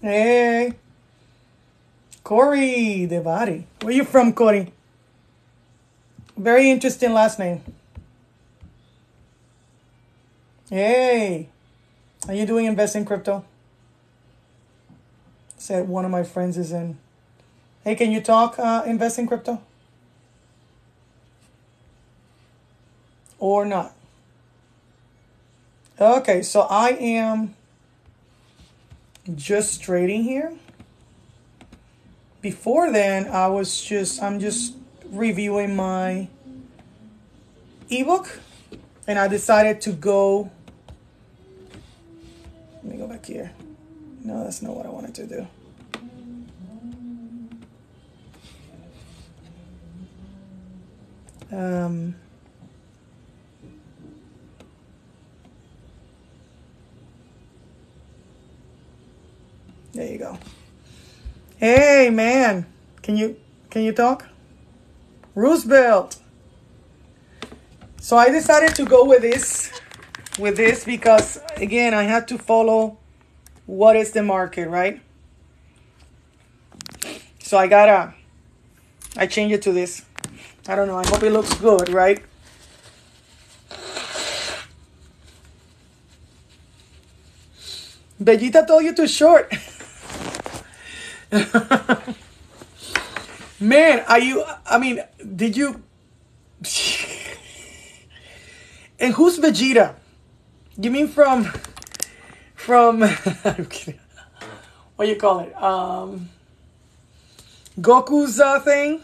Hey, Corey Devari. Where you from, Corey? Very interesting last name. Hey, are you doing invest in crypto? Said one of my friends is in. Hey, can you talk invest in crypto or not? Okay, so I am just trading here. Before then, I'm just reviewing my ebook, and I decided to go. Let me go back here. No, that's not what I wanted to do. Um, there you go. Hey, man, can you talk? Roosevelt. So I decided to go with this because again I had to follow what is the market, right? So I changed it to this. I don't know. I hope it looks good, right? Vegeta told you too short. Man, are you? I mean, did you? And who's Vegeta? You mean from I'm kidding. What do you call it? Goku's thing?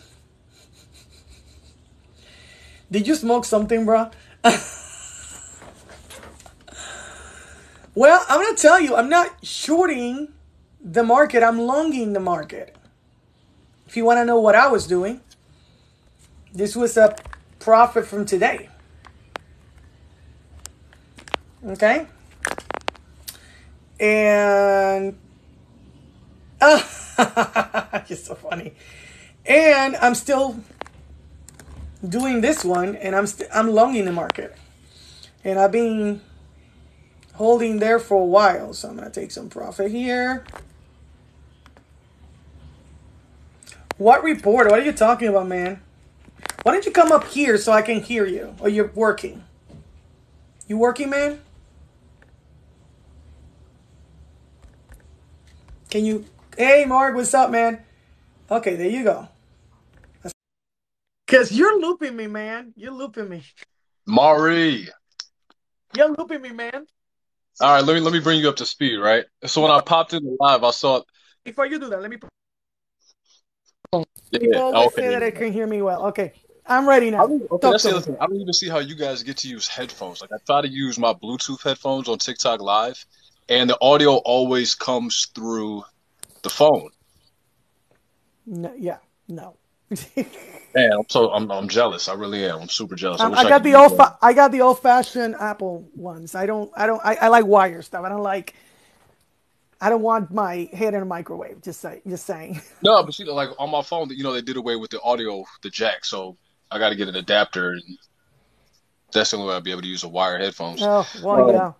Did you smoke something, bro? Well, I'm gonna tell you, I'm not shorting the market. I'm longing the market. If you want to know what I was doing, this was a profit from today. Okay, and you're so funny. And I'm still doing this one, and I'm longing the market, and I've been holding there for a while. So I'm gonna take some profit here. What report? What are you talking about, man? Why don't you come up here so I can hear you? Or you're working? You working, man? Can you? Hey, Mark, what's up, man? Okay, there you go. Because you're looping me, man. You're looping me. Mari. You're looping me, man. All right, let me bring you up to speed, right? So when I popped in the live, I saw Before you do that, let me. yeah, People always okay, say there that you they go. can hear me well. Okay, I'm ready now. Okay, Talk that's to the other me. thing. I don't even see how you guys get to use headphones. Like I try to use my Bluetooth headphones on TikTok Live, and the audio always comes through the phone. No, yeah, no. Man, I'm jealous. I really am. I'm super jealous. I wish I I got could the use that. I got the old fashioned Apple ones. I like wire stuff. I don't want my head in a microwave. Just saying. No, but see, like on my phone, they did away with the audio, the jack. So I got to get an adapter, and that's the only way I'll be able to use the wire headphones. Oh well, Um, yeah.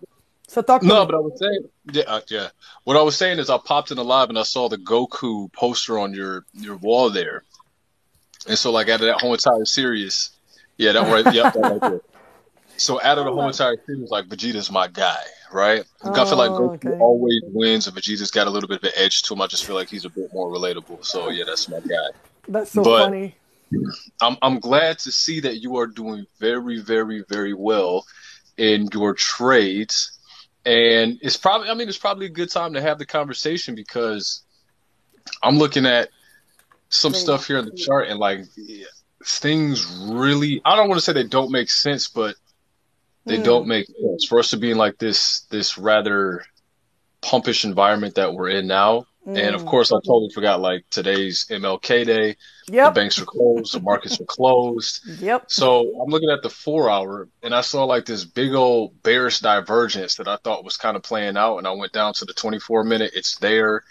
So talk to No, me. but I was saying, yeah, yeah. What I was saying is, I popped in the live and I saw the Goku poster on your wall there, and so like out of that whole entire series, yeah, that right, yep, that right there. So out of I the whole love. entire series, like Vegeta's my guy, right? I feel like Oh, Goku okay. always wins, and Vegeta's got a little bit of an edge to him. I just feel like he's a bit more relatable. So yeah, that's my guy. That's so But funny. I'm glad to see that you are doing very, very, very well in your trades. And it's probably a good time to have the conversation because I'm looking at some There you go. stuff here in the chart and like things really, I don't want to say they don't make sense, but they don't Mm, make sense for us to be in like this rather pumpish environment that we're in now. And of mm. course, I totally forgot like today's MLK Day. The Yep. banks are closed, the markets are closed. Yep. So I'm looking at the 4 hour and I saw like this big old bearish divergence that I thought was kind of playing out. And I went down to the 24 minute. It's there.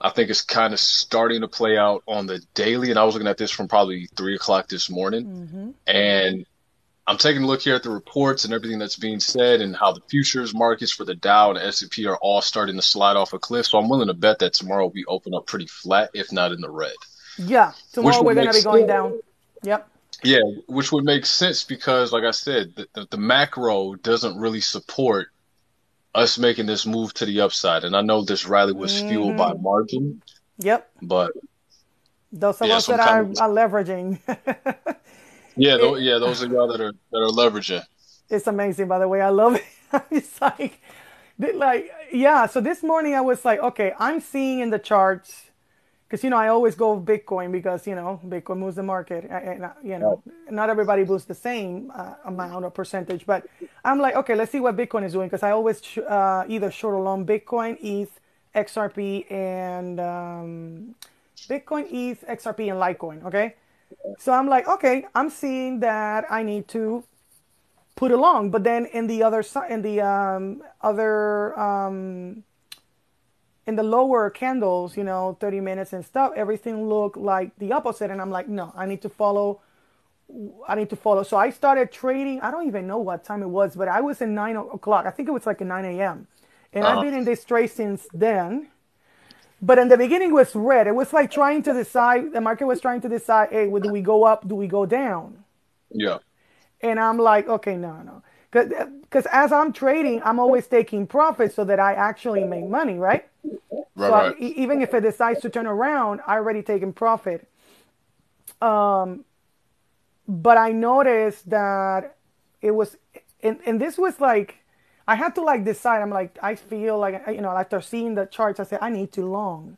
I think it's kind of starting to play out on the daily. And I was looking at this from probably 3 o'clock this morning. Mm-hmm. And I'm taking a look here at the reports and everything that's being said and how the futures markets for the Dow and the S&P are all starting to slide off a cliff. So I'm willing to bet that tomorrow will be open up pretty flat, if not in the red, Yeah, which tomorrow would we're make gonna be sense. going down. Yep. Yeah, which would make sense because, like I said, the macro doesn't really support us making this move to the upside. And I know this rally was fueled by margin, Yep. but Those of yeah, us so I'm that kind are of leveraging. yeah, it, those are y'all that are leveraging. it's amazing, by the way. I love it. It's like, yeah. So this morning I was like, okay, I'm seeing in the charts because I always go with Bitcoin because Bitcoin moves the market, and Right. not everybody moves the same amount or percentage, but I'm like, okay, let's see what Bitcoin is doing because I always either short or long Bitcoin, ETH, XRP, and Bitcoin, ETH, XRP, and Litecoin. Okay, so I'm like, okay, I'm seeing that I need to put along, but then in the other side, in the other in the lower candles, 30 minutes and stuff, everything looked like the opposite. And I'm like, no, I need to follow. I need to follow. So I started trading. I don't even know what time it was, but I was in 9 o'clock. I think it was like at 9 a.m. And I've Uh-huh. been in this trade since then. But in the beginning, it was red. It was like trying to decide, the market was trying to decide, hey, well, do we go up? Do we go down? Yeah. And I'm like, okay, no, no. Because as I'm trading, I'm always taking profit so that I actually make money, right? Right, So right. even if it decides to turn around, I already taken profit. But I noticed that it was, and this was like, I had to like decide. I'm like, I feel like, after seeing the charts, I said, I need to long.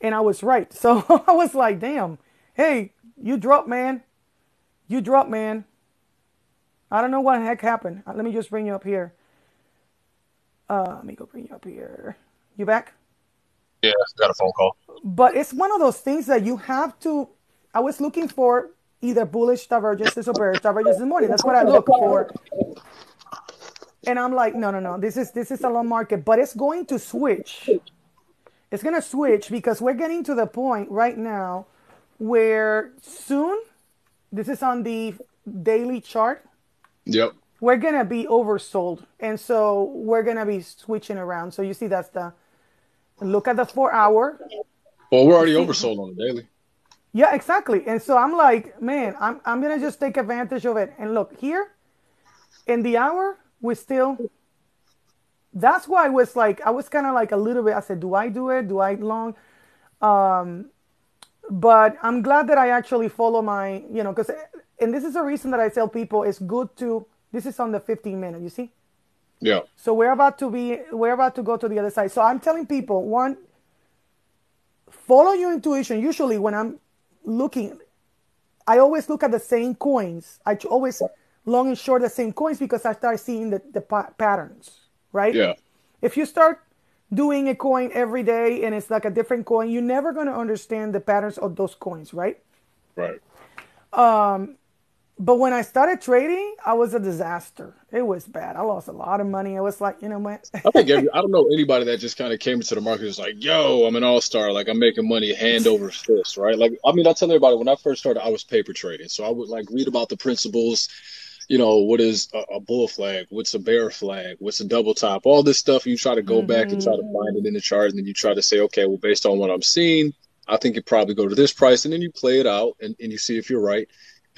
And I was right. So I was like, damn, hey, you dropped, man. You dropped, man. I don't know what the heck happened. Let me just bring you up here. Let me go bring you up here. You back? Yeah, got a phone call. But it's one of those things that you have to. I was looking for either bullish divergences or bearish divergences this morning. That's what I look for. And I'm like, no, no, no. This is a long market, but it's going to switch. It's going to switch because we're getting to the point right now where soon, this is on the daily chart, Yep. we're going to be oversold. And so we're going to be switching around. So you see, that's the look at the 4 hour. Well, we're You already see, oversold on the daily. yeah, exactly. And so I'm like, man, I'm going to just take advantage of it. And look, here in the hour, we still, that's why I was kind of like a little bit, I said, do I do it? Do I long? But I'm glad that I actually follow my, because, and this is a reason that I tell people it's good to, this is on the 15 minute, you see? Yeah. So we're about to go to the other side. So I'm telling people, one, follow your intuition. Usually when I'm looking, I always look at the same coins. I always long and short the same coins because I start seeing the patterns, right? Yeah. If you start doing a coin every day and it's like a different coin, you're never going to understand the patterns of those coins, right? Right. But when I started trading, I was a disaster. It was bad. I lost a lot of money. I was like, you know what? I think I don't know anybody that just kind of came into the market and was like, yo, I'm an all-star. Like, I'm making money hand over fist, right? Like, I mean, I tell everybody when I first started, I was paper trading. So I would like read about the principles, what is a bull flag? What's a bear flag? What's a double top? All this stuff. You try to go back and try to find it in the chart. And then you try to say, okay, well, based on what I'm seeing, I think it probably go to this price. And then you play it out and you see if you're right.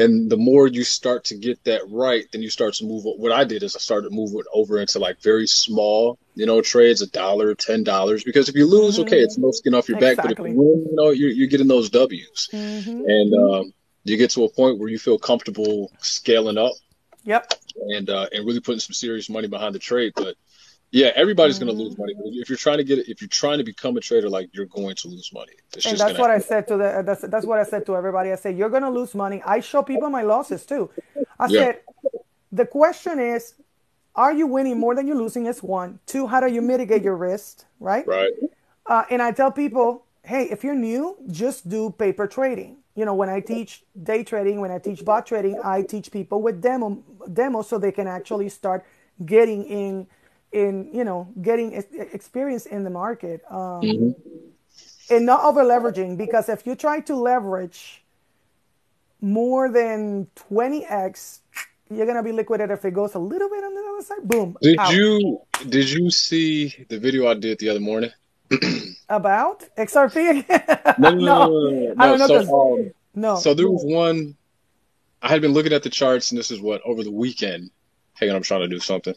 And the more you start to get that right, then you start to move. What I did is I started moving over into like very small, trades, $1, $10. Because if you lose, okay, it's no skin off your back. But if you Exactly. win, you're getting those W's. And you get to a point where you feel comfortable scaling up Yep. and really putting some serious money behind the trade. But yeah, everybody's going to lose money. If you're trying to become a trader, like you're going to lose money. It's And just that's going to what I happen. said to that's what I said to everybody. I said, you're going to lose money. I show people my losses too. I Yeah, said, the question is, are you winning more than you're losing? Is one. Two, how do you mitigate your risk? Right. right. And I tell people, hey, if you're new, just do paper trading. When I teach day trading, when I teach bot trading, I teach people with demos so they can actually start getting getting experience in the market, Hmm. and not over leveraging. Because if you try to leverage more than 20x, you're gonna be liquidated if it goes a little bit on the other side. Boom, Did out. you see the video I did the other morning? About XRP? No, no, no, no, No, no, no, I no. don't know because no. So there was one. I had been looking at the charts, and this is what over the weekend. Hang on, I'm trying to do something.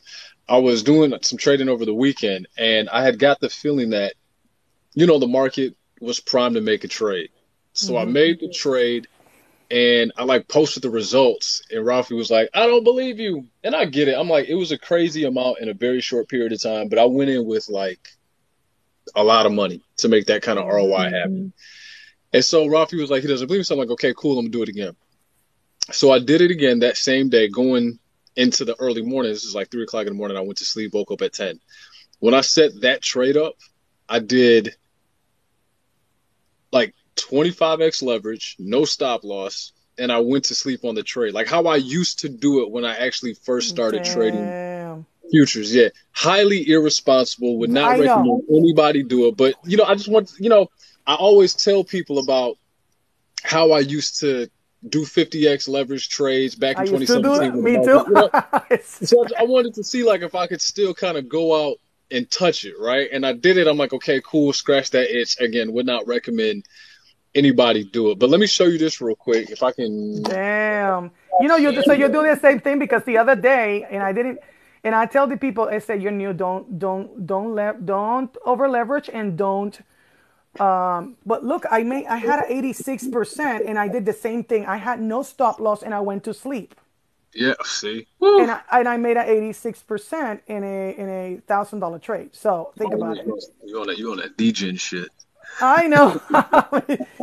I was doing some trading over the weekend, and I had got the feeling that the market was primed to make a trade. So I Hmm. made the trade, and I like posted the results, and Ralphie was like, "I don't believe you," and I get it. I'm like, it was a crazy amount in a very short period of time, but I went in with like a lot of money to make that kind of ROI Hmm. happen. And so Ralphie was like, he doesn't believe me. So I'm like, okay, cool, I'm gonna do it again. So I did it again that same day, going into the early morning. This is like 3 o'clock in the morning. I went to sleep, woke up at 10. When I set that trade up, I did like 25x leverage, no stop loss, and I went to sleep on the trade. Like how I used to do it when I actually first started trading Damn. futures. Yeah, highly irresponsible. Would not I know. recommend anybody do it. But I just want I always tell people about how I used to do 50x leverage trades back I in used to do 2017 it. when the Me market, too. so I wanted to see like if I could still kind of go out and touch it, right? And I did it. I'm like, okay, cool, scratch that itch. Again, would not recommend anybody do it. But let me show you this real quick if I can. Damn. So you do the same thing because the other day, and I didn't, and I tell the people, I said, you're new, don't over leverage and don't. But look, I had an 86%, and I did the same thing. I had no stop loss, and I went to sleep, Yeah, see. Woo. and I made an 86% in a $1,000 trade. So think about it. You on that DGen shit. I know.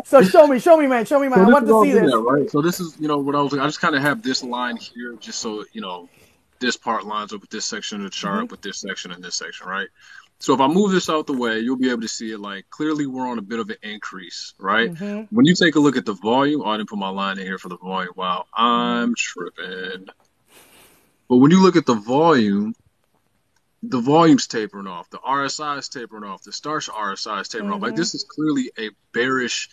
So show me, man. Show me, man. So I this want is to all see good, this. right? So this is, what I was like. I just kind of have this line here, just so this part lines up with this section of the chart, with this section and this section, right? So if I move this out the way, you'll be able to see it. Like clearly, we're on a bit of an increase, right? When you take a look at the volume, I didn't put my line in here for the volume. Wow, I'm tripping. But when you look at the volume's tapering off, the RSI is tapering off, the Starch RSI is tapering off. Like this is clearly a bearish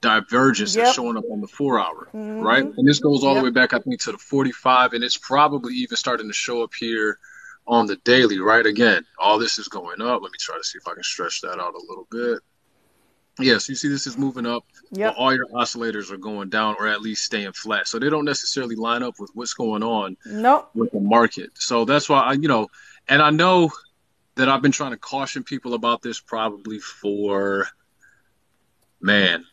divergence that's Yep. showing up on the 4 hour, right? And this goes all the way Yep. back, I think, to the 45, and it's probably even starting to show up here on the daily, right? Again, all this is going up. Let me try to see if I can stretch that out a little bit. Yeah, so you see this is moving up, but Yep. all your oscillators are going down or at least staying flat. So they don't necessarily line up with what's going on Nope. with the market. So that's why and I know that I've been trying to caution people about this probably for, man,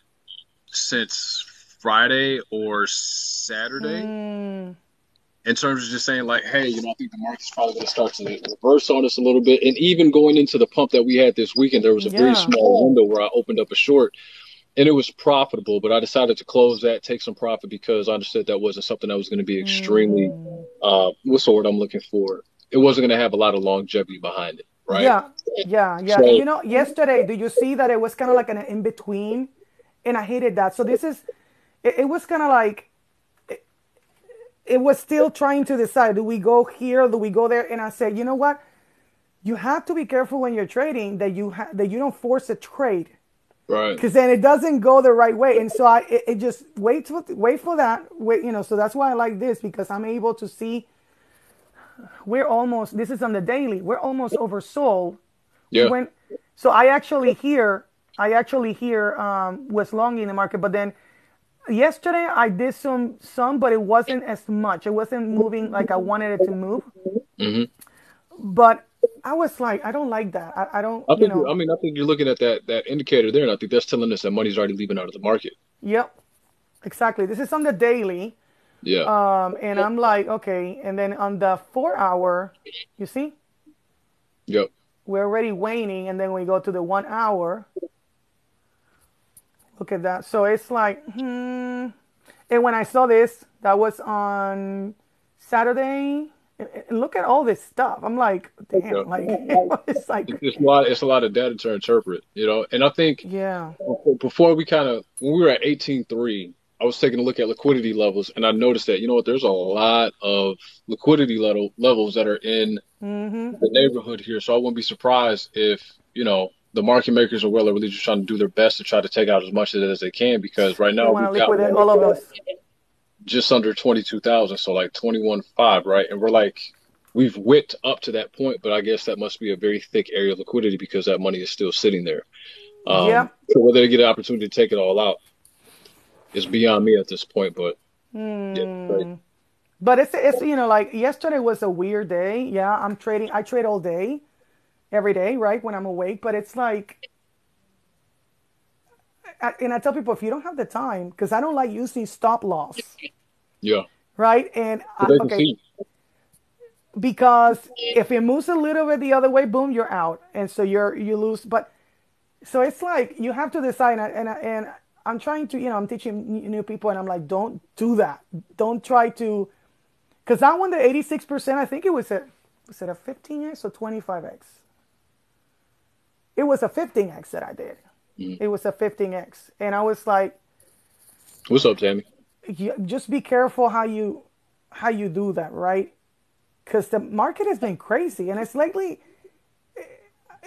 since Friday or Saturday, Mm, in terms of just saying like, hey, I think the market's probably going to start to reverse on us a little bit. And even going into the pump that we had this weekend, there was a very yeah. small window where I opened up a short and it was profitable, but I decided to close that, take some profit because I understood that wasn't something that was going to be extremely, Mm, what's the word I'm looking for? It wasn't going to have a lot of longevity behind it, right? yeah. Yeah. Yeah. And So, yesterday, did you see that it was kind of like an in between? And I hated that. So it was kind of like, it was still trying to decide, do we go here? Do we go there? And I said, you know what? You have to be careful when you're trading that that you don't force a trade right. because then it doesn't go the right way. And so it just wait for that. Wait, so that's why I like this because I'm able to see this is on the daily. We're almost oversold. We Yeah. went, so I actually hear was long in the market, but then yesterday I did some, but it wasn't as much. It wasn't moving like I wanted it to move. Hmm. But I was like, I don't like that. I don't, I think you're looking at that indicator there, and I think that's telling us that money's already leaving out of the market. Yep, exactly. This is on the daily. Yeah. And I'm like, okay. And then on the 4 hour, you see, Yep. we're already waning. And then we go to the 1 hour. Look at that. So it's like, And when I saw this, that was on Saturday. And look at all this stuff. I'm like, damn, like, it's like, It's a lot of data to interpret, And I think yeah. before when we were at 18.3, I was taking a look at liquidity levels, and I noticed that there's a lot of liquidity levels that are in the neighborhood here. So I wouldn't be surprised if the market makers are really just trying to do their best to try to take out as much of it as they can because right They now want to we've got liquidate all of us. just under 22,000, so like 21.5, right? And we're like, we've whipped up to that point, but I guess that must be a very thick area of liquidity because that money is still sitting there. Yeah. So whether they get an opportunity to take it all out is beyond me at this point. But yeah, right. Hmm. But it's like yesterday was a weird day. Yeah, I'm trading. I trade all day, every day, right when I'm awake. But it's like, and I tell people if you don't have the time, because I don't like using stop loss, Yeah, right? And but they can okay, see. because if it moves a little bit the other way, boom, you're out, and so you lose. But so it's like you have to decide, and I'm trying to, I'm teaching new people, and I'm like, don't do that. Don't try to, because that one, the 86%, I think it was it a 15x or 25x? It was a 15x that I did. Mhm. It was a 15x, and I was like, What's up, Tammy? just be careful how you do that, right? Because the market has been crazy, and it's likely,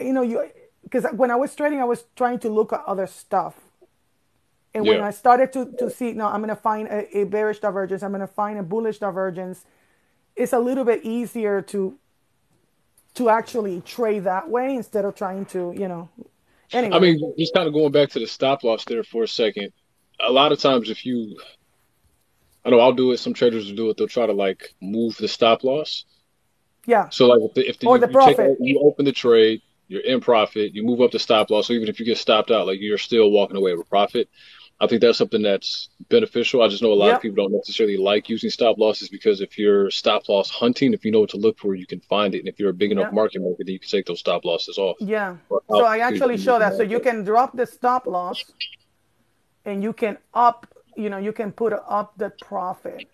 you because when I was trading, I was trying to look at other stuff. And when Yeah, I started to see, no, I'm going to find a bearish divergence, I'm going to find a bullish divergence, it's a little bit easier to actually trade that way instead of trying to, I anyway. mean, just kind of going back to the stop loss there for a second. A lot of times, if you, I know I'll do it. Some traders will do it. They'll try to like move the stop loss. Yeah. So like Or the you take profit. you open the trade, you're in profit, you move up the stop loss. So even if you get stopped out, like you're still walking away with profit. I think that's something that's beneficial. I just know a lot of Yep. people don't necessarily like using stop losses because if you're stop loss hunting, if you know what to look for, you can find it. And if you're a big enough Yep. market maker, then you can take those stop losses off Yeah. or So out I so you actually can move show the that. So you market. can drop the stop loss and you can you can put up the profit.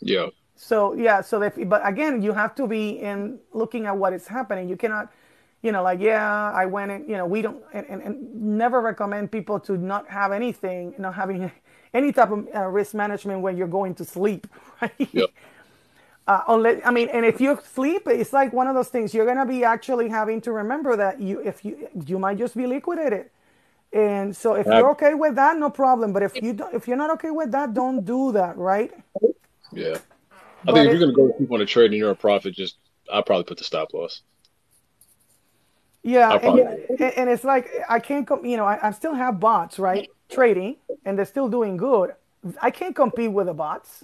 Yeah. So yeah, so if but again, you have to be in looking at what is happening. You cannot, like yeah, I went in. We don't and never recommend people to not have anything, not having any type of risk management when you're going to sleep, Yeah. right? Unless, I mean, and if you sleep, it's like one of those things. You're gonna be actually having to remember that you might just be liquidated. And so if I- you're okay with that, no problem. But if you're not okay with that, don't do that, right? yeah. I think But if you're it, gonna go keep on a trade and you're a profit, just I'll probably put the stop loss. Yeah, I'll and probably and it's like I can't I still have bots, right? Trading, and they're still doing good. I can't compete with the bots.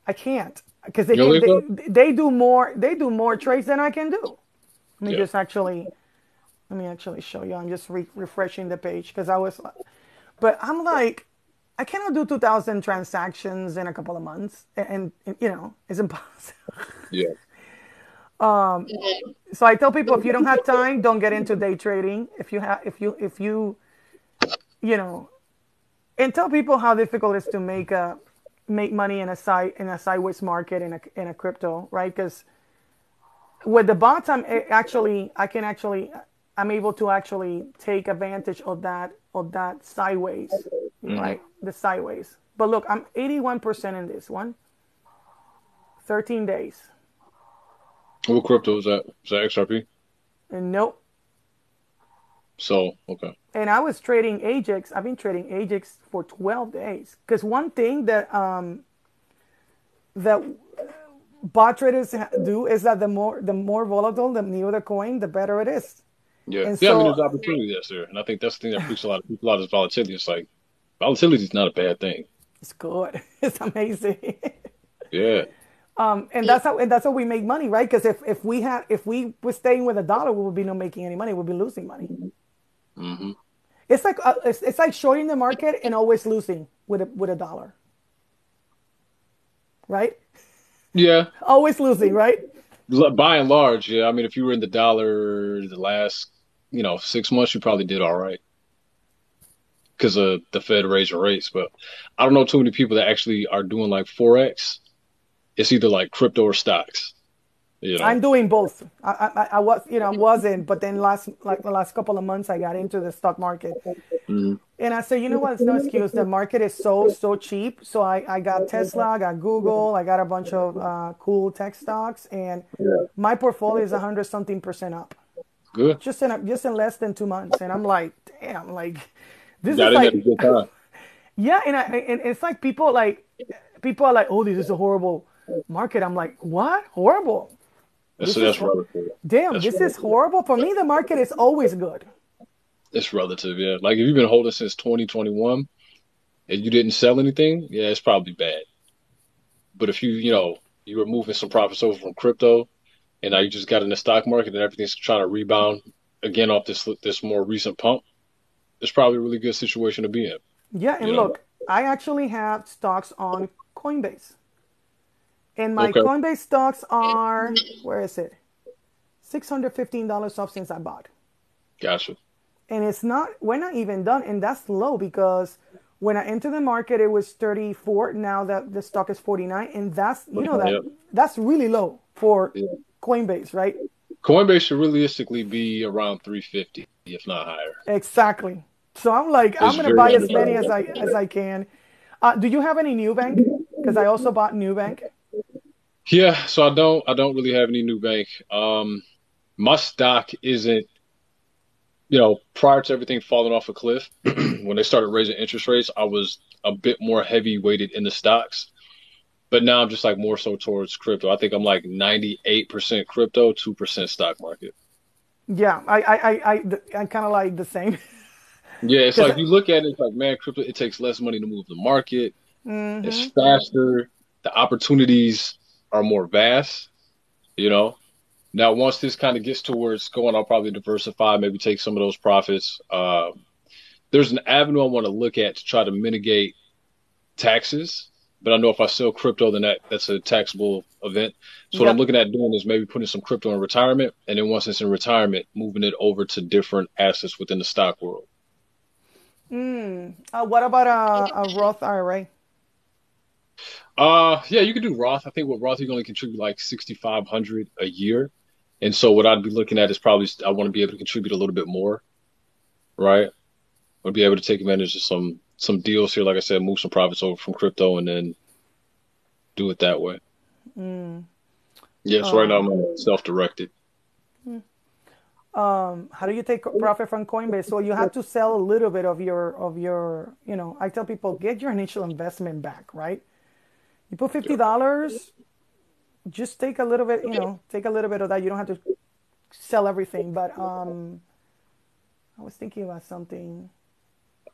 I can't because you know Lisa? they do more trades than I can do. Let me Yeah. just actually let me actually show you. I'm just refreshing the page because I was, but I'm like, I cannot do 2,000 transactions in a couple of months, and it's impossible. Yeah. So I tell people if you don't have time, don't get into day trading. You know, and tell people how difficult it is to make money in a sideways market in a crypto, right? Because with the bots, I'm able to actually take advantage of that sideways, Hmm. right? The sideways. But look, I'm 81% in this one. 13 days. What crypto is that? Is that XRP? And nope. So okay. And I was trading Ajax. I've been trading Ajax for 12 days. Because one thing that bot traders do is that the more volatile, the newer the coin, the better it is. Yeah. And Yeah, I mean so there's opportunity that's there. And I think that's the thing that freaks a lot of people out is volatility. It's like volatility is not a bad thing. it's good. It's amazing. Yeah. And that's how we make money, right? Because if we were staying with a dollar, we would be not making any money. We'd be losing money. Hmm. It's like shorting the market and always losing with a dollar, right? Yeah. Always losing, right? By and large, yeah. I mean, if you were in the dollar the last, 6 months, you probably did all right because of the Fed raising rates. But I don't know too many people that actually are doing like Forex. It's either like crypto or stocks, you know. I'm doing both. I wasn't, but then the last couple of months, I got into the stock market, Hmm. and I said, you know what? It's no excuse. The market is so cheap. So I got Tesla, I got Google, I got a bunch of cool tech stocks, and Yeah. my portfolio is 100 something% up, Good. just in less than 2 months. And I'm like, damn, like this is Got in at a like, good time. yeah, and it's like people like People are like, "Oh, this is a horrible market." I'm like, "What? Horrible? This is That's relative. damn. That's This is relative. horrible." For me, the market is always good. It's relative, yeah. Like if you've been holding since 2021 and you didn't sell anything, yeah, it's probably bad. But if you were moving some profits over from crypto and now you just got in the stock market and everything's trying to rebound again off this more recent pump, it's probably a really good situation to be in. Yeah, You and know? look, I actually have stocks on Coinbase, and my Okay, Coinbase stocks are where is it? $615 off since I bought. gotcha. And it's not, we're not even done, and that's low because when I entered the market it was 34. Now that the stock is 49, and that's, you know, that Yeah, that's really low for yeah. Coinbase, right? Coinbase should realistically be around 350, if not higher. Exactly. So I'm like, I'm It's gonna very buy as many as undervalued. I can. Do you have any Nubank? Because I also bought Nubank. Yeah, so I don't really have any new bank. My stock isn't, prior to everything falling off a cliff, when they started raising interest rates, I was a bit more heavy weighted in the stocks. But now I'm just like more so towards crypto. I think I'm like 98% crypto, 2% stock market. Yeah, I kind of like the same. Yeah, it's Because like you look at it, it's like, man, crypto, it takes less money to move the market. It's faster. The opportunities are more vast, you know. Now, once this kind of gets to where it's going, I'll probably diversify, maybe take some of those profits. There's an avenue I want to look at to try to mitigate taxes. But I know if I sell crypto, then that's a taxable event. So what I'm yep. looking at doing is maybe putting some crypto in retirement, and then once it's in retirement, moving it over to different assets within the stock world. What about a Roth IRA? Yeah, you can do Roth. I think with Roth you can only contribute like 6,500 a year, and so what I'd be looking at is probably I want to be able to contribute a little bit more, right? I'll be able to take advantage of some deals here, like I said, move some profits over from crypto, and then do it that way. Yeah, so right now I'm self-directed. How do you take profit from Coinbase? So you have to sell a little bit of I tell people, get your initial investment back, right? You put Yep. $50, just take a little bit, take a little bit of that. You don't have to sell everything. But I was thinking about something.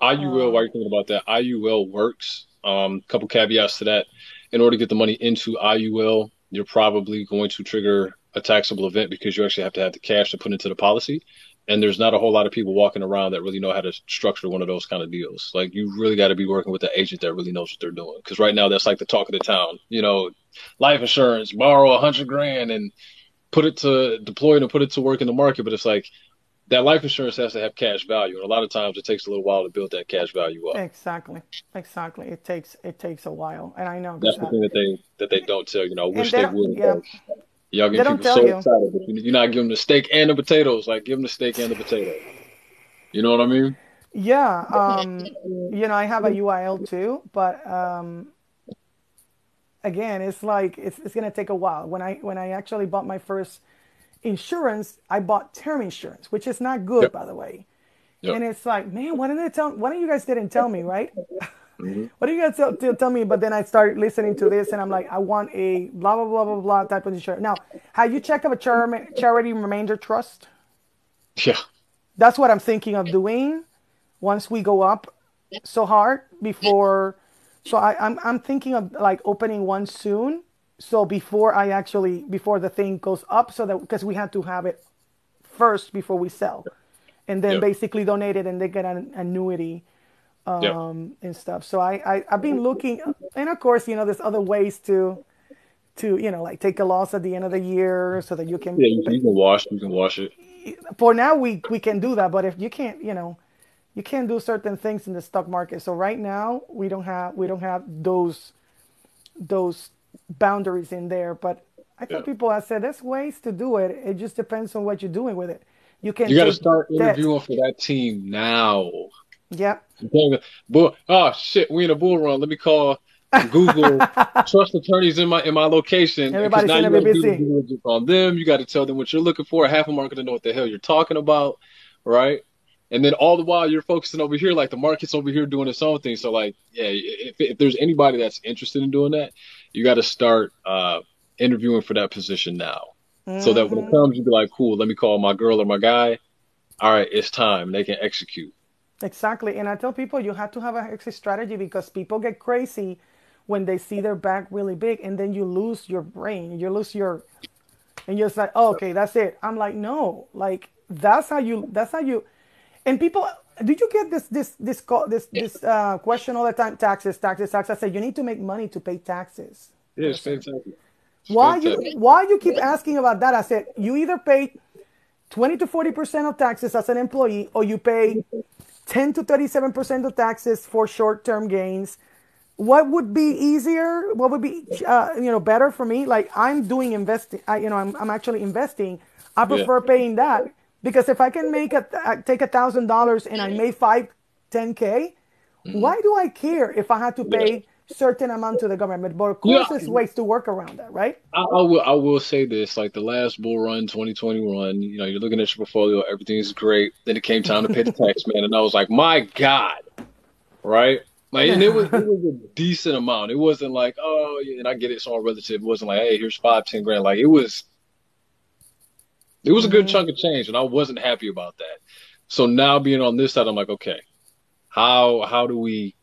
IUL, while you're thinking about that, IUL works. Couple caveats to that. In order to get the money into IUL, you're probably going to trigger a taxable event because you actually have to have the cash to put into the policy. And there's not a whole lot of people walking around that really know how to structure one of those kind of deals. Like you really got to be working with an agent that really knows what they're doing. Because right now that's like the talk of the town. Life insurance, borrow 100 grand and put it to deploy it and put it to work in the market. But it's like that life insurance has to have cash value, and a lot of times it takes a little while to build that cash value up. Exactly, exactly. It takes a while, and I know because That's the thing that they don't tell you. I and wish they they don't. would. Yeah, Y'all they get don't people tell so you. excited, but you're not giving them the steak and the potatoes. Like give them the steak and the potato. You know what I mean? Yeah, I have a UIL too, but again, it's like it's gonna take a while. When I actually bought my first insurance, I bought term insurance, which is not good, Yep. by the way. Yep. And it's like, man, why don't you guys didn't tell me, right? Hmm. Why do you guys tell me? But then I started listening to this, and I'm like, I want a blah blah blah blah blah type of insurance. Now, have you checked out a charity remainder trust? Yeah. That's what I'm thinking of doing once we go up so hard before. So I'm thinking of like opening one soon. So before the thing goes up, so that because we have to have it first before we sell, and then Yep. basically donate it and they get an annuity Yep. and stuff. So I've been looking, and of course there's other ways to like take a loss at the end of the year so that you can. Yeah. You can wash it. For now we can do that, but if you can't, you can't do certain things in the stock market. So right now we don't have those boundaries in there. But I tell Yeah. people, I said there's ways to do it. It just depends on what you're doing with it. You can You got to take start debt. interviewing for that team now. Yep. Bull. Oh shit, we in a bull run. Let me call Google trust attorneys in my location because Everybody's now you gonna got be to do the due busy. diligence on them. You got to tell them what you're looking for. Half of them aren't going to know what the hell you're talking about, right? And then all the while you're focusing over here, like the market's over here doing its own thing. So like, yeah, if there's anybody that's interested in doing that, you got to start interviewing for that position now, so that when it Hmm. comes, you be like, cool, let me call my girl or my guy. All right, it's time. They can execute. Exactly. And I tell people you have to have an exit strategy because people get crazy when they see their back really big and then you lose your brain. You lose your and you're just like, oh, okay, that's it. I'm like, no, like that's how you and people do you get this question all the time? Taxes, taxes, taxes. I say you need to make money to pay taxes, Yeah, it's person. fantastic. It's fantastic. Why you keep asking about that? I said you either pay 20 to 40% of taxes as an employee, or you pay 10 to 37% of taxes for short-term gains. What would be easier? What would be better for me? Like I'm doing investing. I'm actually investing. I Yeah. prefer paying that because if I can take $1,000 and I made 5, 10K, Hmm. why do I care if I had to Yeah. pay certain amount to the government? But of Yeah. course, there's ways to work around that, right? I will say this, like the last bull run, 2021, you're looking at your portfolio, everything's great. Then it came time to pay the tax man, and I was like, my God, right? Like, and it was a decent amount. It wasn't like, oh, yeah, and I get it's all relative. It wasn't like, hey, here's 5, 10 grand. Like it was a good chunk of change, and I wasn't happy about that. So now being on this side, I'm like, okay, how do we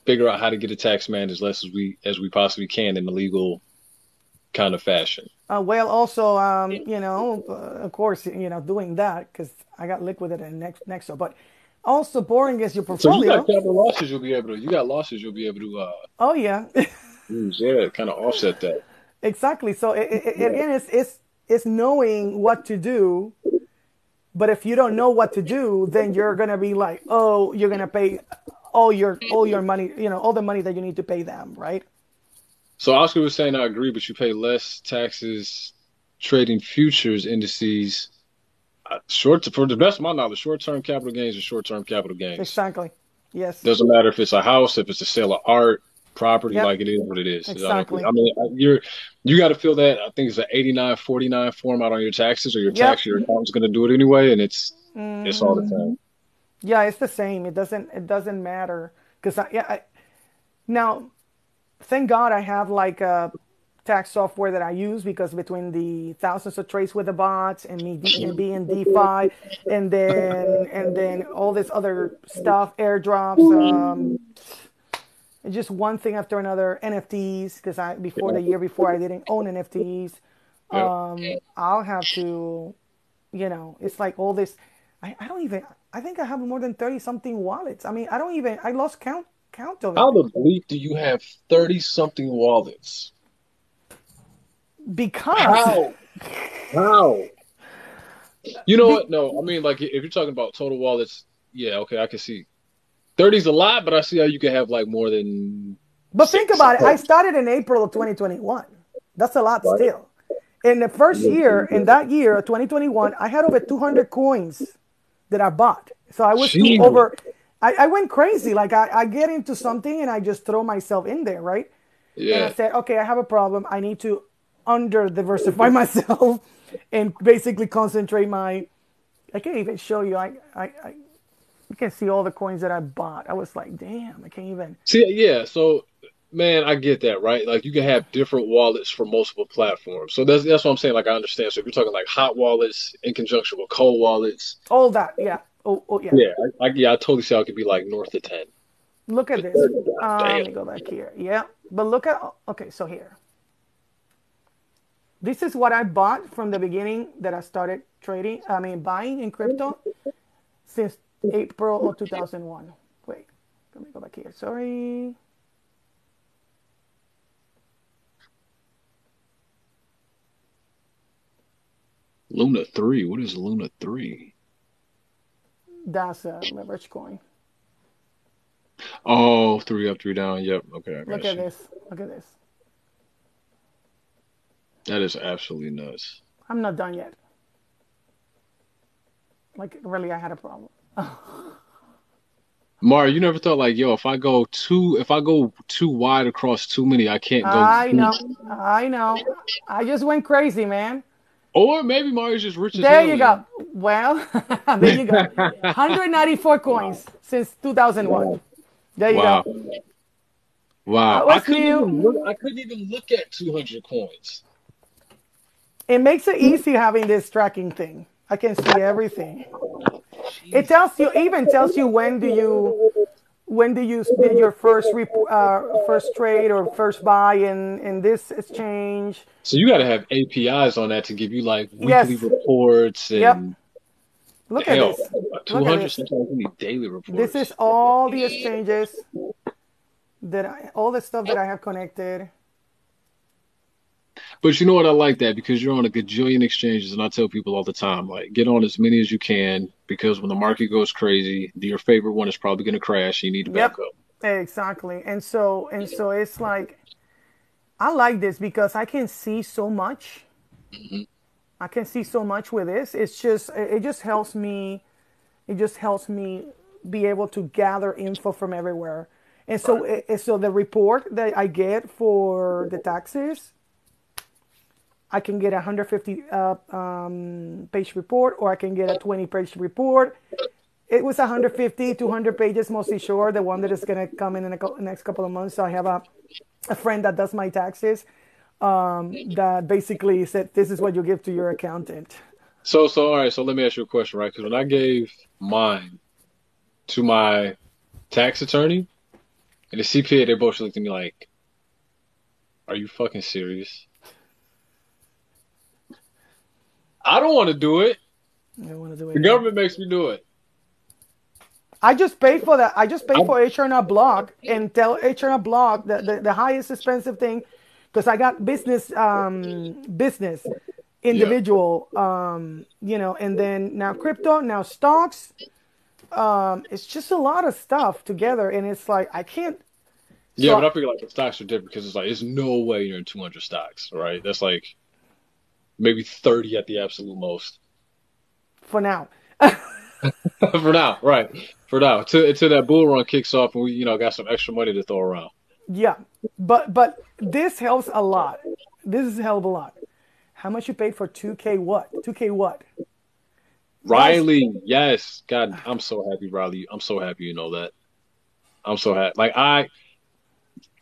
figure out how to get a tax man as less as we possibly can in a legal kind of fashion? Well, also, of course, doing that because I got liquidated in next show. But also, boring is your So you got portfolio. capital losses you got losses you'll be able to Oh yeah, use, yeah, kind of offset that. exactly. So Yeah. again, it's knowing what to do. But if you don't know what to do, then you're gonna be like, oh, you're gonna pay all your money, all the money that you need to pay them, right? So Oscar was saying I agree, but you pay less taxes trading futures indices. Short for the best of my knowledge, short-term capital gains are short-term capital gains. Exactly. Yes. Doesn't matter if it's a house, if it's a sale of art, property, Yep. like it is what it is. I don't. Exactly. I mean, you got to feel that. I think it's an 89-49 form out on your taxes, or Yep. your accountant's going to do it anyway, and it's all the same. Yeah, it's the same. It doesn't matter because now thank God I have like a tax software that I use because between the thousands of trades with the bots and me and being DeFi and then all this other stuff, airdrops, just one thing after another, NFTs because I before the Yeah, year before I didn't own NFTs. yeah. I'll have to, it's like all this. I don't even. I think I have more than 30 something wallets. I mean, I don't even. I lost count of How it the bleep do you have 30 something wallets? because How? How? You know be, what? No, I mean, like, if you're talking about total wallets, yeah, okay, I can see. 30's a lot, but I see how you can have like more than But think six. about it. I started in April of 2021. That's a lot Right? still. In the first year, in that year, 2021, I had over 200 coins that I bought. So I was too Jeez. over. I went crazy. Like I get into something and I just throw myself in there, right? And I Yeah. said, okay, I have a problem. I need to under diversify myself and basically concentrate my. I can't even show you. You can see all the coins that I bought. I was like, damn, I can't even. See, yeah. So, man, I get that, right? Like, you can have different wallets for multiple platforms. So that's what I'm saying. Like, I understand. So if you're talking like hot wallets in conjunction with cold wallets, All that, yeah. Oh yeah. yeah, I totally see how it could be like north of 10 Look at to this. 30. God Let damn. me go back here. Yeah, but look at. Okay, so here. This is what I bought from the beginning that I started trading. I mean, buying in crypto since April of 2001. Wait, let me go back here. Sorry. Luna 3. What is Luna 3? That's a leverage coin. Oh, three up, three down. Yep. Okay, I Look got at you. this. Look at this. That is absolutely nuts. I'm not done yet. Like, really, I had a problem. Mario, you never thought like, yo, if I go too wide across too many, I can't go I deep. know. I know. I just went crazy, man. Or maybe Mario's just rich as There hell you then. go. Well, there you go. 194 coins since 2001. Wow. There you go. Wow. Wow. I was new. I couldn't even look at 200 coins. It makes it easy having this tracking thing. I can see everything. It Jesus. tells you, even tells you when do you did your first first trade or first buy in this exchange. So you got to have APIs on that to give you like weekly Yes. reports Yep. and Look at hell, this. Look at 200 this. sometimes you need daily This is reports. all the exchanges all the stuff that I have connected. But you know what? I like that because you're on a gajillion exchanges, and I tell people all the time, like, get on as many as you can because when the market goes crazy, your favorite one is probably going to crash. You need to back Yep. up. Exactly. And so it's like I like this because I can see so much. Hmm. I can see so much with this. It just helps me. It just helps me be able to gather info from everywhere. And Right. so the report that I get for the taxes, I can get a 150 page report, or I can get a 20-page report. It was 150, 200 pages, mostly sure. The one that is going to come in the next couple of months. So I have a friend that does my taxes, that basically said, this is what you give to your accountant. All right. So let me ask you a question, right? Because when I gave mine to my tax attorney and the CPA, they both looked at me like, "Are you fucking serious?" I don't want to do it. I don't want to do it The either. government makes me do it. I just paid for that. I just paid I, for HR Block and tell HR Block the highest expensive thing, because I got business, yeah. individual, and then now crypto, now stocks. It's just a lot of stuff together, and it's like I can't. Yeah, but So I figure like the stocks are different because it's like, there's no way you're in 200 stocks, right? That's like maybe 30 at the absolute most. for now, For now, right? For now, until that bull run kicks off and we, got some extra money to throw around. yeah, but this helps a lot. This is a hell of a lot. How much you paid for 2K what? 2K what? Guys, Riley, yes, God, I'm so happy, Riley. I'm so happy you know that. I'm so happy. Like I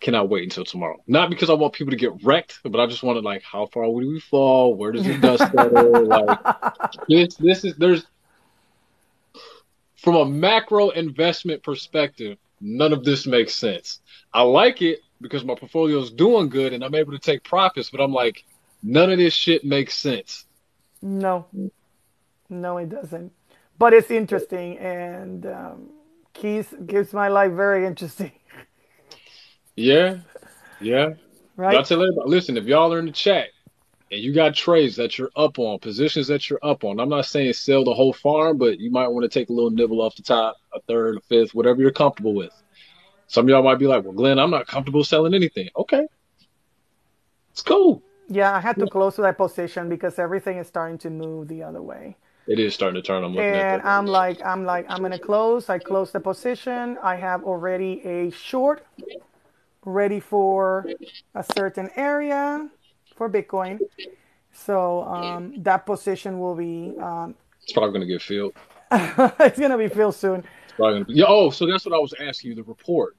cannot wait until tomorrow. Not because I want people to get wrecked, but I just wanted like, how far would we fall? Where does the dust settle? Like this is there's from a macro investment perspective, none of this makes sense. I like it because my portfolio is doing good and I'm able to take profits, but I'm like, none of this shit makes sense. no, no, it doesn't. But it's interesting, and Keys gives my life very interesting, Yeah, yeah. But I right? tell everybody, listen, if y'all are in the chat and you got trades that you're up on, positions that you're up on, I'm not saying sell the whole farm, but you might want to take a little nibble off the top, a third, a fifth, whatever you're comfortable with. Some of y'all might be like, well, Glenn, I'm not comfortable selling anything. Okay, it's cool. Yeah, I had to close that position because everything is starting to move the other way. It is starting to turn. I'm looking at And that. I'm gonna close. I close the position. I have already a short ready for a certain area for Bitcoin. So that position will be It's probably going to get filled. it's gonna be filled soon. It's probably going to be. Yeah, oh, so that's what I was asking you. The report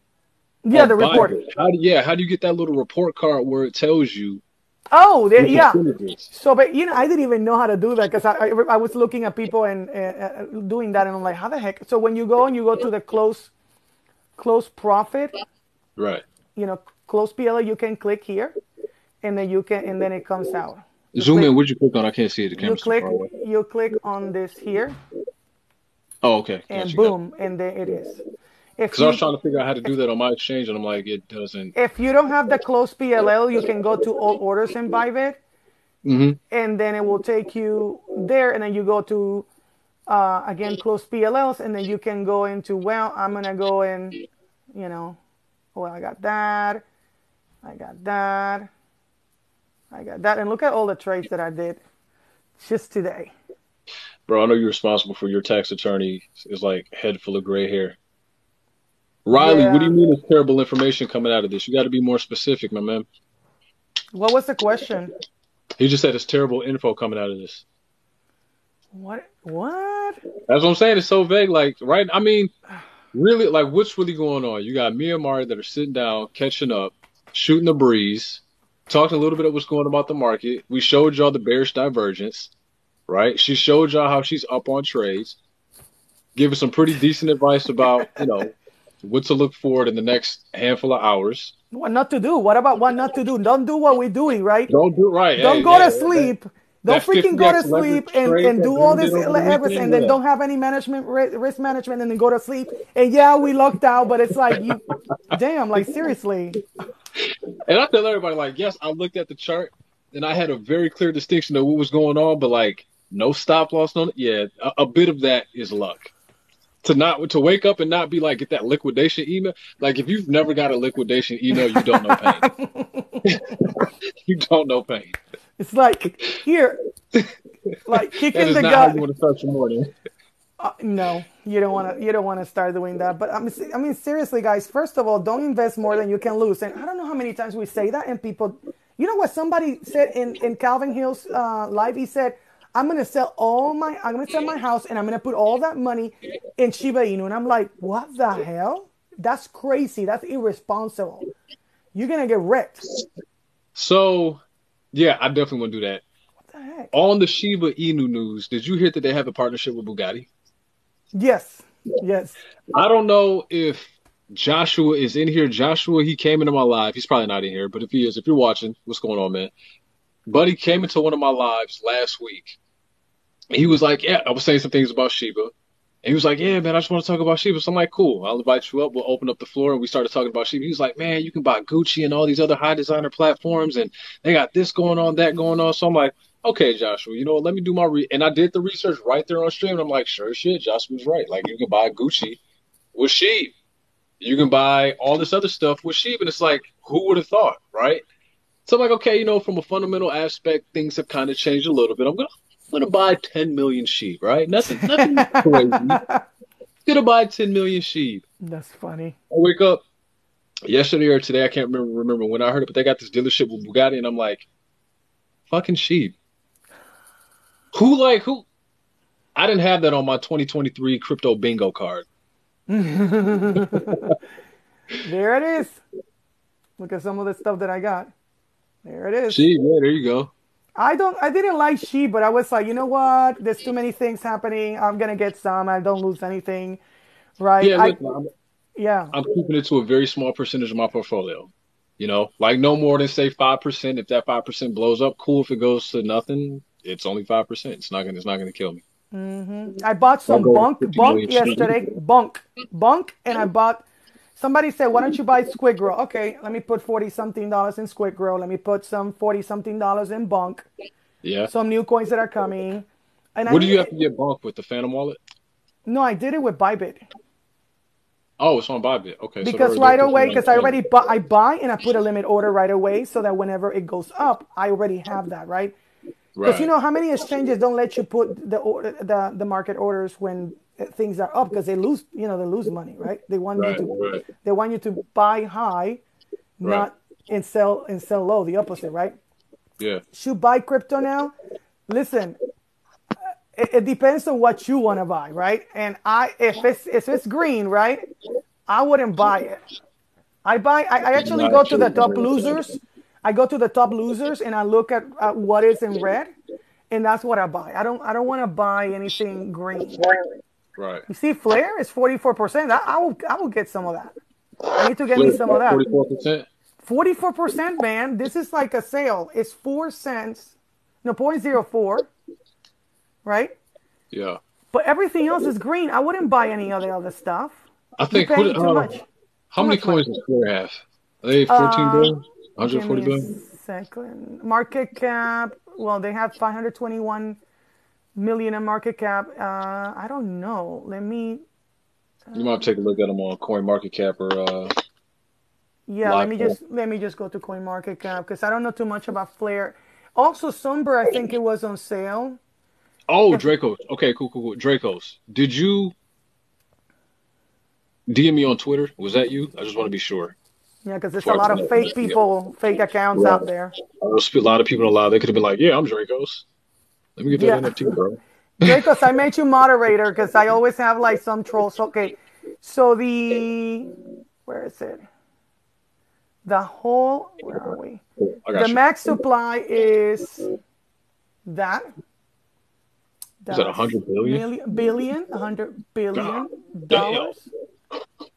Yeah, on the report. Bybit. How do you get that little report card where it tells you Oh, there, what yeah. percentages? So, but I didn't even know how to do that because I was looking at people and doing that, and I'm like, how the heck? So when you go and you go to the close profit, Right. you know, close PL, you can click here, and then and then it comes out. You Zoom click, in. What'd you click on? I can't see it. The you camera's too far click, away. you click on this here, Oh, okay. and Gotcha. Gotcha. boom, and there it is. If Because I was you trying to figure out how to do that on my exchange, and I'm like, it doesn't. if you don't have the close PLL, you can go to all orders in Bybit, Hmm. and then it will take you there, and then you go to again close PLLs, and then you can go into, well, I'm gonna go in, well, I got that, I got that, I got that, and look at all the trades that I did just today. Bro, I know you're responsible for your tax attorney is like head full of gray hair. Riley, what do you Yeah. mean there's terrible information coming out of this? You got to be more specific, my man. What was the question? He just said it's terrible info coming out of this. What? What? That's what I'm saying. It's so vague. Like, right? I mean, really, like, what's really going on? You got me and Mari that are sitting down, catching up, shooting the breeze, talking a little bit of what's going on about the market. We showed y'all the bearish divergence, right? She showed y'all how she's up on trades, gave us some pretty decent advice about, what to look for in the next handful of hours. What not to do? What about what not to do? Don't do what we're doing, right? Don't do it right. Don't Hey, go yeah, to sleep. Don't that freaking go 50x to leverage sleep trade and that do all Boone this did over the everything, and weekend. then Yeah. don't have any management risk management, and then go to sleep. And yeah, we lucked out, but it's like you, damn, like seriously. And I tell everybody, like, yes, I looked at the chart and I had a very clear distinction of what was going on, but like, no stop loss, no, yeah, a bit of that is luck. To wake up and not be like, get that liquidation email. Like, if you've never got a liquidation email, you don't know pain. You don't know pain. It's like here, like That kicking is the not how you gut. want to start your morning. No, you don't want to. You don't want to start doing that. But I mean, seriously, guys. First of all, don't invest more than you can lose. And I don't know how many times we say that, and people, you know what somebody said in Calvin Hill's live. He said, I'm gonna sell my house, and I'm gonna put all that money in Shiba Inu." And I'm like, what the hell? That's crazy. That's irresponsible. You're gonna get wrecked. So, yeah, I definitely want to do that. What the heck? On the Shiba Inu news, did you hear that they have a partnership with Bugatti? Yes, yes. I don't know if Joshua is in here. Joshua, he came into my live. He's probably not in here, but if he is, if you're watching, what's going on, man? Buddy came into one of my lives last week. He was like, yeah, I was saying some things about Shiba. And he was like, yeah, man, I just want to talk about Shiba. So I'm like, cool, I'll invite you up. We'll open up the floor. And we started talking about Shiba. He was like, man, you can buy Gucci and all these other high designer platforms. And they got this going on, that going on. So I'm like, okay, Joshua, let me do my and I did the research right there on stream. And I'm like, sure as shit, Joshua's right. Like, you can buy Gucci with Sheeb. You can buy all this other stuff with Sheeb. And it's like, who would have thought, right? So I'm like, okay, from a fundamental aspect, things have kind of changed a little bit. I'm gonna buy 10 million sheep, right? Nothing crazy. Gonna buy 10 million sheep. That's funny. I wake up yesterday or today, I can't remember when I heard it, but they got this dealership with Bugatti, and I'm like, fucking sheep. Who? I didn't have that on my 2023 crypto bingo card. There it is. Look at some of the stuff that I got. There it is. Sheep, yeah, there you go. I didn't like sheep, but I was like, you know what? There's too many things happening. I'm gonna get some. I don't lose anything, right? Yeah, listen, Yeah. I'm keeping it to a very small percentage of my portfolio. Like no more than say 5%. If that 5% blows up, cool. If it goes to nothing, it's only 5%. It's not gonna kill me. I bought I'll some go to bunk 50 bunk million yesterday. Bunk, and I bought. Somebody said, "Why don't you buy Squid Grow?" Okay, let me put $40-something in Squid Grow. Let me put some $40-something in Bunk. Yeah. Some new coins that are coming. And What do you have to get bulk with the Phantom wallet? No, I did it with Bybit. Oh, it's on Bybit. Okay, so Because right away, because I buy and I put a limit order right away, so that whenever it goes up, I already have that, right? Because you Right. know how many exchanges don't let you put the market orders when things are up because they lose money, right? They want you Right. to Right. they want you to buy high, Right. not and sell low, the opposite, right? Yeah. Should buy crypto now? Listen, it depends on what you want to buy, right? And if it's green, right, I wouldn't buy it. I actually Not go to the sure. top losers. I go to the top losers and I look at what is in red, and that's what I buy. I don't want to buy anything green. Right. You see, Flare is 44%. I will get some of that. I need to get me Flip some of that. 44%. 44%, man. This is like a sale. It's 4 cents, no 0.04, right? Yeah. But everything else is green. I wouldn't buy any of the other stuff. I You're think paying too much. how Too many much money. coins does Square have? Are they 14 billion? Give 140 me a billion? second. Market cap. Well, they have 521 million in market cap. I don't know. Let me. You might take a look at them on Coin Market Cap or Yeah, let Live. me just go to Coin Market Cap because I don't know too much about Flare. Also, Somber, I think it was on sale. Oh, If Dracos. Okay, cool. Dracos. Did you DM me on Twitter? Was that you? I just want to be sure. Yeah, because there's a before I lot put of that fake NFT up. people, fake accounts Right. out there. There's a lot of people alive. They could have been like, "Yeah, I'm Dracos. Let me get that Yeah. NFT, bro." Dracos, I made you moderator because I always have like some trolls. Okay. So where is it? Where are we? Cool. I The got you. max supply is that. Is that a That's hundred billion? million, billion, God $100 billion. damn.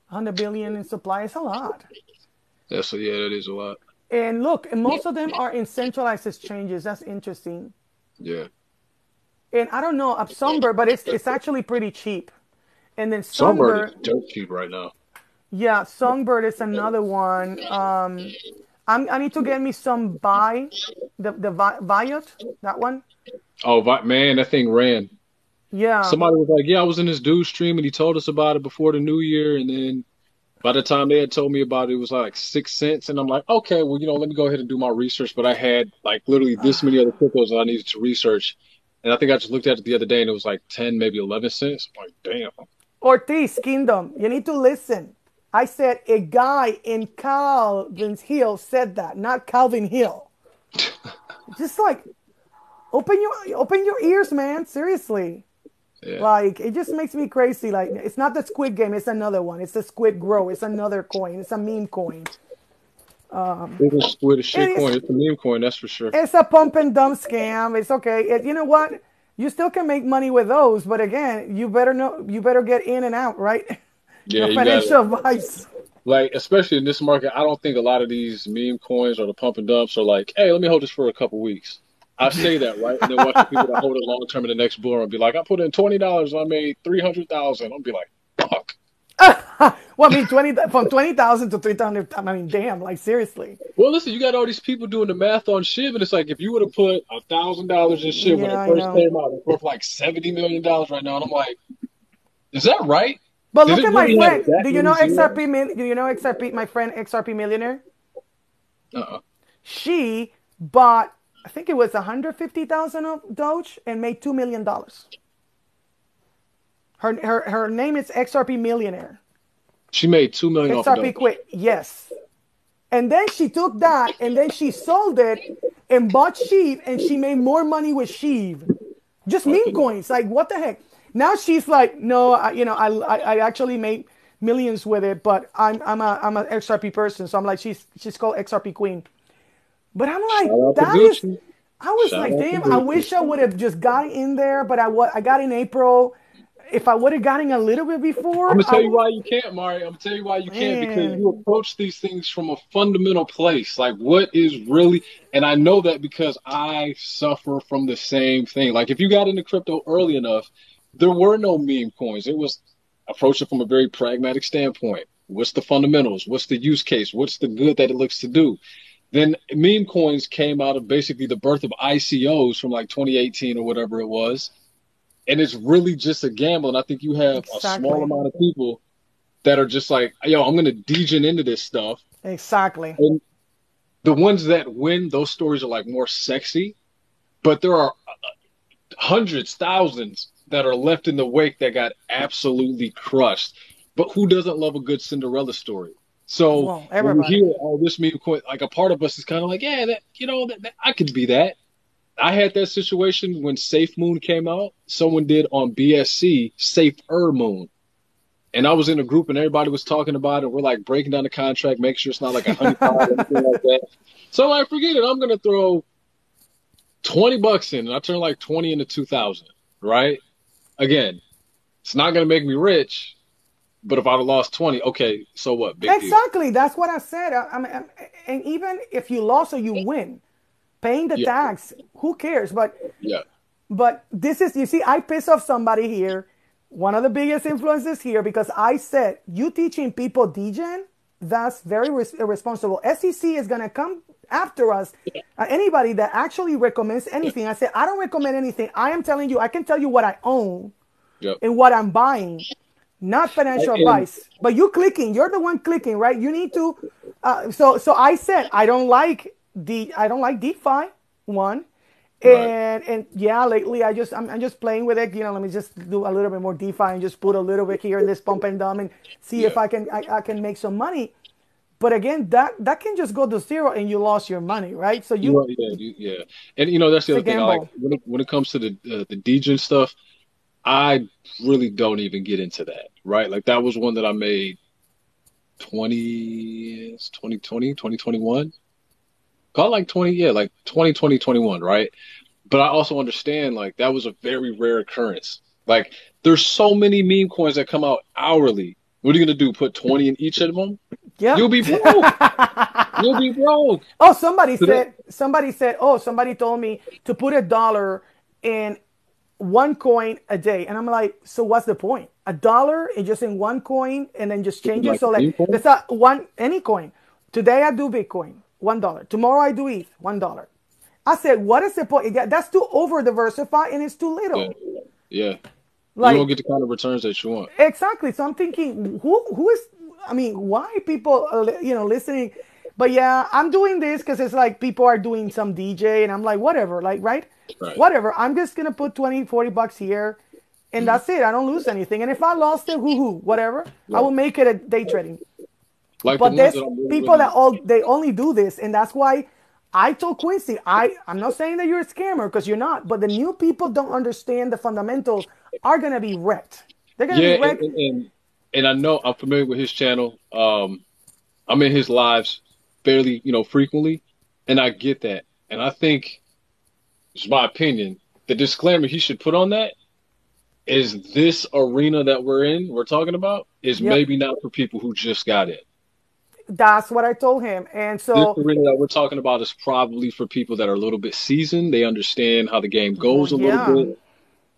100 billion in supply is a lot. Yeah, that is a lot. And look, and most of them are in centralized exchanges. That's interesting. Yeah. And I don't know, Sunbird, but it's actually pretty cheap. And then Songbird is Sunbird, dirt cheap right now. yeah, Songbird is another one. I need to get me some Viot, that one. Oh, man, that thing ran. Yeah. Somebody was like, "Yeah, I was in this dude's stream and he told us about it before the new year." And then by the time they had told me about it, it was like 6 cents. And I'm like, "Okay, well, let me go ahead and do my research." But I had like literally this many other cryptos that I needed to research. And I think I just looked at it the other day and it was like 10, maybe 11 cents. I'm like, damn. Ortiz, Kingdom, you need to listen. I said a guy in Calvin Hill said that, not Calvin Hill. Just like open your ears, man. Seriously. Yeah. Like it just makes me crazy. Like it's not the Squid Game, it's another one. It's the Squid Grow. It's another coin. It's a meme coin. It's a squid a shit It coin. is. It's a meme coin, that's for sure. It's a pump and dump scam. It's okay. You know what? You still can make money with those, but again, you better know. You better get in and out, right? Yeah, you got it. Financial advice. Like, especially in this market, I don't think a lot of these meme coins or the pump and dumps are like, "Hey, let me hold this for a couple weeks." I say that, right? And then watch the people that hold it long term in the next bull run be like, "I put in $20 and I made 300,000." I'll be like, "Fuck." Well, I mean, from 20,000 to 300. I mean, damn. Like seriously. Well, listen, you got all these people doing the math on SHIB, and it's like if you would have put $1,000 in SHIB when Yeah, it I first know. came out, it's worth like $70 million right now, and I'm like, is that right? But Did look it at my really have friend. that Do you many know zeros? XRP? Do you know XRP? My friend XRP Millionaire. Uh-uh. She bought, I think it was 150,000 of Doge and made $2 million. Her name is XRP Millionaire. She made 2 million off of XRP Doge. quit. Yes. And then she took that and then she sold it and bought Sheev and she made more money with Sheev. Just meme Fucking coins. Like what the heck? Now she's like, no, I actually made millions with it, but I'm an XRP person, so I'm like she's called XRP Queen. But I'm shout like out to that is, Gucci. I was Shout like, out to damn, I Gucci. wish I would have just got in there, but I got in April. If I would have gotten a little bit I'm before, gonna tell you why you can't, Mari. I'm gonna tell you why you can't because man. you approach these things from a fundamental place. Like, what is really, and I know that because I suffer from the same thing. Like, if you got into crypto early enough, there were no meme coins. It was approach it from a very pragmatic standpoint. What's the fundamentals? What's the use case? What's the good that it looks to do? Then meme coins came out of basically the birth of ICOs from like 2018 or whatever it was. And it's really just a gamble. And I think you have a small Exactly. amount of people that are just like, yo, I'm going to degen into this stuff. Exactly. And the ones that win, those stories are like more sexy. But there are hundreds, thousands that are left in the wake that got absolutely crushed. But who doesn't love a good Cinderella story? So Well, when we everybody. hear all this meme coin, like a part of us is kind of like, yeah, that I could be that. I had that situation when Safe Moon came out. Someone did on BSC Safer Moon. And I was in a group and everybody was talking about it. We're like breaking down the contract, make sure it's not like a honeypot or anything like that. So I'm like, forget it. I'm going to throw $20 in and I turn like 20 into 2,000, right? Again, it's not going to make me rich, but if I'd have lost 20, okay, so what? Big deal. Exactly. That's what I said. And even if you lost or you win, paying the Yeah, tax, who cares? yeah, But this is, you see, I pissed off somebody here, one of the biggest influences here, because I said, you teaching people degen, that's very irresponsible. SEC is going to come after us. Anybody that actually recommends anything, I said, I don't recommend anything. I am telling you, I can tell you what I own yeah. and what I'm buying, not financial And advice. But you clicking, you're the one clicking, right? You need to. So I said I don't like DeFi one, right, and yeah, lately I'm just playing with it. Let me just do a little bit more DeFi and just put a little bit here in this pump and dump and see if yeah, I can make some money. But again, that can just go to zero and you lost your money, right? So You you are, yeah, yeah. And that's the it's a other thing. I like gamble. when it comes to the DJ stuff. I really don't even get into that, right? Like that was one that I made 2020, 2021. Call it like 20, yeah, like 2020, 21, right? But I also understand like that was a very rare occurrence. Like there's so many meme coins that come out hourly. What are you gonna do? Put 20 in each of them? Yep. You'll be broke. You'll be broke. Oh, So that, oh, somebody told me to put $1 in one coin a day. And I'm like, so what's the point? $1 and just in one coin and then just change it. like So a like meme coin? that's not one any coin. Today I do Bitcoin, $1. Tomorrow I do ETH, $1. I said, what is the point? That's too over diversified and it's too Yeah, little. yeah. You won't Like get the kind of returns that you want. exactly. So I'm thinking, who is? I mean, why people listening? But yeah, I'm doing this because it's like people are doing some DJ, and I'm like, whatever, like right, Right. whatever. I'm just gonna put 20, $40 here, and Mhm. that's it. I don't lose anything. And if I lost it, hoo, whatever. I will Right. make it a day trading. Like the But ones there's that I'm really, people that really, they only do this, and that's why I told Quincy, I'm not saying that you're a scammer because you're not, but the new people don't understand the fundamentals are gonna be wrecked. They're gonna be yeah, wrecked. and I know I'm familiar with his channel. I'm in his lives fairly, frequently, and I get that. And I think, it's my opinion, the disclaimer he should put on that is this arena that we're talking about, is Yep. maybe not for people who just got in. That's what I told him. And This so, arena that we're talking about is probably for people that are a little bit seasoned. They understand how the game well, goes a little yeah,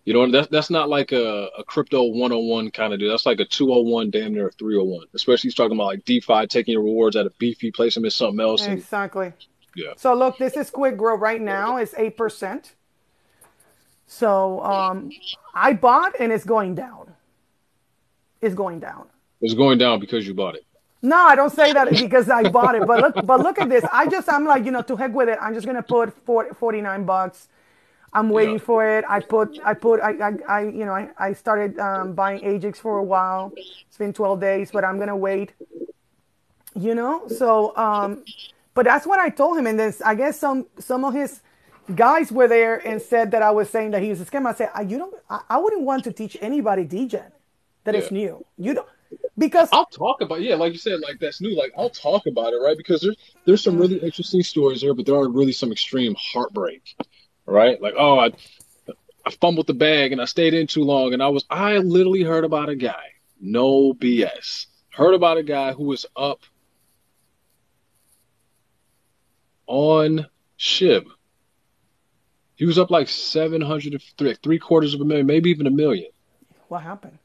bit. That's not like a crypto 101 kind of dude. That's like a 201, damn near a 301. Especially he's talking about like DeFi, taking your rewards out of beefy, place them in something else, and exactly. yeah, So look, this is quick grow right now. It's 8%. So I bought and it's going down. It's going down. it's going down because you bought it. No, I don't say that because I bought it. But look at this. I'm like, to heck with it. I'm just gonna put $49. I'm Yeah. waiting for it. I started buying Ajax for a while. It's been 12 days, but I'm gonna wait. So but that's what I told him. And then I guess some of his guys were there and said that I was saying that he was a scammer. I said, I wouldn't want to teach anybody DGen that Yeah. is new. You don't because I'll talk about, yeah, like you said, like that's new. Like I'll talk about it, right? Because there's some really interesting stories there, but there are really some extreme heartbreak, right? Like, oh, I fumbled the bag and I stayed in too long, and I literally heard about a guy, no BS, heard about a guy who was up on SHIB. He was up like 700, three quarters of a million, maybe even a million. what happened?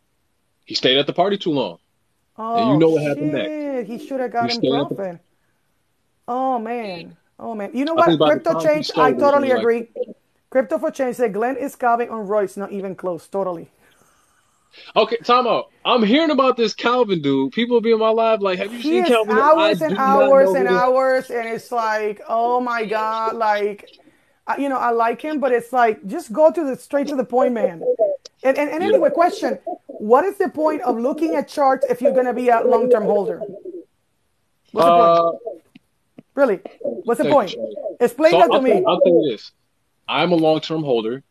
He stayed at the party too long, and you Oh know what happened next. shit! He should have He gotten stayed at the. profit. Oh man. Oh man. You know I think what? by the Crypto time he change. I sold, it was totally only like. agree. Crypto for change said Glenn is Calvin on Royce, not even close. Totally. Okay, time out. I'm hearing about this Calvin dude. People be in my live like, have you He seen is Calvin? I hours and do not hours know and who this. hours, and it's like, oh my god, like, I like him, but it's like, just go to the straight to the point, man. And Yeah. anyway, question: what is the point of looking at charts if you're gonna be a long-term holder? What's the point? Uh, Really? What's the Thank you, point? Charlie. Explain So that to me. I'll tell you this. I'm a long-term holder,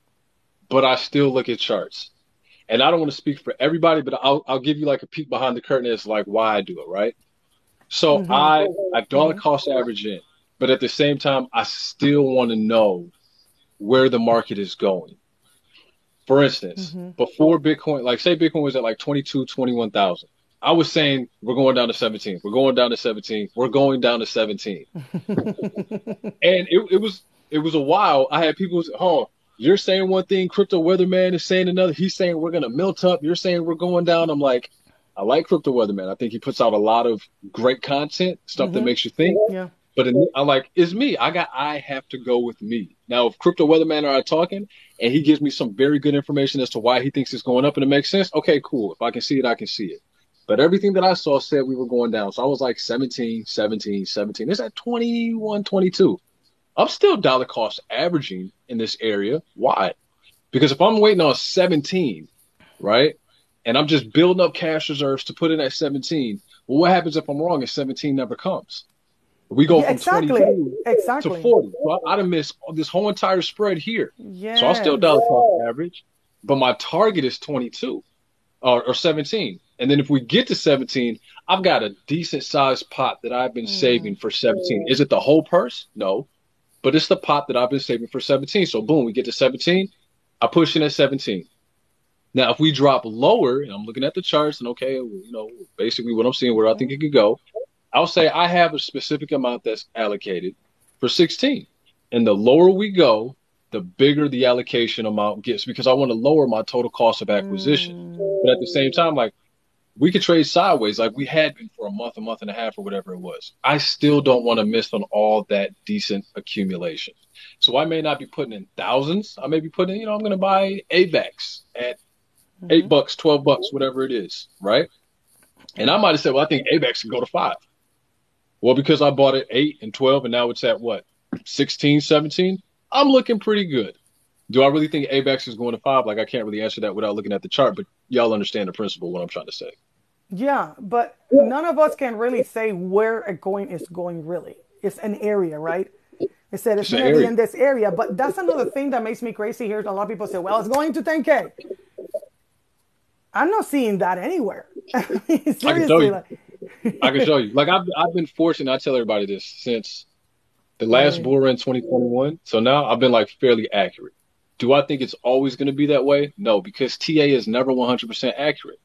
but I still look at charts. And I don't want to speak for everybody, but I'll give you like a peek behind the curtain as like why I do it, right? So I dollar cost average in, but at the same time, I still want to know where the market is going. For instance, before Bitcoin, like say Bitcoin was at like 22, 21,000. I was saying we're going down to 17. We're going down to 17. We're going down to 17. And it was a while. I had people say, "Oh, you're saying one thing, Crypto Weatherman is saying another. He's saying we're gonna melt up. You're saying we're going down." I'm like, I like Crypto Weatherman. I think he puts out a lot of great content, stuff that makes you think. Yeah. But I like, it's me. I have to go with me. Now, if Crypto Weatherman and I are talking and he gives me some very good information as to why he thinks it's going up and it makes sense, okay, cool. If I can see it, I can see it. But everything that I saw said we were going down. So I was like 17, 17, 17. It's at 21, 22. I'm still dollar cost averaging in this area. Why? Because if I'm waiting on 17, right, and I'm just building up cash reserves to put in at 17, Well, what happens if I'm wrong and 17 never comes? We go Yeah, from exactly. 22 to Exactly. 40. So I'd have missed this whole entire spread here. So I'll still Yes. dollar cost average, but my target is 22 or 17. And then if we get to 17, I've got a decent sized pot that I've been saving for 17. Is it the whole purse? No, but it's the pot that I've been saving for 17. So boom, we get to 17. I push in at 17. Now, if we drop lower, and I'm looking at the charts, and okay, basically what I'm seeing where I think it could go, I'll say I have a specific amount that's allocated for 16. And the lower we go, the bigger the allocation amount gets because I want to lower my total cost of acquisition. But at the same time, like we could trade sideways like we had been for a month and a half, or whatever it was. I still don't want to miss on all that decent accumulation. So I may not be putting in thousands. I may be putting, I'm going to buy AVAX at $8, $12, whatever it is, right? And I might have said, well, I think AVAX can go to 5. Well, because I bought it 8 and 12, and now it's at what, 16, 17? I'm looking pretty good. Do I really think AVAX is going to 5? Like, I can't really answer that without looking at the chart, but y'all understand the principle, what I'm trying to say. Yeah, but none of us can really say where a coin is going really. It's an area, right? It said it's It's an going to be area. in this area, but that's another thing that makes me crazy here. A lot of people say, well, it's going to 10K. I'm not seeing that anywhere. I mean, I can show seriously, you. like, I can show you. Like, I've been fortunate. I tell everybody this since the last hey, bull run 2021. So now I've been like fairly accurate. Do I think it's always going to be that way? No, because TA is never 100% accurate.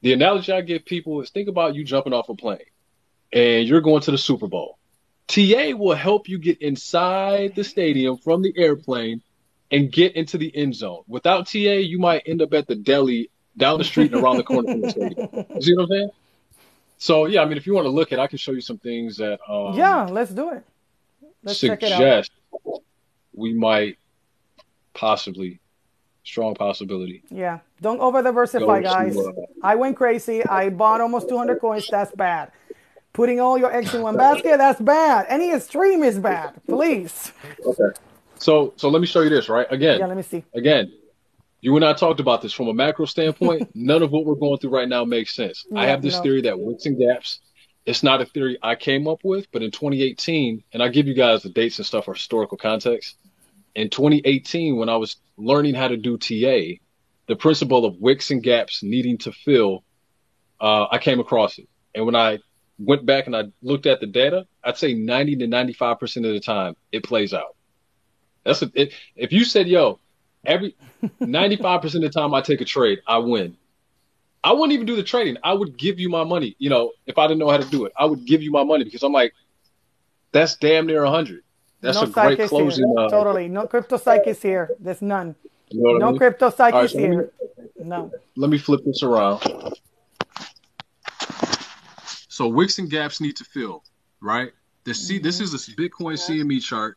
The analogy I give people is think about you jumping off a plane and you're going to the Super Bowl. TA will help you get inside the stadium from the airplane and get into the end zone. Without TA, you might end up at the deli down the street and around the corner from the stadium. You see what I'm saying? So yeah, I mean, if you want to look at, I can show you some things that yeah, let's do it. Let's check it out. suggest we might possibly, strong possibility, Yeah, don't over diversify, go guys. to. I went crazy. I bought almost 200 coins. That's bad. Putting all your eggs in one basket, that's bad. Any extreme is bad. Please. Okay. So let me show you this, right? Yeah, let me see. Again, you and I talked about this from a macro standpoint. None of what we're going through right now makes sense. I Yeah, have this no. theory that wicks and gaps. It's not a theory I came up with, but in 2018, and I give you guys the dates and stuff for historical context. In 2018, when I was learning how to do TA, the principle of wicks and gaps needing to fill, I came across it. And when I went back and I looked at the data, I'd say 90 to 95% of the time it plays out. If you said, yo, every 95% of the time I take a trade, I win. I wouldn't even do the trading. I would give you my money. If I didn't know how to do it, I would give you my money because I'm like, that's damn near 100. That's No a great psychics here. closing. Totally. No crypto psychics here. There's none. You know what I No mean? crypto All right, psychics so here. No. let me flip this around. So wicks and gaps need to fill, right? This is a Bitcoin CME chart.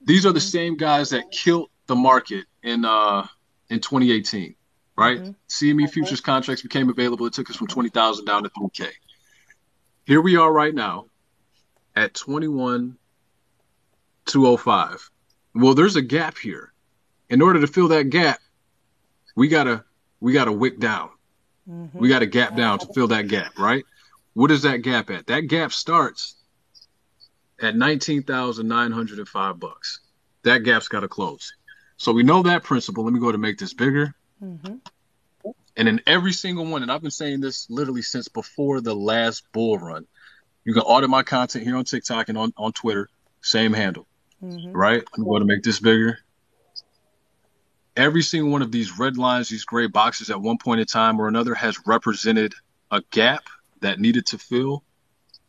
These are the same guys that killed the market in 2018, right? CME futures contracts became available. It took us from 20,000 down to 3K. Here we are right now at 21,205. Well, there's a gap here. In order to fill that gap, we gotta wick down. We gotta gap down to fill that gap, right? What is that gap at? That gap starts at $19,905. That gap's got to close. So we know that principle. Let me go to make this bigger. And in every single one, and I've been saying this literally since before the last bull run, you can audit my content here on TikTok and on Twitter, same handle, right? I'm going to make this bigger. Every single one of these red lines, these gray boxes at one point in time or another has represented a gap that needed to fill.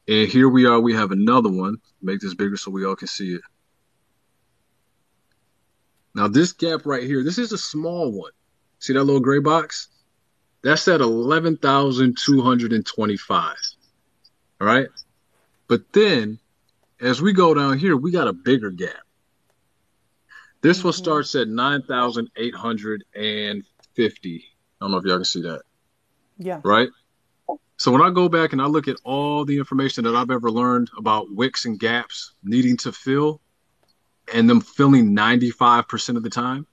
And here we are. We have another one. Make this bigger so we all can see it. Now, this gap right here, this is a small one. See that little gray box? That's at 11,225. All right. But then as we go down here, we got a bigger gap. This one starts at 9,850. I don't know if y'all can see that. Yeah. Right. So when I go back and I look at all the information that I've ever learned about wicks and gaps needing to fill and them filling 95% of the time,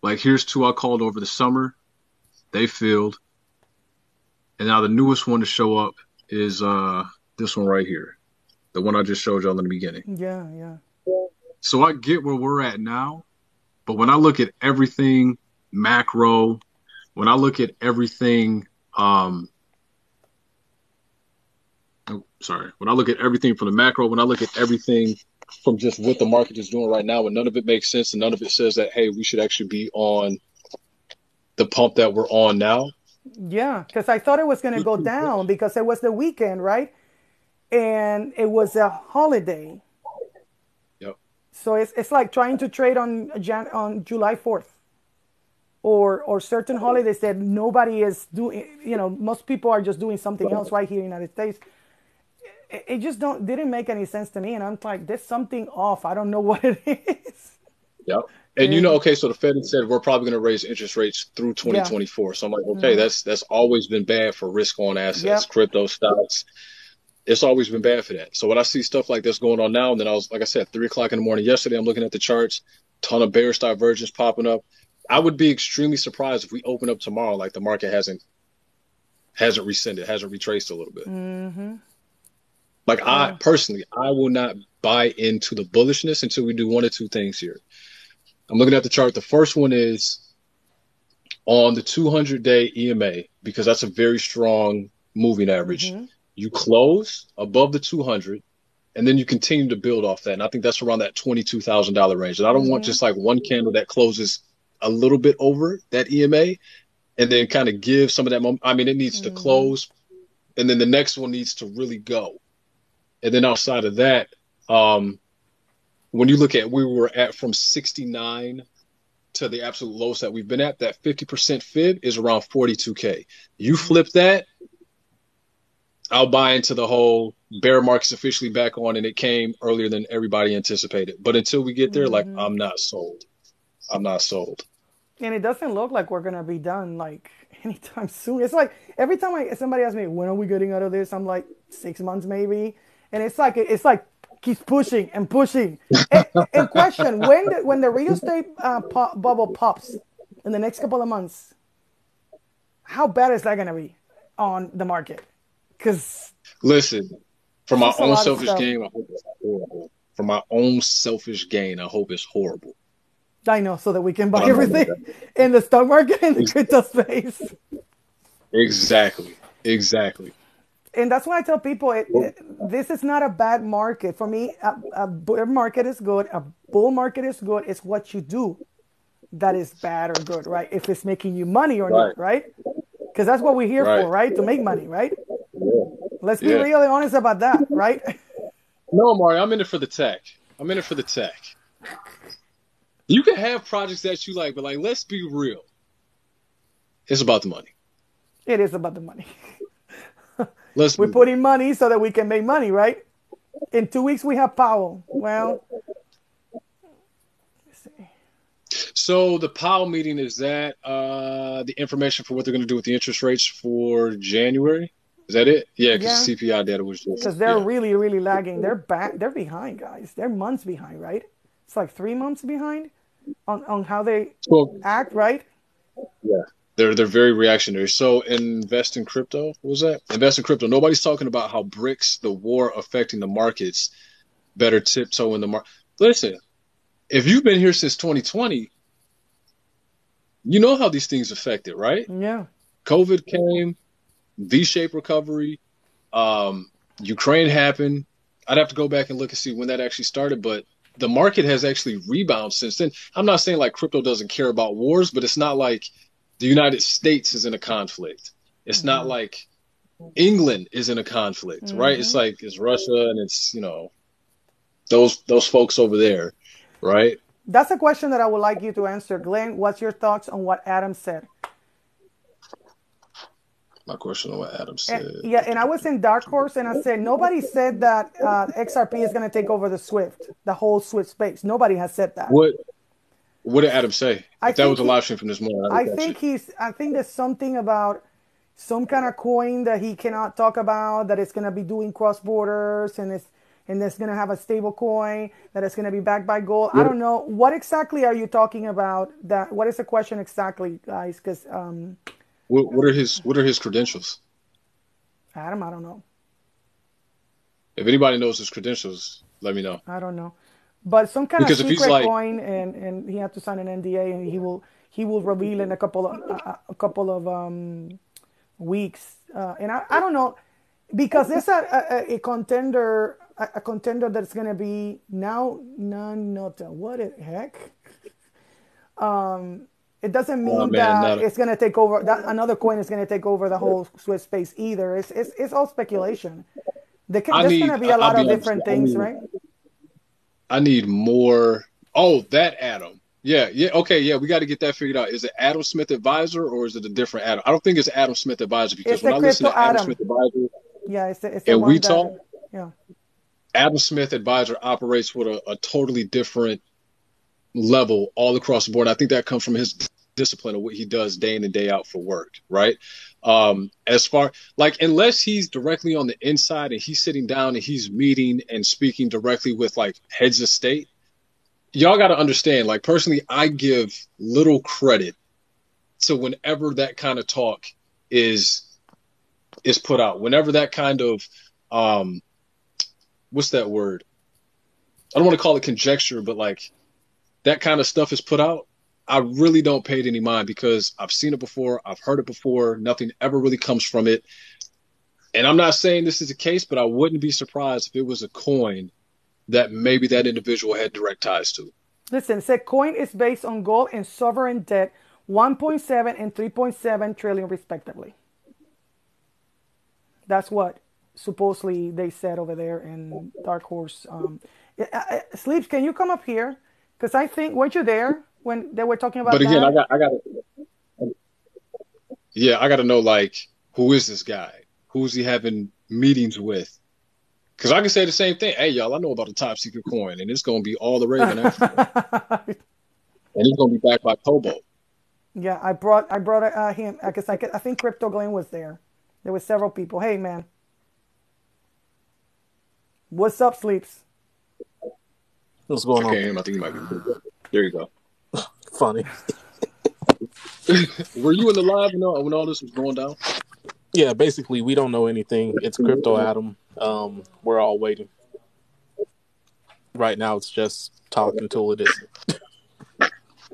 like here's two I called over the summer. They filled. And now the newest one to show up is this one right here, the one I just showed y'all in the beginning. Yeah, yeah. So I get where we're at now, but when I look at everything macro, when I look at everything, when I look at everything from the macro, when I look at everything from just what the market is doing right now, and none of it makes sense, and none of it says that, hey, we should actually be on the pump that we're on now. Yeah, because I thought it was going to go down because it was the weekend, right? And it was a holiday. Yep. So it's like trying to trade on July 4th or certain holidays that nobody is doing, most people are just doing something else right here in the United States. It just didn't make any sense to me, and I'm like, there's something off. I don't know what it is. Yep. And And okay, so the Fed had said we're probably going to raise interest rates through yeah, 2024. So I'm like, okay, that's always been bad for risk on assets, yep. crypto stocks. It's always been bad for that. So when I see stuff like this going on now, and then I was, like I said, 3 o'clock in the morning yesterday, I'm looking at the charts, ton of bearish divergence popping up. I would be extremely surprised if we open up tomorrow like the market hasn't rescinded, hasn't retraced a little bit. Mm-hmm. Like I Yeah. personally, I will not buy into the bullishness until we do one or two things here. I'm looking at the chart. The first one is on the 200-day EMA because that's a very strong moving average. Mm-hmm. You close above the 200, and then you continue to build off that. And I think that's around that $22,000 range. And I don't want Mm-hmm. just like one candle that closes a little bit over that EMA and then kind of give some of that moment. I mean, it needs to Mm-hmm. close, and then the next one needs to really go. And then outside of that, when you look at where we were at from 69 to the absolute lowest that we've been at, that 50% fib is around 42K. You flip that, I'll buy into the whole bear market's officially back on and it came earlier than everybody anticipated. But until we get there, like, Mm-hmm. I'm not sold. I'm not sold. And it doesn't look like we're gonna be done like anytime soon. It's like every time somebody asks me when are we getting out of this, I'm like 6 months maybe, and it's like keeps pushing and pushing. And question when the real estate bubble pops in the next couple of months, how bad is that gonna be on the market? Because Listen, for it's my just a own lot of selfish stuff. gain, I hope it's horrible. For my own selfish gain, I hope it's horrible. I know, so that we can buy But I'm not gonna everything in the stock market and the crypto space. exactly. Exactly. And that's why I tell people this is not a bad market. For me, a bear market is good. A bull market is good. It's what you do that is bad or good, right? If it's making you money or Right. not, right? Because that's what we're here Right. for, right? To make money, right? Yeah. Let's be Yeah. really honest about that, right? No, Mario, I'm in it for the tech. I'm in it for the tech. You can have projects that you like, but like, let's be real. It's about the money. It is about the money. Let's We're be real. putting money so that we can make money, right? In 2 weeks, we have Powell. Well, let's see. So the Powell meeting, is that the information for what they're going to do with the interest rates for January? Is that it? Yeah, because the Yeah, CPI data was just because they're yeah. really, really lagging. They're back. They're behind, guys. They're months behind, right? It's like 3 months behind on how they Well, act, right? yeah, they're very reactionary. So invest in crypto. What was that? Invest in crypto. Nobody's talking about how BRICS, the war affecting the markets, better tiptoe in the market. Listen, if you've been here since 2020, you know how these things affect it, right? Yeah. COVID came, V-shaped recovery. Ukraine happened. I'd have to go back and look and see when that actually started, but the market has actually rebounded since then. I'm not saying like crypto doesn't care about wars, but it's not like the United States is in a conflict. It's not like England is in a conflict, right? It's like it's Russia and it's, those folks over there, right? That's a question that I would like you to answer. Glenn, what's your thoughts on what Adam said? My question on what Adam said. Yeah, and I was in Dark Horse and I said, nobody said that XRP is going to take over the Swift, the whole Swift space. Nobody has said that. What did Adam say? I If that was think a live stream from this morning, I I didn't catch think it. I think there's something about some kind of coin that he cannot talk about that it's going to be doing cross borders and it's going to have a stable coin that is going to be backed by gold. I What don't know what exactly are you talking about. That what is the question exactly, guys? Because what are his credentials? Adam, I don't know. If anybody knows his credentials, let me know. I don't know. But some kind of Because if he's secret like, coin, and he had to sign an NDA, and he will reveal in a couple of weeks. And I don't know, because there's a contender, a contender that's gonna be now none not what the heck. It doesn't oh mean man, that not a, it's gonna take over, that another coin is gonna take over the whole Swiss space either. It's all speculation. There's gonna be a I'll lot be of honest, different things, right? I need more. Oh, that Adam. Yeah, yeah, okay, yeah, we got to get that figured out. Is it Adam Smith Advisor or is it a different Adam? I don't think it's Adam Smith Advisor because It's when the I listen crypto to Adam Adam. Smith Advisor Yeah, it's the and we one that, talk, yeah. Adam Smith Advisor operates with a totally different level all across the board. I think that comes from his discipline of what he does day in and day out for work, right? As far like unless he's directly on the inside and he's sitting down and he's meeting and speaking directly with like heads of state, y'all got to understand. Like personally, I give little credit to whenever that kind of talk is put out. Whenever that kind of what's that word? I don't want to call it conjecture, but like that kind of stuff is put out, I really don't pay it any mind because I've seen it before, I've heard it before, nothing ever really comes from it. And I'm not saying this is the case, but I wouldn't be surprised if it was a coin that maybe that individual had direct ties to. Listen, said coin is based on gold and sovereign debt, 1.7 and 3.7 trillion respectively. That's what supposedly they said over there in Dark Horse. Sleeps, can you come up here? Because I think, weren't you there when they were talking But about again, that? I got to know like who is this guy? Who's he having meetings with? Because I can say the same thing. Hey, y'all, I know about the top secret coin, and it's going to be all the Raven after, and it's going to be backed by Cobalt. Yeah, I brought him because I think Crypto Glenn was there. There were several people. Hey, man, what's up, Sleeps? What's going I on? can't hear him. I think he might be. There you go. Funny. Were you in the live when all this was going down? Yeah, basically, we don't know anything. It's Crypto Adam. We're all waiting. Right now, it's just talk until it is.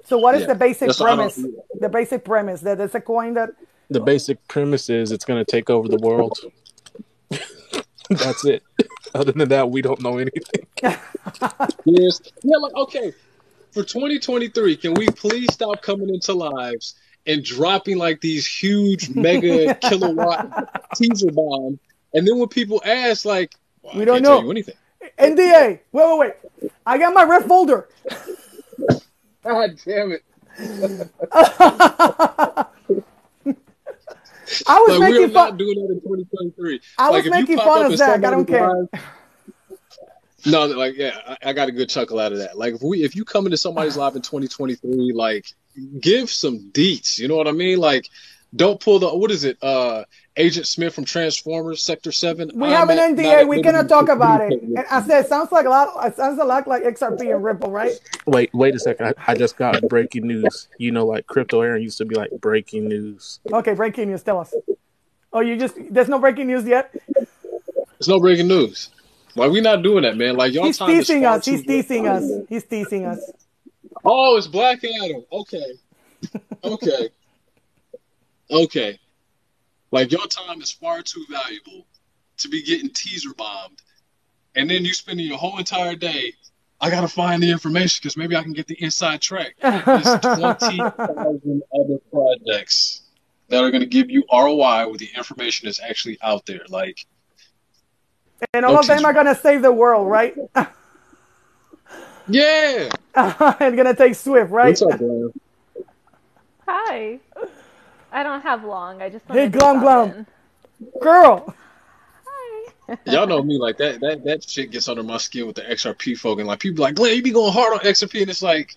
So, what is Yeah. the basic That's I don't. premise? The basic premise that there's a coin that The basic premise is it's going to take over the world. That's it. Other than that, we don't know anything. Yes. Yeah. Like okay. For 2023, can we please stop coming into lives and dropping like these huge mega kilowatt teaser bombs? And then when people ask, like, well, we I don't can't tell you know. anything. NDA. Wait. I got my red folder. God damn it. I was Like, we are making not fun. doing that in 2023. I Like, was if you making pop fun up of in Zach. I don't somebody's care. live, no, like, yeah, I got a good chuckle out of that. Like, if you come into somebody's live in 2023, like, give some deets. You know what I mean? Like, don't pull the, what is it? Agent Smith from Transformers, Sector 7. We have I'm an not NDA. at We liberty cannot to talk about it. communicate with And I you. said, it sounds a lot like XRP and Ripple, right? Wait a second. I just got breaking news. You know, like Crypto Aaron used to be like breaking news. Okay, breaking news. Tell us. Oh, there's no breaking news yet? There's no breaking news. Like, we're not doing that, man. Like, y'all He's time is teasing far us. too He's teasing us. valuable. He's teasing us. Oh, it's Black Adam. Okay. Okay. Like, your time is far too valuable to be getting teaser bombed. And then you spending your whole entire day, I got to find the information because maybe I can get the inside track. There's 20,000 other projects that are going to give you ROI where the information is actually out there. Like, And no all of them teaser are bomb. going to save the world, right? Yeah. And going to take Swift, right? What's up, bro? Hi. I don't have long. I just Hey, wanted to Glum pop Glum. in. Girl. Hi. Y'all know me, like that shit gets under my skin with the XRP folk, and like people like, Glenn, you be going hard on XRP, and it's like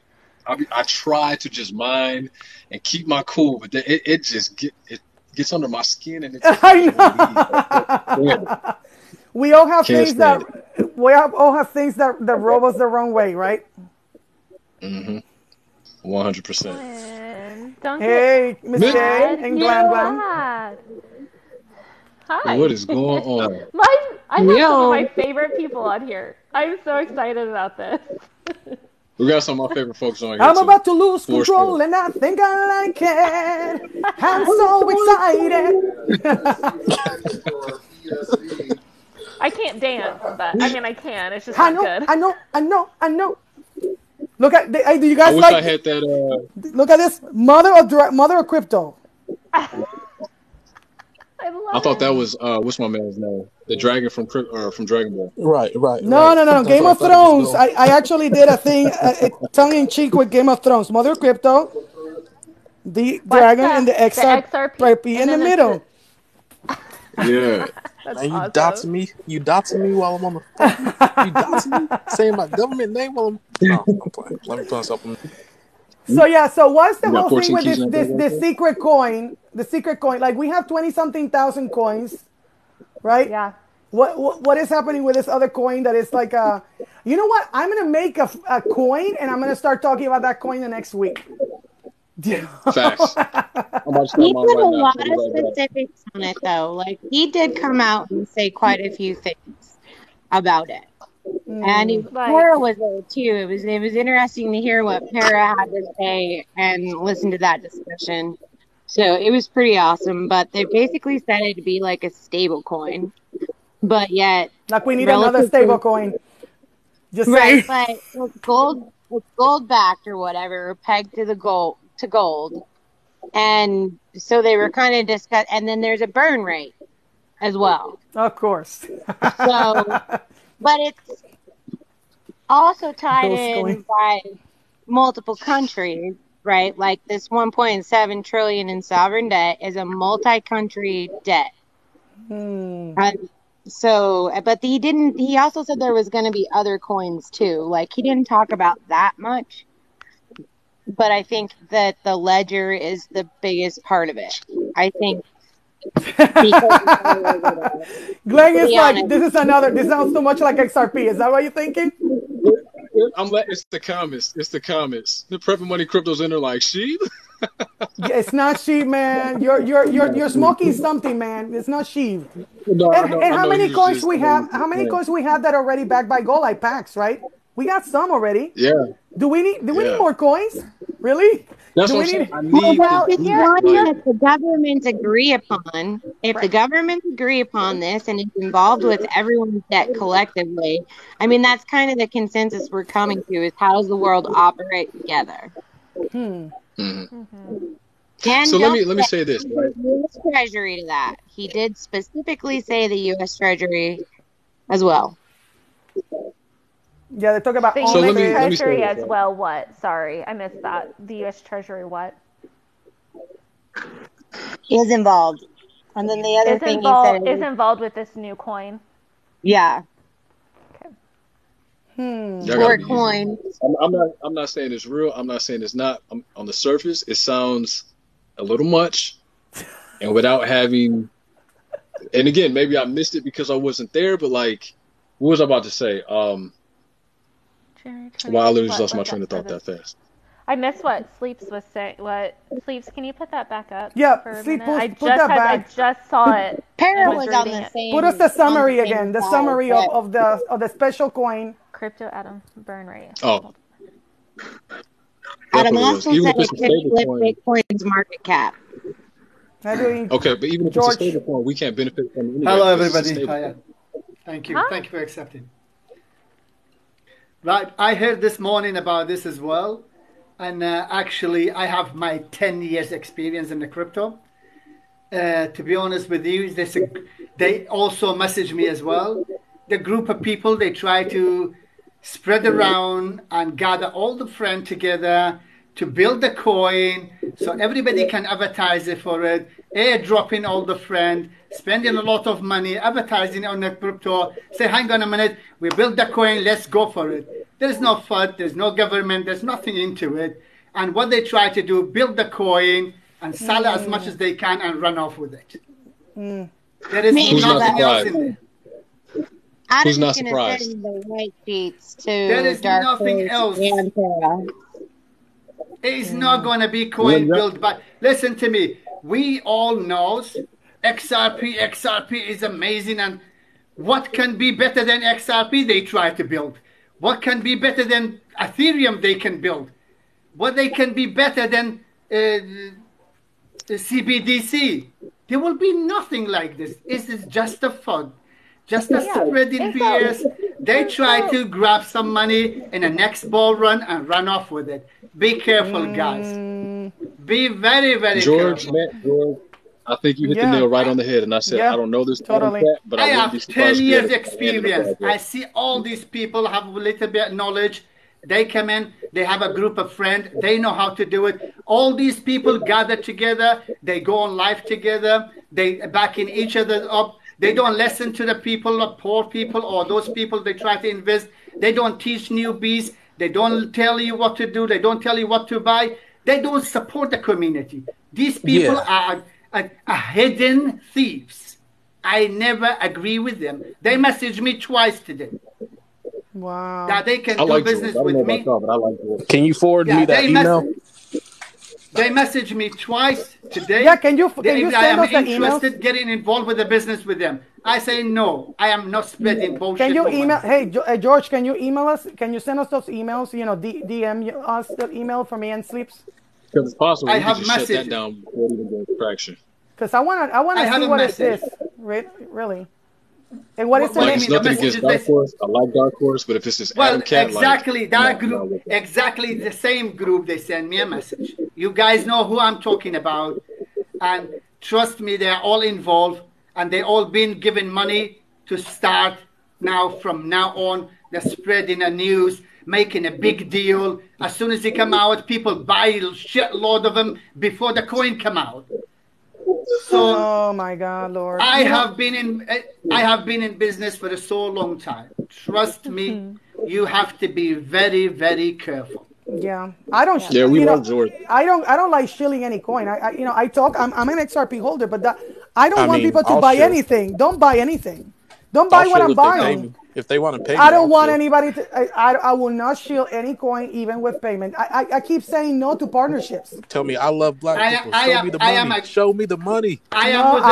I try to just mind and keep my cool, but then it just it gets under my skin, and it just I won't leave. I can't stand it. know. We all have Can't things stand that it. all have things that rub us the wrong way, right? 100%. Glenn, don't get Hey, Miss Miss J mad. and Be Glam Glam. glad. Hi. What is going on? I have some of my favorite people on here. I'm so excited about this. We got some of my favorite folks on here I'm too. about to lose For control sure. and I think I like it. I'm so excited. I can't dance, but I mean I can. It's just I not know, good. I know, I know, I know. Look at, hey, do you I guys wish I like, had that. look at this, mother of crypto. I love I thought it. that was what's my man's name? The dragon from from Dragon Ball. Right, right, No, right. no, no, That's Game what I of thought it was Thrones. going. I actually did a thing, tongue-in-cheek with Game of Thrones. Mother of crypto, the What's dragon, and the the XRP XRP in and the then middle. Yeah. That's Man, you awesome. doxing me. You doxing me while I'm on the phone. You doxing me, saying my government name while I'm. No, I'm playing. Let me put something. So yeah, so what's the You got whole thing 14 with keys this in that this bag right this there? secret coin? The secret coin, like we have 20-something thousand coins, right? Yeah. What is happening with this other coin that is like a, you know what? I'm gonna make a coin and I'm gonna start talking about that coin the next week. Facts. I'm about to start He mine put right a now. lot I'll be of right back. specifics on it, though. Like, he did come out and say quite a few things about it. And Like, Para was there too. It was interesting to hear what Para had to say and listen to that discussion. So it was pretty awesome. But they basically said it'd be like a stable coin, but yet Like we need another relative stable to coin. Just right, saying. but it's gold backed or whatever, pegged to the gold. And so they were kind of discuss, and then there's a burn rate as well. Of course. So, but it's also tied Ghost in coin. by multiple countries, right? Like this 1.7 trillion in sovereign debt is a multi-country debt. So, but he also said there was going to be other coins too. Like he didn't talk about that much, but I think that the ledger is the biggest part of it. I think because Glenn to is be like, honest, this sounds too much like XRP. Is that what you're thinking? It's the comments. It's the comments. The Prep and Money Crypto's in there like sheep. Yeah, it's not sheep, man. You're smoking something, man. It's not sheep. No, And, I and how know he many was coins just. I we know he have? was How just many playing. coins we have that are already backed by gold like packs, right? We got some already. Yeah, Do we need yeah. more coins? Really? That's Do what we I'm saying. need? I well, need to it's do one like. that the governments agree upon. If the governments agree upon this and it's involved with everyone's debt collectively, I mean, that's kind of the consensus we're coming to is how does the world operate together? Mhm. And So don't let me say this, right? U.S. Treasury to that. He did specifically say the U.S. Treasury as well. Yeah, they talk about the So U.S. let me say Treasury this, as right? well. What? Sorry, I missed that. The U.S. Treasury what? Is involved. And then the other thing he said Is involved with this new coin. yeah. Y'all gotta Or be easy. coin. I'm not saying it's real. I'm not saying it's not. On the surface, it sounds a little much, and without having. And again, maybe I missed it because I wasn't there. But like, what was I about to say? Wow, I literally just lost my train of thought that fast. I missed what Sleeps was saying. What Sleeps? Can you put that back up? Yeah, for a Sleep, minute? put that back. I just saw it. Para and was on reading the it. same. Put us the summary on the same again. The side, summary but- of the special coin. Crypto atom burn rate. Oh, Adam that's what it was. Austin Even said if it it's a could stable flip coin, Bitcoin's market cap. How do we, okay, but even if George? it's a stable coin, we can't benefit from it anyway. Hello, because it's a everybody. stable Hiya. coin. Thank you. Hi. Thank you for accepting. Right. I heard this morning about this as well. And actually, I have my 10 years experience in the crypto. To be honest with you, they also messaged me as well. The group of people, they try to spread around and gather all the friends together to build the coin so everybody can advertise it for it, airdropping all the friends, spending a lot of money, advertising on the crypto, say, hang on a minute, we built the coin, let's go for it. There's no FUD, there's no government, there's nothing into it. And what they try to do, build the coin and sell it as much as they can and run off with it. There is Who's not nothing else surprised? in there. Adam's not gonna surprised? send the white sheets to There is Dark nothing Horse else. and Para. It's not going to be coin Yeah. built by. Listen to me. We all knows XRP is amazing, and what can be better than XRP? They try to build. What can be better than Ethereum? They can build. What they can be better than CBDC? There will be nothing like this. This is just a fun, just a spreading fears. They try to grab some money in the next bull run and run off with it. Be careful, guys. Be very, very careful. George, I think you hit the nail right on the head. And I said, I don't know this totally, but I have 10 years experience. I see all these people have a little bit of knowledge. They come in, they have a group of friends, they know how to do it. All these people gather together, they go on live together, they backing each other up. They don't listen to the people, the poor people, or those people they try to invest. They don't teach newbies. They don't tell you what to do. They don't tell you what to buy. They don't support the community. These people are hidden thieves. I never agree with them. They messaged me twice today. Wow. That they can do business with me. Can you forward me that email? They messaged me twice today. Yeah, can you send us an email? Interested getting involved with the business with them. I say no. I am not spreading bullshit. Can you email? Hey, George, can you email us? Can you send us those emails? You know, DM us the email from Ian Sleeps. Because it's possible I we have can just shut messages. that down before it even goes traction. Because I want to see what it is. Really. And what is the Like, name? it's nothing against Dark Horse. I like Dark Horse, but if it's this Adam Cat, exactly like, that group, exactly the same group, they send me a message. You guys know who I'm talking about, and trust me, they're all involved, and they all been given money to start now. From now on, they're spreading the news, making a big deal. As soon as they come out, people buy a shitload of them before the coin come out. So, oh my God, Lord! I have been in business for so long time. Trust me, you have to be very, very careful. Yeah, I don't. Yeah, we love George. I don't like shilling any coin. I talk. I'm an XRP holder, but I don't want people to buy anything. Don't buy anything. Don't buy what I'm buying. If they want to pay, I don't want anybody to. I will not shield any coin, even with payment. I keep saying no to partnerships. Tell me, I love black people. Show me the money. Show me the money. I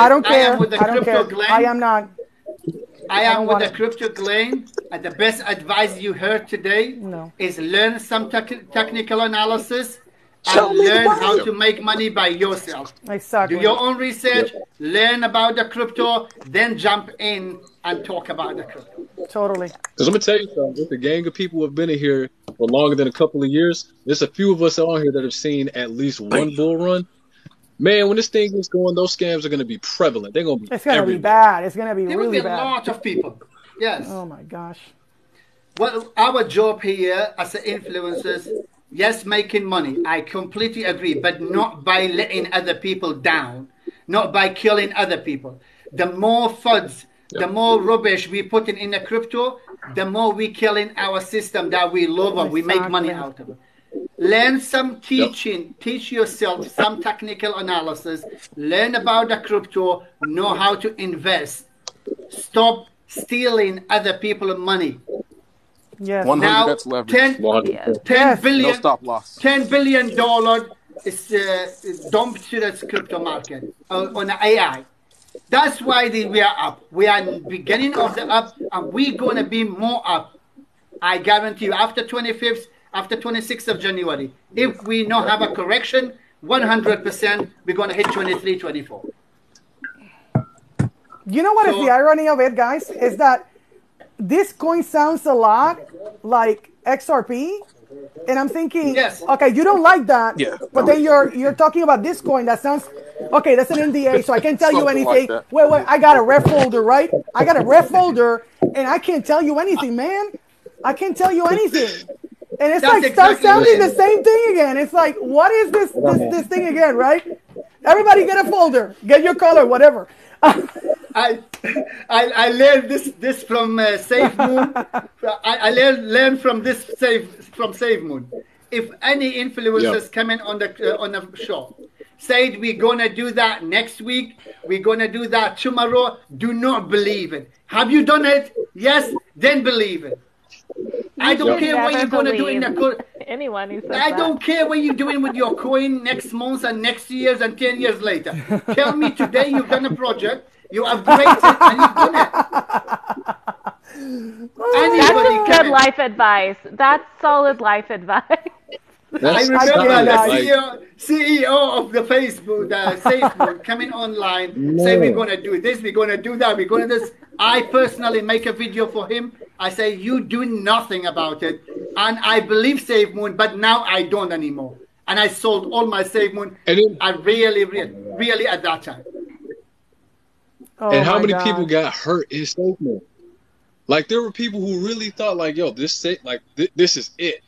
don't care. I don't care. I am not. I am with the Crypto Glen, and the best advice you heard today is learn some technical analysis and learn how to make money by yourself. Exactly. Do your own research, learn about the crypto, then jump in and talk about the crypto. Totally. Because let me tell you something, with the gang of people who have been in here for longer than a couple of years, there's a few of us on here that have seen at least one bull run. Man, when this thing gets going, those scams are going to be prevalent. They're going to be It's going to be bad. It's going to be there really will be bad. a lot of people. Yes. Oh, my gosh. Well, our job here as influencers, yes, making money. I completely agree, but not by letting other people down, not by killing other people. The more FUDs, the more rubbish we put in the crypto, the more we killing our system that we love and we make money out of it. Learn some teaching, teach yourself some technical analysis, learn about the crypto, know how to invest. Stop stealing other people's money. Yes. 100 Now, that's leverage. 10 billion, No stop loss. $10 billion is dumped to the crypto market on AI. That's why we are up. We are in the beginning of the up, and we're going to be more up. I guarantee you, after 25th, after 26th of January, if we not have a correction, 100% we're going to hit 23, 24. You know what is the irony of it, guys? Is that this coin sounds a lot like XRP, and I'm thinking, okay, you don't like that, but then you're talking about this coin that sounds, okay, that's an NDA, so I can't tell you anything. Like wait, I got a ref folder, right? I got a ref folder, and I can't tell you anything, man. I can't tell you anything. And it's like, start sounding the same thing again. It's like, what is this thing again, right? Everybody get a folder, get your color, whatever. I learned this from Save Moon. I learned from this Save Moon. If any influencers come in on the show, said we're gonna do that next week, we're gonna do that tomorrow, do not believe it. Have you done it? Yes, then believe it. I don't care what never you're gonna do in the believe anyone who says I that. don't care what you're doing with your coin next month and next years and 10 years later. Tell me today you've done a project, you upgraded it, and you've done it. That's Anybody just can. good life advice. That's solid life advice. I That's remember can't, the guys. CEO of the Facebook, SafeMoon, coming online, say we're going to do this, we're going to do that, we're going to this. I personally make a video for him. I say, you do nothing about it. And I believe SafeMoon, but now I don't anymore. And I sold all my SafeMoon. And then- I really at that time. Oh and how my many God. people got hurt in SafeMoon? Like there were people who really thought like, yo, this is it.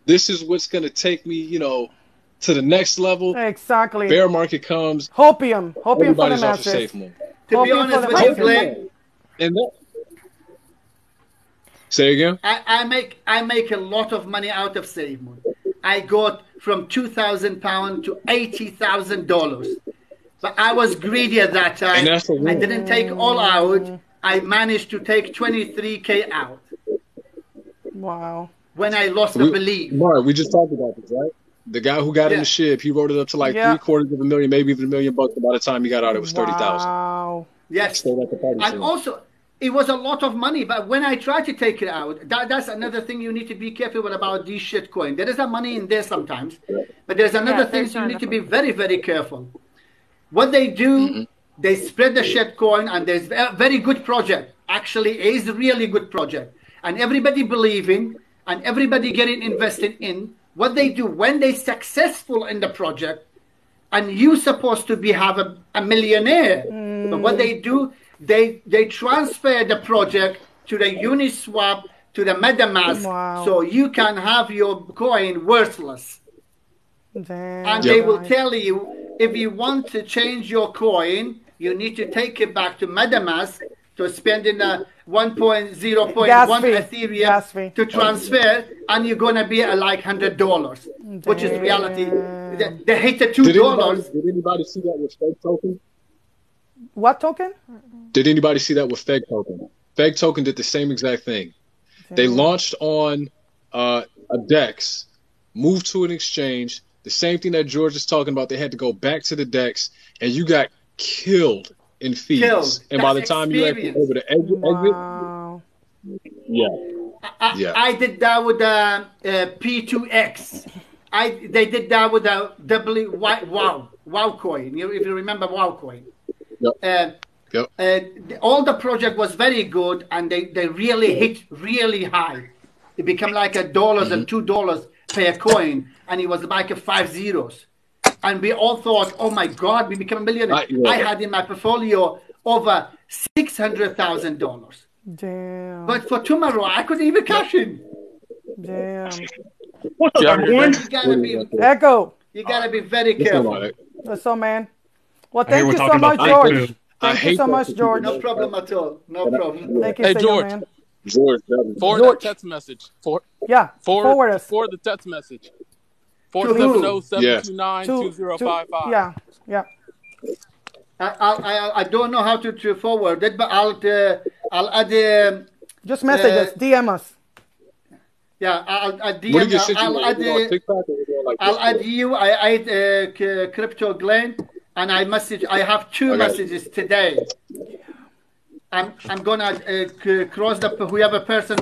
This is what's gonna take me, to the next level. Exactly. Bear market comes, Hopium for the everybody's off of masses. SafeMoon. To be Hoping for honest the with you, masses. Glenn, And that, say again? I make a lot of money out of SafeMoon. I got from £2,000 to $80,000. But I was greedy at that time. And that's a win. I didn't take all out. I managed to take 23K out Wow. when I lost the belief. Mark, we just talked about this, right? The guy who got in Yeah. the ship, he wrote it up to like Yeah. $750,000, maybe even $1 million bucks. And by the time he got out, it was 30,000. Wow. Yes. Stayed at the party And scene. also, it was a lot of money. But when I tried to take it out, that's another thing you need to be careful about these shitcoin. There is a money in there sometimes. But there's another thing there's you need to not be very, very careful. What they do, they spread the shitcoin, and there's a very good project. Actually, it is a really good project. And everybody believing, and everybody getting invested in. What they do, when they're successful in the project, and you're supposed to have a millionaire. But what they do, they transfer the project to the Uniswap, to the MetaMask, Wow. so you can have your coin worthless. Damn. And they will tell you, if you want to change your coin, you need to take it back to MetaMask to spend in a 1.0.1 Gas fee. Ethereum to transfer, and you're going to be at like $100, which is reality. They hate the $2. Did anybody see that with Feg Token? What token? Did anybody see that with Feg Token? Feg Token did the same exact thing. They launched on a DEX, moved to an exchange. The same thing that George is talking about. They had to go back to the DEX, and you got killed in fees. Killed. And by the That's time you actually experience. over the exit, Wow. yeah. I did that with the P2X. They did that with the Wow coin. If you remember Wow coin. Yep. All the project was very good, and they really hit really high. It became like $1 and $2 per coin, and it was like a 5 zeros. And we all thought, oh my God, we became a millionaire. I had in my portfolio over $600,000. Damn. But for tomorrow, I couldn't even cash in. Damn. What's up, everyone? Echo. You gotta be very careful. What's up, man? Well, I hear thank we're you so talking much, about George. Bitcoin. Thank you so much, George. No problem at all. No problem. Thank you, Hey, senor, George. man. George, Forward George. that text message. Yeah, forward us. For the text message. who? 470-729-2055. Yeah. I don't know how to forward it, but I'll add Just message us, DM us. I'll what do you DM. sit I'll add on TikTok or like I'll add you. I add Crypto Glenn, and I have two messages today. I'm gonna cross whoever person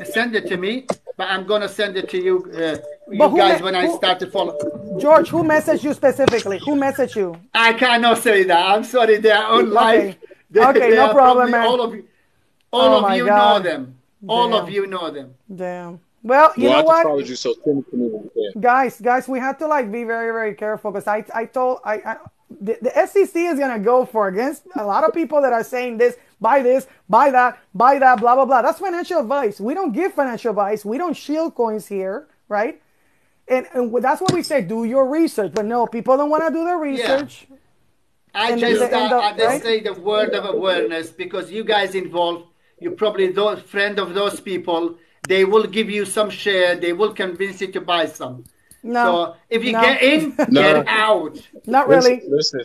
send it to me, but I'm gonna send it to you, guys when I start to follow. George, who messaged you specifically? Who messaged you? I cannot say that. I'm sorry. They are on live. Okay, no are problem, probably man. All Oh of my you God. know them. All Damn. of you know them. Damn. Well, you know I what? just followed you, so send it to me when you can. Guys, we have to be very, very careful because the SEC is gonna go against a lot of people that are saying this, buy that, blah blah blah. That's financial advice. We don't give financial advice. We don't shield coins here, right? And that's what we say. Do your research. But no, people don't want to do their research. I just say the word of awareness because you guys involved. You're probably those friend of those people. They will give you some share. They will convince you to buy some. No. So if you get in, No. get out. Not really. Listen.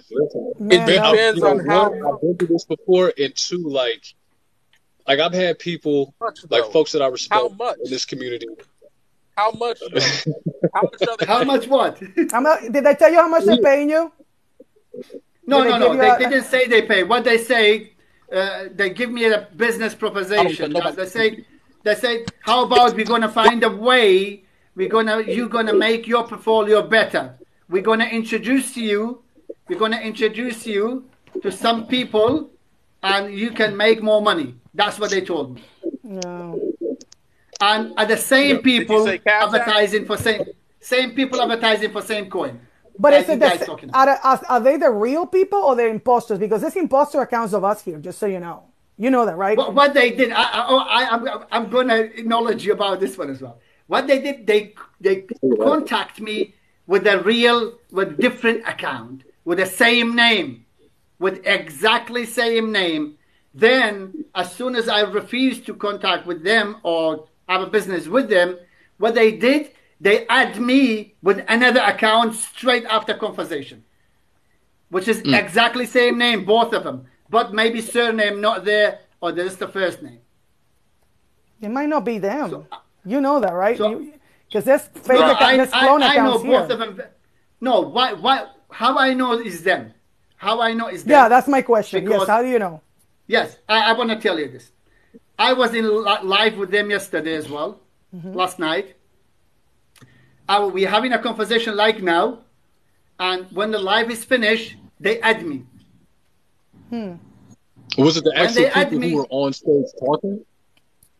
Man, It depends on how. I've been through this before, and two, like, Like I've had people, Much, like though. folks that I How respect much? in this community. How much? Though? How much are they How paying? much what? Did they tell you how much they're paying you? No, Did no, give no. you They a- didn't say they pay. What they say, they give me a business I don't proposition. know. As they say, how about we're gonna find a way? You're gonna make your portfolio better. We're gonna introduce you. We're gonna introduce you to some people, and you can make more money. That's what they told me. No. And are the same Did you people say Cash App? advertising for same people advertising for same coin. But that is you it guys the, talking about. are they the real people or the imposters? Because there's imposter accounts of us here, just so you know. You know that, right? What they did, I'm going to acknowledge you about this one as well. What they did, they contact me with with different account, with the same name, with exactly same name. Then, as soon as I refused to contact with them or have a business with them, what they did, they add me with another account straight after conversation, which is exactly same name, both of them, but maybe surname not there, or there's the first name. It might not be them. So- you know that, right? so- Because there's fake No, accounts, there's clone I know accounts both here. of them. No, why? How I know is them? How I know is them? Yeah, that's my question. Because- Yes, how do you know? Yes, I want to tell you this. I was in live with them yesterday as well, last night. We're having a conversation like now, and when the live is finished, they add me. Was it the When they actual add people me- who were on stage talking?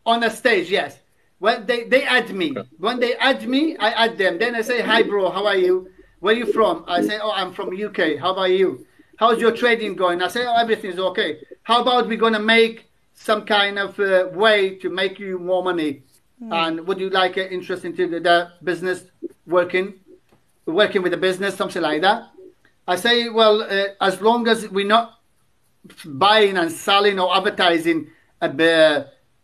On the stage, yes. When they add me. When they add me, I add them. Then I say, hi, bro, how are you? Where are you from? I say, oh, I'm from UK. How about you? How's your trading going? I say, oh, everything's okay. How about we're going to make some kind of way to make you more money? And would you like interest into the business working with the business, something like that? I say, well, as long as we're not buying and selling or advertising a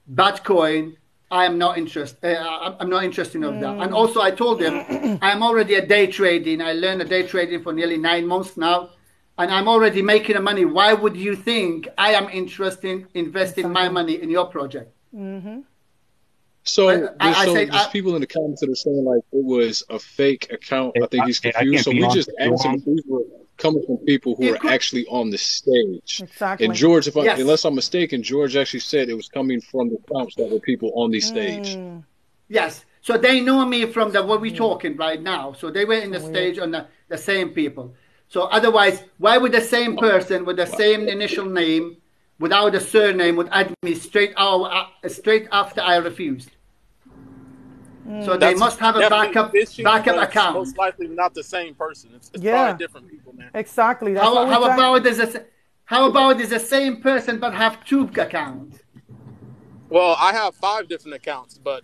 bad coin, I am not interested. I'm not interested in that. And also, I told them I'm already a day trading. I learned a day trading for nearly 9 months now, and I'm already making the money. Why would you think I am interested in investing my money in your project? So I there's say- people in the comments that are saying like it was a fake account. I think he's I confused. can't So be we on just too answered long. these were coming from people who It are could- actually on the stage. Exactly. And George, Yes. unless I'm mistaken, George actually said it was coming from the accounts that were people on the stage. Yes. So they know me from what we're talking right now. So they were in the stage on the same people. So otherwise, why would the same person with the same initial name, without a surname, would add me straight after I refused? So they That's must have a definitely fishy, but it's account. Most likely not the same person. It's Yeah. probably different people, man. Exactly. That's How what we're trying- about is the same person but have two accounts? Well, I have 5 different accounts, but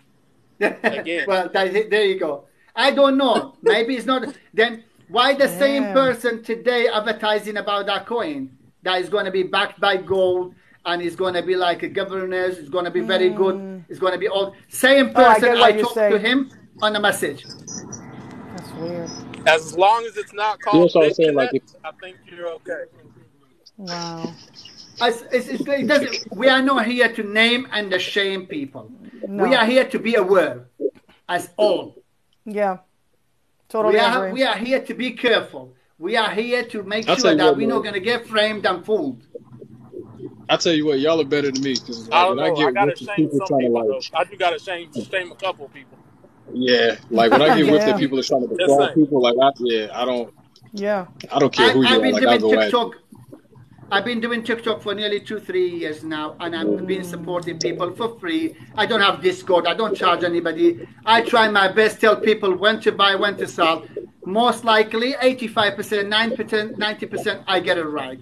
Again. Well, there you go. I don't know. Maybe it's not. Then why the same Yeah. person today advertising about that coin that is going to be backed by gold and is going to be like a governor, it's going to be very good, it's going to be all same I person. get I what you talked say. to him on a message. That's weird. as long as it's not called That's what I'm saying, like, BitConnect, I think you're okay. Wow. It doesn't, we are not here to name and shame people. No. We are here to be aware, as all. Yeah. Totally agree. We are here to be careful. We are here to make I'll sure tell you that what, we're man. not going to get framed and fooled. I tell you what, y'all are better than me. 'Cause, I like, don't when I know. I get gotta with the shame people some trying to people, like, though. I do gotta shame a couple people. yeah, like when I get with Yeah. the people that trying to defraud saying. people, like, I don't Yeah. care who you I've are. been Like, I doing go at you. TikTok. I've been doing TikTok for nearly 2-3 years now, and I've been supporting people for free. I don't have Discord. I don't charge anybody. I try my best, tell people when to buy, when to sell. Most likely, 85%, 90%, I get it right.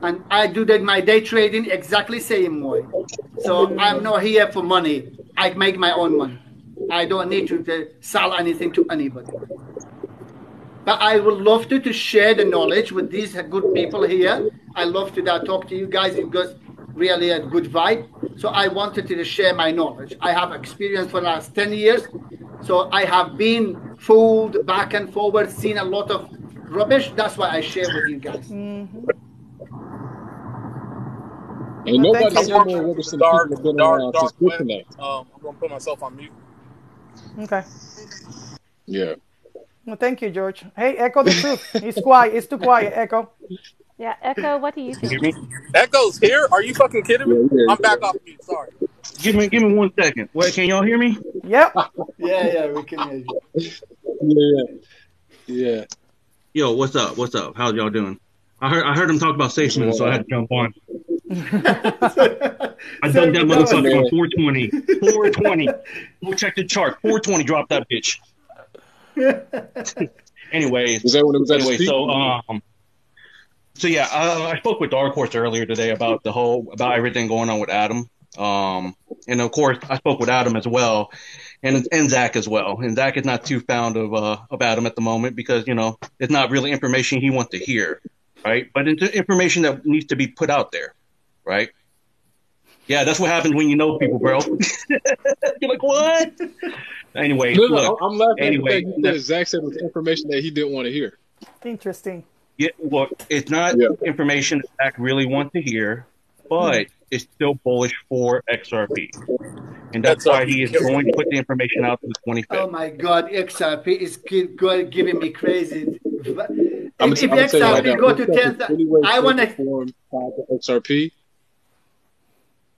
And I do my day trading exactly same way. So I'm not here for money. I make my own money. I don't need to sell anything to anybody. But I would love to share the knowledge with these good people here. I love to talk to you guys. You guys really a good vibe. So I wanted to share my knowledge. I have experience for the last 10 years. So I have been fooled back and forward, seen a lot of rubbish. That's why I share with you guys. Ain't Well, nobody thank said you. More Robertson the people have been around since web. Connect. I'm gonna put myself on mute. Okay. Yeah. Well, thank you, George. Hey, Echo the truth. He's quiet. It's too quiet, Echo. Yeah, Echo, what do you You hear think? me? Echo's here? Are you fucking kidding me? Yeah. I'm back off mute. Sorry. Give me 1 second. Wait, can y'all hear me? Yep. Yeah, we can hear Yeah. Yeah. Yo, what's up? What's up? How's y'all doing? I heard him talk about SafeMoon, so I had to jump on. you. I dunked that Listen, motherfucker man. on 420. 420. Go check the chart. 420. Drop that bitch. Anyways, Was that when it was at its peak? so yeah, I spoke with Dark Horse earlier today about everything going on with Adam. And of course, I spoke with Adam as well, and Zach as well. And Zach is not too fond of Adam at the moment because it's not really information he wants to hear, right? But it's information that needs to be put out there, right? Yeah, that's what happens when you know people, bro. You're like, what? Anyway, No, look, I'm laughing anyway, at the fact that Zach said it was information that he didn't want to hear. Interesting. yeah, look, it's not information that Zach really wants to hear, but it's still bullish for XRP. And that's why he is going to put the information out to the 25th. Oh my God, XRP is giving me crazy. I'm If gonna tell you right XRP now, go if to there's 10, any way, I shape, want or to. form tied to XRP.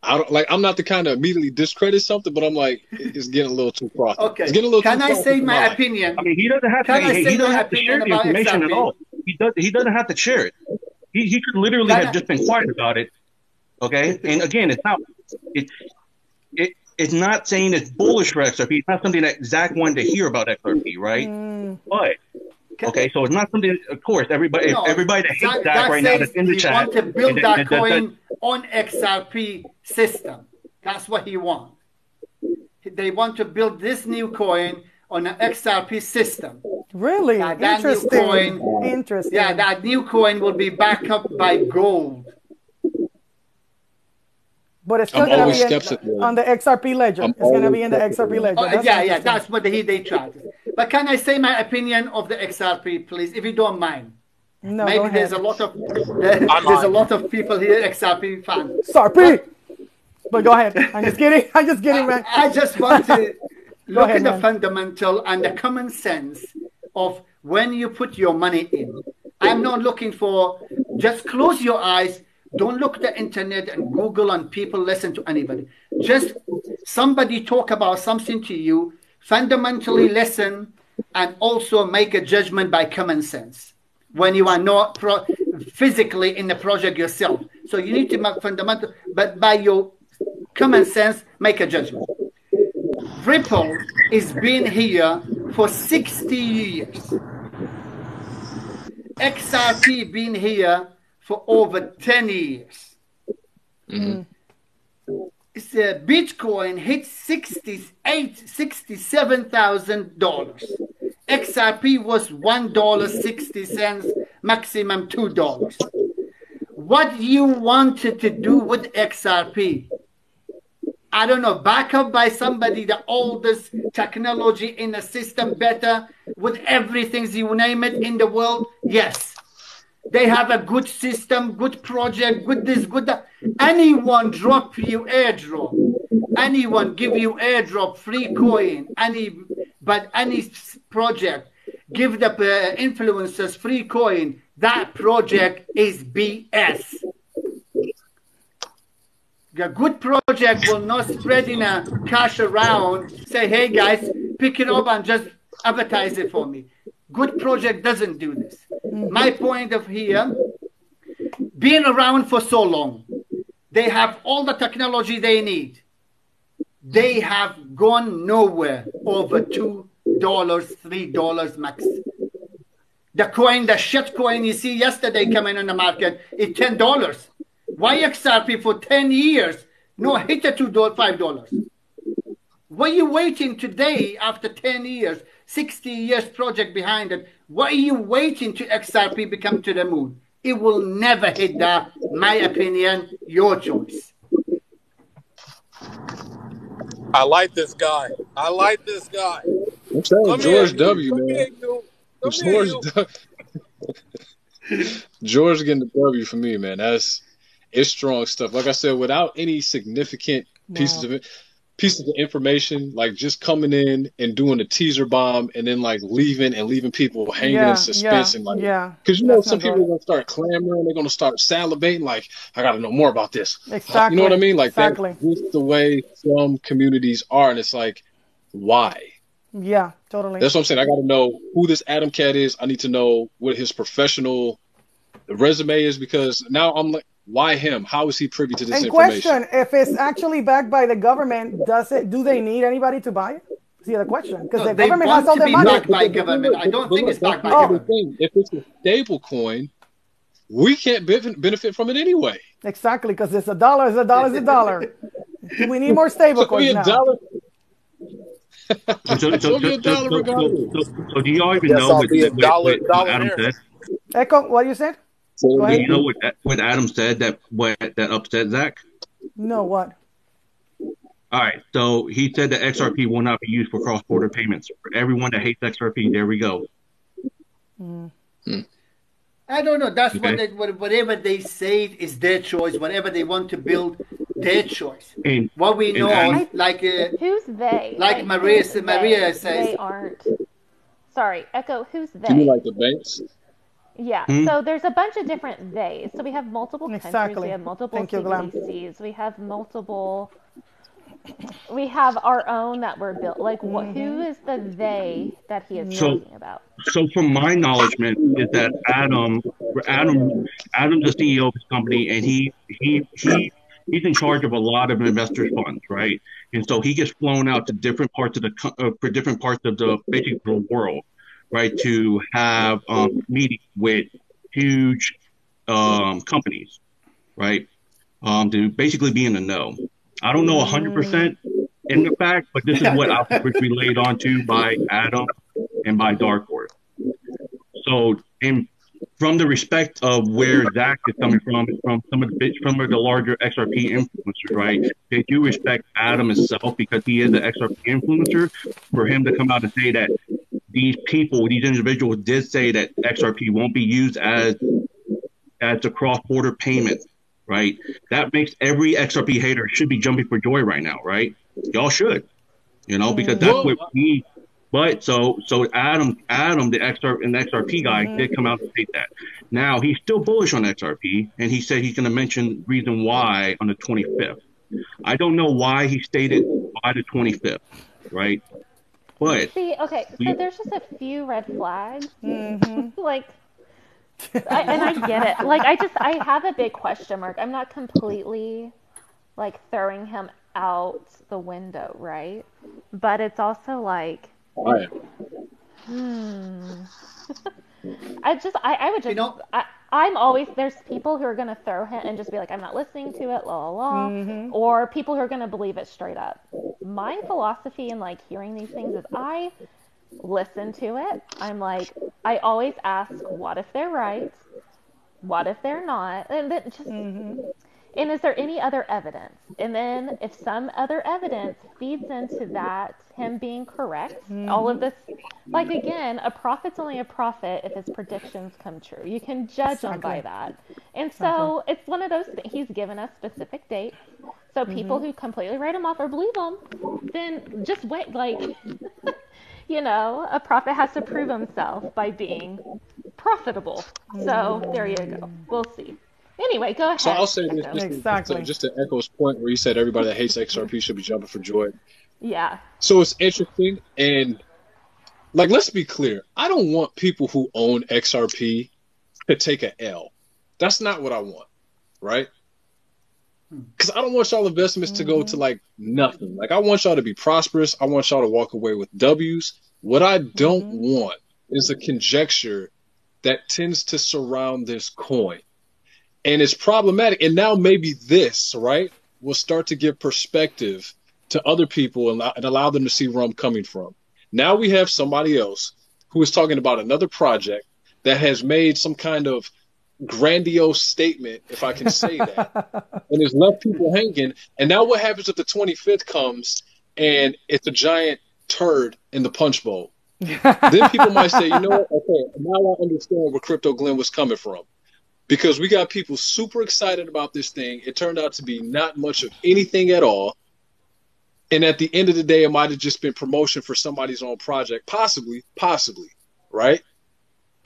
I'm not the kind to immediately discredit something, but I'm like, it's getting a little too frothy. Okay. It's getting a little Can too I frothy say for my mine. opinion? I mean, he doesn't have Can I to. say He doesn't my have to share opinion the about information at XRP? all. He doesn't have to share it. He could literally Can have I- just been quiet about it. Okay, and again, it's not saying it's bullish for XRP. It's not something that Zach wanted to hear about XRP, right? But okay, so it's not something. Of course, everybody No, that hates Zach that right now says that's in the he chat. want to build and that coin on XRP system. That's what he wants. They want to build this new coin on an XRP system. Really? That new Interesting. coin- Interesting. Yeah, that new coin will be backed up by gold. But it's still I'm going always to be skeptical. on the XRP ledger. I'm It's going to always be in the skeptical. XRP ledger. Oh, That's yeah, interesting. that's what they tried. But can I say my opinion of the XRP, please, if you don't mind? No, Maybe go there's ahead. a lot of people here XRP fans. XRP! But go ahead. I'm just kidding. I'm just kidding, man. I just want to look ahead, at the man. fundamental and the common sense of when you put your money in. I'm not looking for, just close your eyes. Don't look at the internet and Google and people listen to anybody. Just somebody talk about something to you, fundamentally listen, and also make a judgment by common sense when you are not physically in the project yourself. So you need to make fundamental, but by your common sense, make a judgment. Ripple is been here for 60 years. XRP been here for over 10 years. It's Bitcoin hit $67,000. XRP was $1.60, maximum $2. What you wanted to do with XRP? I don't know, back up by somebody, the oldest technology in the system, better with everything, you name it, in the world? Yes. They have a good system, good project, good this, good that. Anyone drop you airdrop, anyone give you airdrop, free coin, any project, give the influencers free coin, that project is BS. A good project will not spread in a cash around, say, hey guys, pick it up and just advertise it for me. Good project doesn't do this. My point of here, being around for so long, they have all the technology they need. They have gone nowhere over $2, $3 max. The coin, the shit coin you see yesterday coming on the market is $10. Why XRP for 10 years? No, hit the $2, $5. Why are you waiting today after 10 years, 60 years project behind it? Why are you waiting to XRP become to the moon? It will never hit that. My opinion, your choice. I like this guy. I like this guy. I'm saying Come George here, W, come man. here, you. Come here, George you. George getting the W for me, man. That's It's strong stuff. Like I said, without any significant pieces Wow. pieces of information, like just coming in and doing a teaser bomb and then like leaving people hanging in Yeah, suspense and like, yeah. because That's some not people good. are gonna start clamoring, they're gonna start salivating, like I got to know more about this. Exactly. You know what I mean? Like Exactly. that's just the way some communities are, and it's like, why? Yeah, totally. That's what I'm saying. I got to know who this Adam Cat is. I need to know what his professional resume is, because now I'm like, why him? How is he privy to this And information? question, if it's actually backed by the government, do they need anybody to buy it? See the question, because No, the they government has want all to the be money. backed by government. I don't think it's backed by That's the government. thing. If it's a stable coin, we can't benefit from it anyway. Exactly, because it's a dollar, it's a dollar, it's a dollar. We need more stable So be coins a now. dollar. So So be a dollar regardless. do y'all even Guess know I'll be a dollar what Adam here. said? Echo, what you said? So Go Do ahead. you know what Adam said that upset Zach? No, what? All right, so he said that XRP will not be used for cross-border payments. For everyone that hates XRP, there we go. I don't know. That's Okay. whatever they say is their choice. Whatever they want to build, their choice. And What we know, Adam- like Who's they? Like Maria who's Maria they? says- They aren't. Sorry, Echo, who's they? you mean like the banks? Yeah, Hmm? so there's a bunch of different theys. So we have multiple countries, Exactly. we have multiple Thank you, Glam. CBDCs, we have multiple, we have our own that we're built. Like, who is the they that he is So- talking about? So, from my acknowledgement, is that Adam's the CEO of his company, and he's in charge of a lot of investors' funds, right? And so he gets flown out to different parts of the basically the world, right, to have meetings with huge companies, right, to basically be in the know. I don't know 100% in the fact, but this is what I was relayed onto by Adam and by Dark Horse. So, and from the respect of where Zach is coming from some of the larger XRP influencers, right? They do respect Adam himself because he is an XRP influencer. For him to come out and say that these individuals did say that XRP won't be used as a cross-border payment, right? That makes every XRP hater should be jumping for joy right now, right? Y'all should, because that's what we. But so Adam, the XRP guy, did come out and state that. Now he's still bullish on XRP, and he said he's going to mention reason why on the 25th. I don't know why he stated by the 25th, right? But See, okay, so there's just a few red flags. Like, and I get it. Like, I have a big question mark. I'm not completely, like, throwing him out the window, right? But it's also like, All right. I would just, I'm always, there's people who are going to throw him and just be like, I'm not listening to it, la, la, la. Or people who are going to believe it straight up. My philosophy in, like, hearing these things is I listen to it. I'm like, I always ask, what if they're right? What if they're not? And then just, and is there any other evidence? And then if some other evidence feeds into that, him being correct, all of this, like, again, a prophet's only a prophet if his predictions come true. You can judge him by that. And so it's one of those things. He's given us specific dates. So people who completely write him off or believe him, then just wait. Like, a prophet has to prove himself by being profitable. So there you go. We'll see. Anyway, go ahead. So I'll say this Echo. Exactly. just to Echo's point where he said everybody that hates XRP should be jumping for joy. Yeah. So it's interesting, and like, let's be clear. I don't want people who own XRP to take a L. That's not what I want, right? Because I don't want y'all investments to go to like nothing. Like, I want y'all to be prosperous. I want y'all to walk away with W's. What I don't want is a conjecture that tends to surround this coin. And it's problematic. And now maybe this, right, will start to give perspective to other people and allow them to see where I'm coming from. Now we have somebody else who is talking about another project that has made some kind of grandiose statement, if I can say that, and has left people hanging. And now what happens if the 25th comes and it's a giant turd in the punch bowl? Then people might say, you know what, okay, now I understand where Crypto Glenn was coming from. because we got people super excited about this thing. It turned out to be not much of anything at all. And at the end of the day, it might have just been promotion for somebody's own project, possibly, right?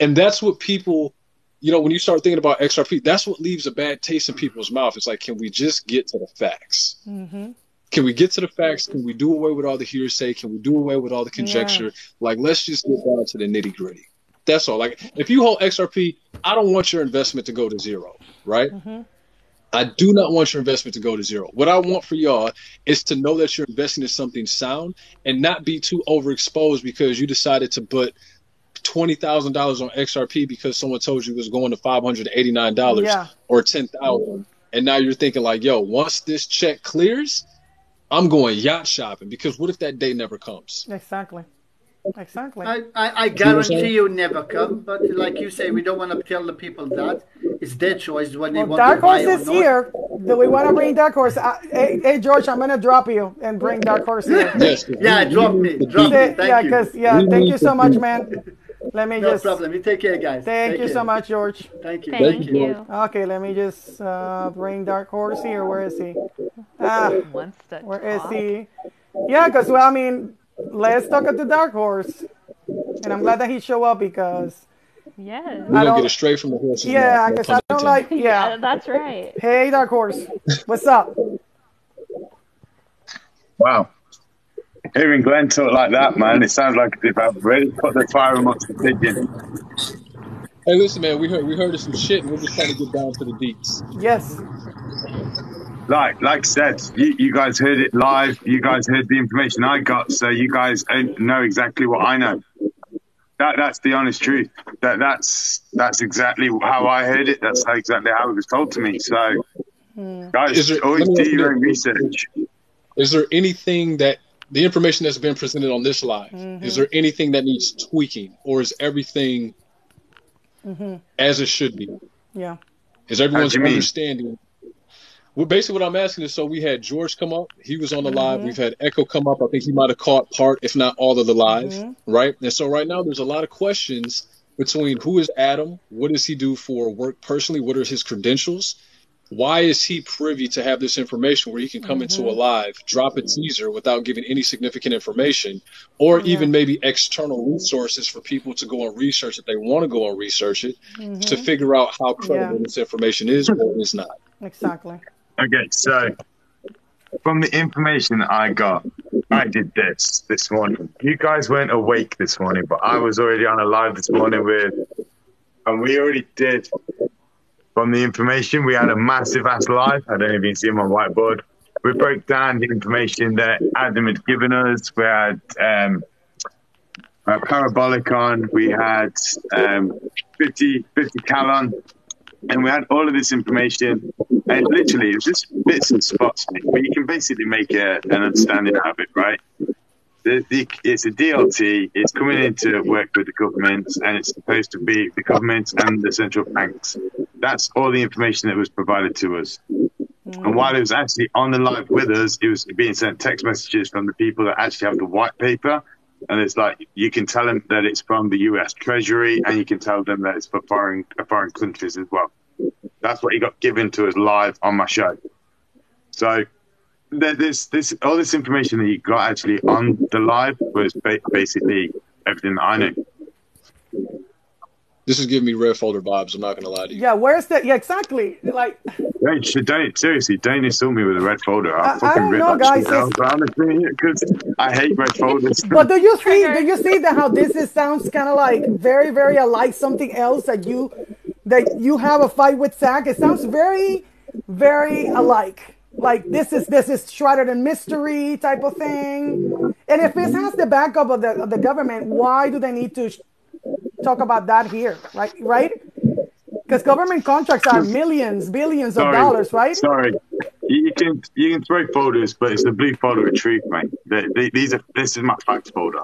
And that's what people, you know, when you start thinking about XRP, that's what leaves a bad taste in people's mouth. It's like, can we just get to the facts? Mm-hmm. Can we get to the facts? Can we do away with all the hearsay? Can we do away with all the conjecture? Yeah. Like, let's just get down to the nitty gritty. That's all. Like, if you hold XRP, I don't want your investment to go to zero, right? Mm-hmm. I do not want your investment to go to zero. What I want for y'all is to know that you're investing in something sound and not be too overexposed because you decided to put $20,000 on XRP because someone told you it was going to $589 or $10,000. And now you're thinking like, yo, once this check clears, I'm going yacht shopping, because what if that day never comes? Exactly. I guarantee you never come, but like you say, we don't want to tell the people that. It's their choice when they want Dark to buy Horse is here. Do we want to bring Dark Horse? Hey, George, I'm going to drop you and bring Dark Horse here. Yes. Yeah, drop me. Thank you. Thank you so much, man. Let me no problem. You take care, guys. Thank you so much, George. Thank you. Thank you. Okay, let me just bring Dark Horse here. Where is he? Where is he? Yeah, because, well, I mean, let's talk to Dark Horse. And I'm glad that he showed up because... Yeah. We're going to get it straight from the horse. Yeah, because I don't like... Yeah, that's right. Hey, Dark Horse. What's up? Wow. Hearing Glenn talk like that, man, it sounds like if I've really put the fire amongst the pigeon. Hey, listen, man, we heard of some shit, and we're just trying to get down to the deets. Yes. Like I said, you guys heard it live. You guys heard the information I got, so you guys know exactly what I know. That's the honest truth. That's exactly how I heard it. That's exactly how it was told to me. So, guys, always do your own research. Is there anything that the information that's been presented on this live, is there anything that needs tweaking, or is everything as it should be? Yeah. Is everyone's understanding? Well, basically what I'm asking is, so we had George come up. He was on the live. We've had Echo come up. I think he might have caught part, if not all of the live, right? And so right now there's a lot of questions between who is Adam? What does he do for work personally? What are his credentials? Why is he privy to have this information where he can come into a live, drop a teaser without giving any significant information, or even maybe external resources for people to go and research if they want to go and research it to figure out how credible this information is or is not? Exactly. Okay, so from the information I got, I did this morning. You guys weren't awake this morning, but I was already on a live this morning and we already did. From the information, we had a massive ass live. I don't even see him on whiteboard. We broke down the information that Adam had given us. We had Parabolic on. We had 50 Cal on. And we had all of this information. And literally, it was just bits and spots. But you can basically make an understanding out of it, right? It's a DLT. It's coming in to work with the government, and it's supposed to be the government and the central banks. That's all the information that was provided to us. And while it was actually on the live with us, it was being sent text messages from the people that actually have the white paper. And it's like, you can tell them that it's from the US Treasury, and you can tell them that it's for foreign countries as well. That's what he got given to us live on my show. So this all this information that you got actually on the live was basically everything that I knew. This is giving me red folder vibes. I'm not going to lie to you. Yeah, where's that? Yeah, exactly. Like, seriously, don't insult me with a red folder. I don't know, guys. Because I hate red folders. But do you see that how this sounds kind of like very, very alike something else that you have a fight with Zach? It sounds very, very alike. Like this is shrouded in mystery type of thing. And if this has the backup of the government, why do they need to talk about that here? Right? Because government contracts are millions, billions of dollars, right? Sorry. You can throw folders, but it's the blue folder of truth, mate. This is my facts folder.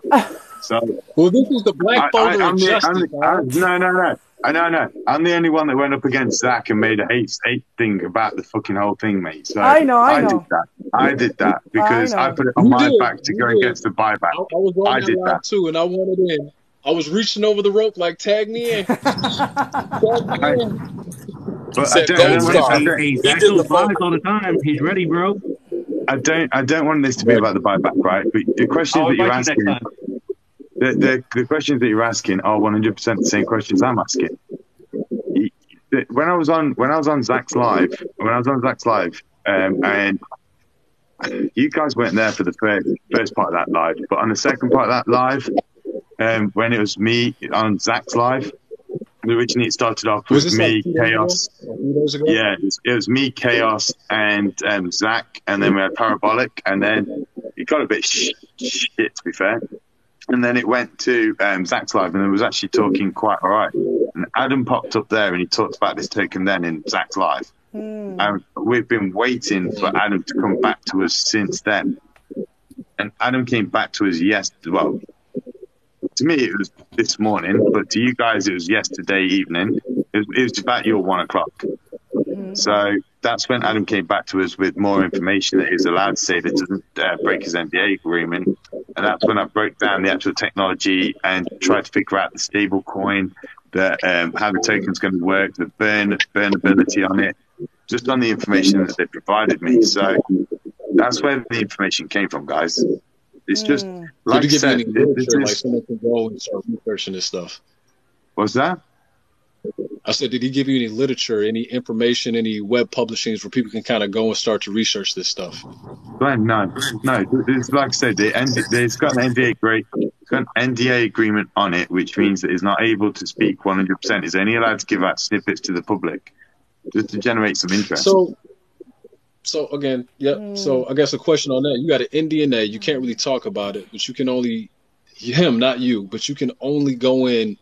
So, well, this is the black folder of justice. No. I know. I'm the only one that went up against Zach and made a hate thing about the fucking whole thing, mate. So I know. I did that because I put it on my back to go against the buyback. I did that too, and I wanted in. I was reaching over the rope like, tag me in. Tag me in. He But said Gold Star. Hey, He Zach did the goes live phone. all the time. He's ready, bro. I don't want this to be about the buyback, right? But the questions I'll that you're invite you next asking, time. the questions that you're asking are 100% the same questions I'm asking. When I was on Zach's live, and you guys weren't there for the first part of that live, but on the second part of that live, when it was me on Zach's live, originally it started off with me, Chaos. Yeah, it was me, Chaos, and Zach, and then we had Parabolic, and then it got a bit shit, to be fair. And then it went to Zach's live, and it was actually talking quite all right. And Adam popped up there, and he talked about this token then in Zach's live. And we've been waiting for Adam to come back to us since then. And Adam came back to us well, to me it was this morning, but to you guys it was yesterday evening. It was about your 1 o'clock. So that's when Adam came back to us with more information that he's allowed to say that doesn't break his NDA agreement. And that's when I broke down the actual technology and tried to figure out the stable coin, how the token's going to work, the burnability on it, just on the information that they provided me. So that's where the information came from, guys. It's just, like I said, like someone can go and start researching this stuff. What's that? I said, did he give you any literature, any information, any web publishings where people can kind of go and start to research this stuff? No. It's like I said, it's got an NDA agreement on it, which means that it's not able to speak 100%. It's only allowed to give out snippets to the public just to generate some interest. So again, So I guess a question on that: you got an NDA, you can't really talk about it, but you can only not you, but you can only go in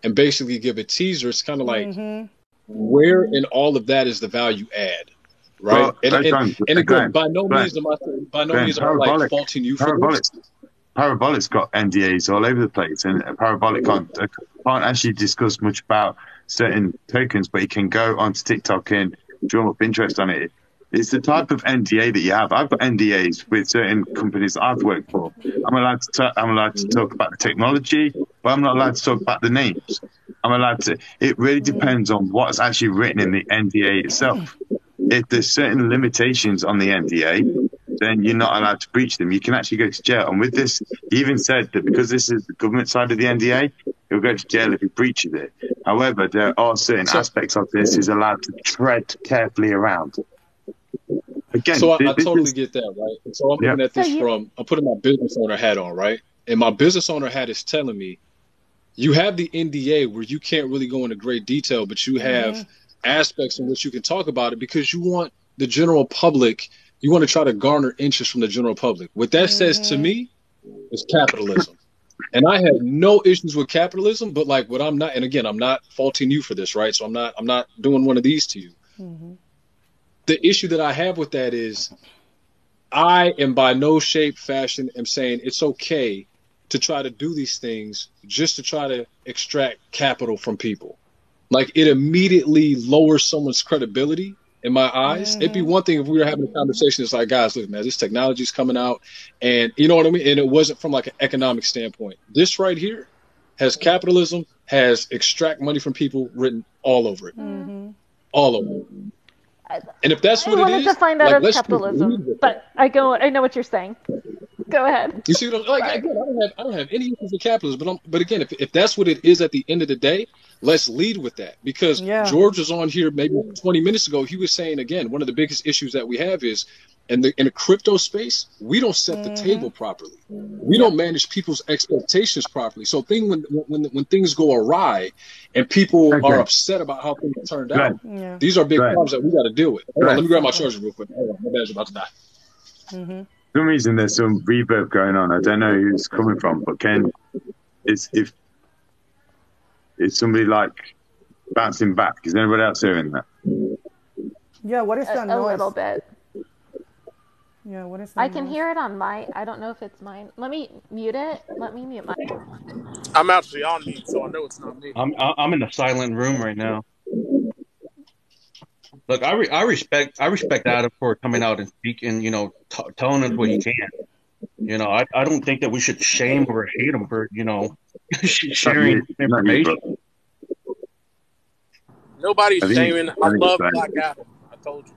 and basically give a teaser. It's kind of like where in all of that is the value add, right? Well, and again, by no means am I like faulting you for this. Parabolic's got NDAs all over the place, and Parabolic can't actually discuss much about certain tokens, but he can go onto TikTok and drum up interest on it. It's the type of NDA that you have. I've got NDAs with certain companies that I've worked for. I'm allowed to talk about the technology, but I'm not allowed to talk about the names. I'm allowed to. It really depends on what's actually written in the NDA itself. If there's certain limitations on the NDA, then you're not allowed to breach them. You can actually go to jail. And with this, he even said that because this is the government side of the NDA, he'll go to jail if he breaches it. However, there are certain aspects of this he's allowed to tread carefully around. Again, so I totally get that, right? So I'm looking at this I'm putting my business owner hat on, right? And my business owner hat is telling me, you have the NDA where you can't really go into great detail, but you have aspects in which you can talk about it because you want the general public, you want to try to garner interest from the general public. What that says to me is capitalism. And I have no issues with capitalism, but like what I'm not, and again, I'm not faulting you for this, right? So I'm not doing one of these to you. The issue that I have with that is I am by no shape, fashion, am saying it's okay to try to do these things just to try to extract capital from people. Like it immediately lowers someone's credibility in my eyes. It'd be one thing if we were having a conversation. It's like, guys, look, man, this technology is coming out and you know what I mean? And it wasn't from like an economic standpoint. This right here has capitalism, has extract money from people written all over it. All over it. And if that's what it is, I wanted to find out as capitalism, but I know what you're saying. Go ahead. You see what I'm like? Again, I don't have any issues with capitalism, but again, if that's what it is at the end of the day, let's lead with that. Because George was on here maybe 20 minutes ago. He was saying again, one of the biggest issues that we have is in the crypto space, we don't set the table properly. We don't manage people's expectations properly. So when things go awry and people are upset about how things turned out, these are big problems that we got to deal with. Hold on, let me grab my charger real quick. Hold on, my bad's about to die. For some reason, there's some reverb going on. I don't know who's coming from, but Ken, it's somebody like bouncing back. Is anybody else hearing that? Yeah, what is that noise? A little bit. Yeah, what is that? I can hear it on my. I don't know if it's mine. Let me mute it. Let me mute mine. I'm actually on mute, so I know it's not me. I'm in a silent room right now. Look, I respect Adam for coming out and speaking. Telling us what he can. I don't think that we should shame or hate him for sharing information. Nobody's shaming. I think love it's Black Adam. I told you.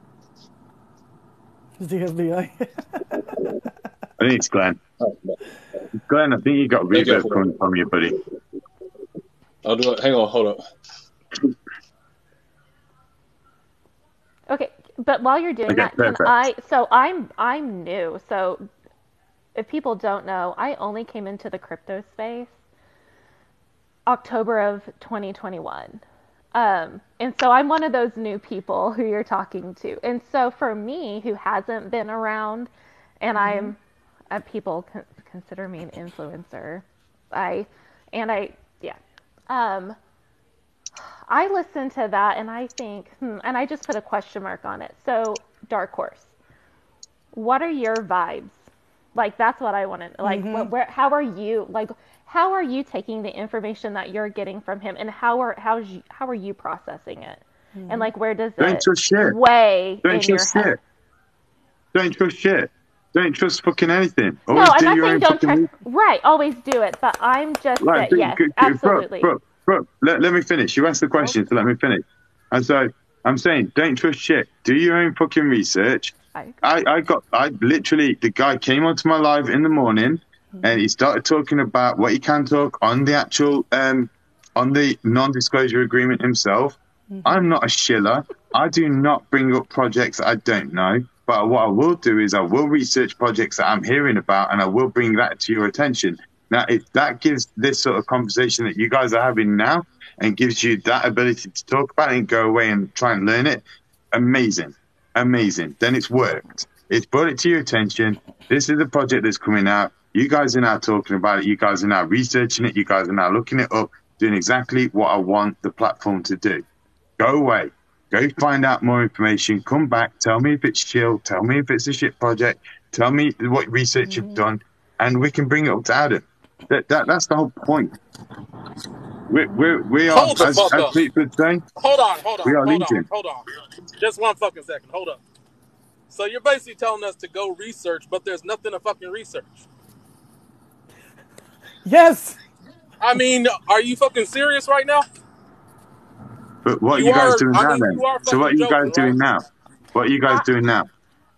The FBI. I think it's Glenn. Glenn, I think you got Thank you reverb coming from you, buddy. I'll do it. Hang on, hold up. Okay, but while you're doing that, can I'm new. So if people don't know, I only came into the crypto space October of 2021. And so I'm one of those new people who you're talking to. And so for me, who hasn't been around, and people consider me an influencer. I listen to that and I think, and I just put a question mark on it. So Dark Horse, what are your vibes? Like, that's what I want to, like, how are you taking the information that you're getting from him, and how are you processing it? And like, where does it weigh in your head? Don't trust shit. Don't trust fucking anything. Always I'm not saying don't trust. Right, always do it. But I'm just yes, absolutely. Bro, let me finish. You asked the question, so let me finish. And so I'm saying, don't trust shit. Do your own fucking research. I literally, the guy came onto my live in the morning, and he started talking about what he can talk on the actual, on the non-disclosure agreement himself. I'm not a shiller. I do not bring up projects I don't know. But what I will do is I will research projects that I'm hearing about, and I will bring that to your attention. Now, if that gives this sort of conversation that you guys are having now and gives you that ability to talk about it and go away and try and learn it, amazing. Then it's worked. It's brought it to your attention. This is the project that's coming out. You guys are now talking about it. You guys are now researching it. You guys are now looking it up, doing exactly what I want the platform to do. Go away. Go find out more information. Come back. Tell me if it's chill. Tell me if it's a shit project. Tell me what research you've done, and we can bring it up to Adam. That's the whole point. We are, as people say, Hold on. we are legion. Hold on. Just 1 fucking second. Hold up. So you're basically telling us to go research, but there's nothing to fucking research. Yes. I mean, are you fucking serious right now? But what are you guys doing now, then? So what are you guys doing now? What are you guys doing now?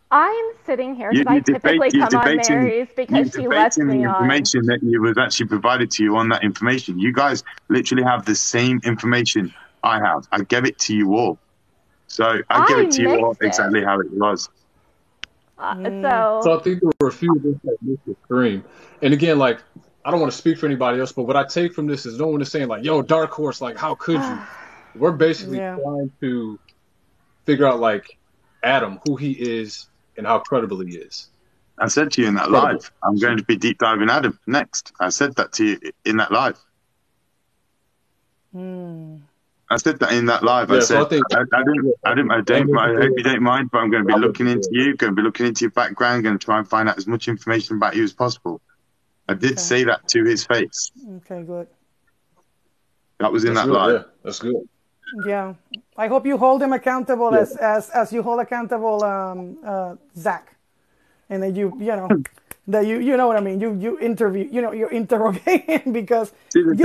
I'm sitting here because I typically come on Mary's because she lets me on. Information that was actually provided to you on that information. You guys literally have the same information I have. I gave it to you all. So I give it to you all exactly how it was. So I think there were a few of this that Mr. Kareem. And again, like, I don't want to speak for anybody else, but what I take from this is no one is saying, like, yo, Dark Horse, like, how could you? We're basically trying to figure out, like, Adam, who he is and how credible he is. I said to you in that live, I'm going to be deep diving Adam next. I said that to you in that live. I said that in that live. I said, I hope you don't mind, but I'm going to be looking into you, going to be looking into your background, going to try and find out as much information about you as possible. I did say that to his face. Okay, good. That was in that live. Yeah. That's good. Yeah, I hope you hold him accountable as you hold accountable Zach, and that you know that you know what I mean. You interview, you interrogate him because the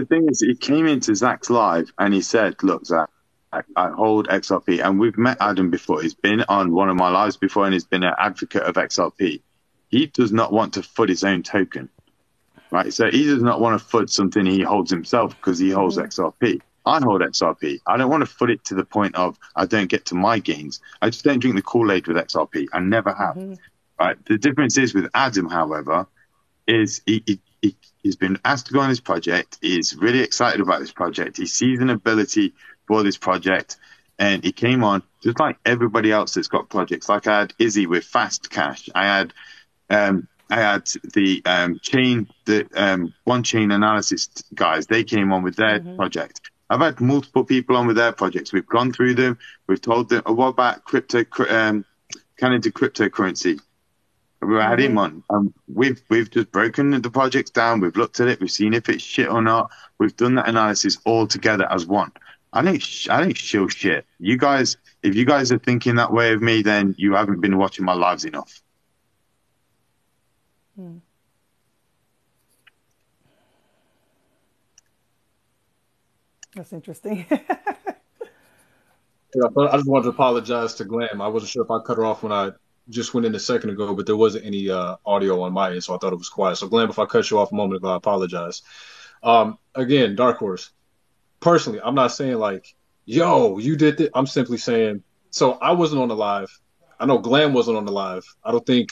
thing is, he came into Zach's live and he said, "Look, Zach, I hold XRP, and we've met Adam before. He's been on one of my lives before, and he's been an advocate of XRP. He does not want to FUD his own token, right? So he does not want to FUD something he holds himself because he holds XRP." I hold XRP. I don't want to FUD it to the point of I don't get to my gains. I just don't drink the Kool-Aid with XRP. I never have. Right. The difference is with Adam, however, is he's been asked to go on this project. He's really excited about this project. He sees an ability for this project, and he came on just like everybody else that's got projects. Like I had Izzy with Fast Cash. I had the chain, one chain analysis guys. They came on with their project. I've had multiple people on with their projects. We've gone through them. We've told them, what about Canada cryptocurrency? We had him on. We've just broken the projects down. We've looked at it. We've seen if it's shit or not. We've done that analysis all together as one. I think shill shit. You guys, if you guys are thinking that way of me, then you haven't been watching my lives enough. That's interesting. Yeah, but I just wanted to apologize to Glam. I wasn't sure if I cut her off when I just went in a second ago, but there wasn't any audio on my end, so I thought it was quiet. So, Glam, if I cut you off a moment ago, I apologize. Again, Dark Horse. Personally, I'm not saying like, yo, you did it. I'm simply saying, so I wasn't on the live. I know Glam wasn't on the live. I don't think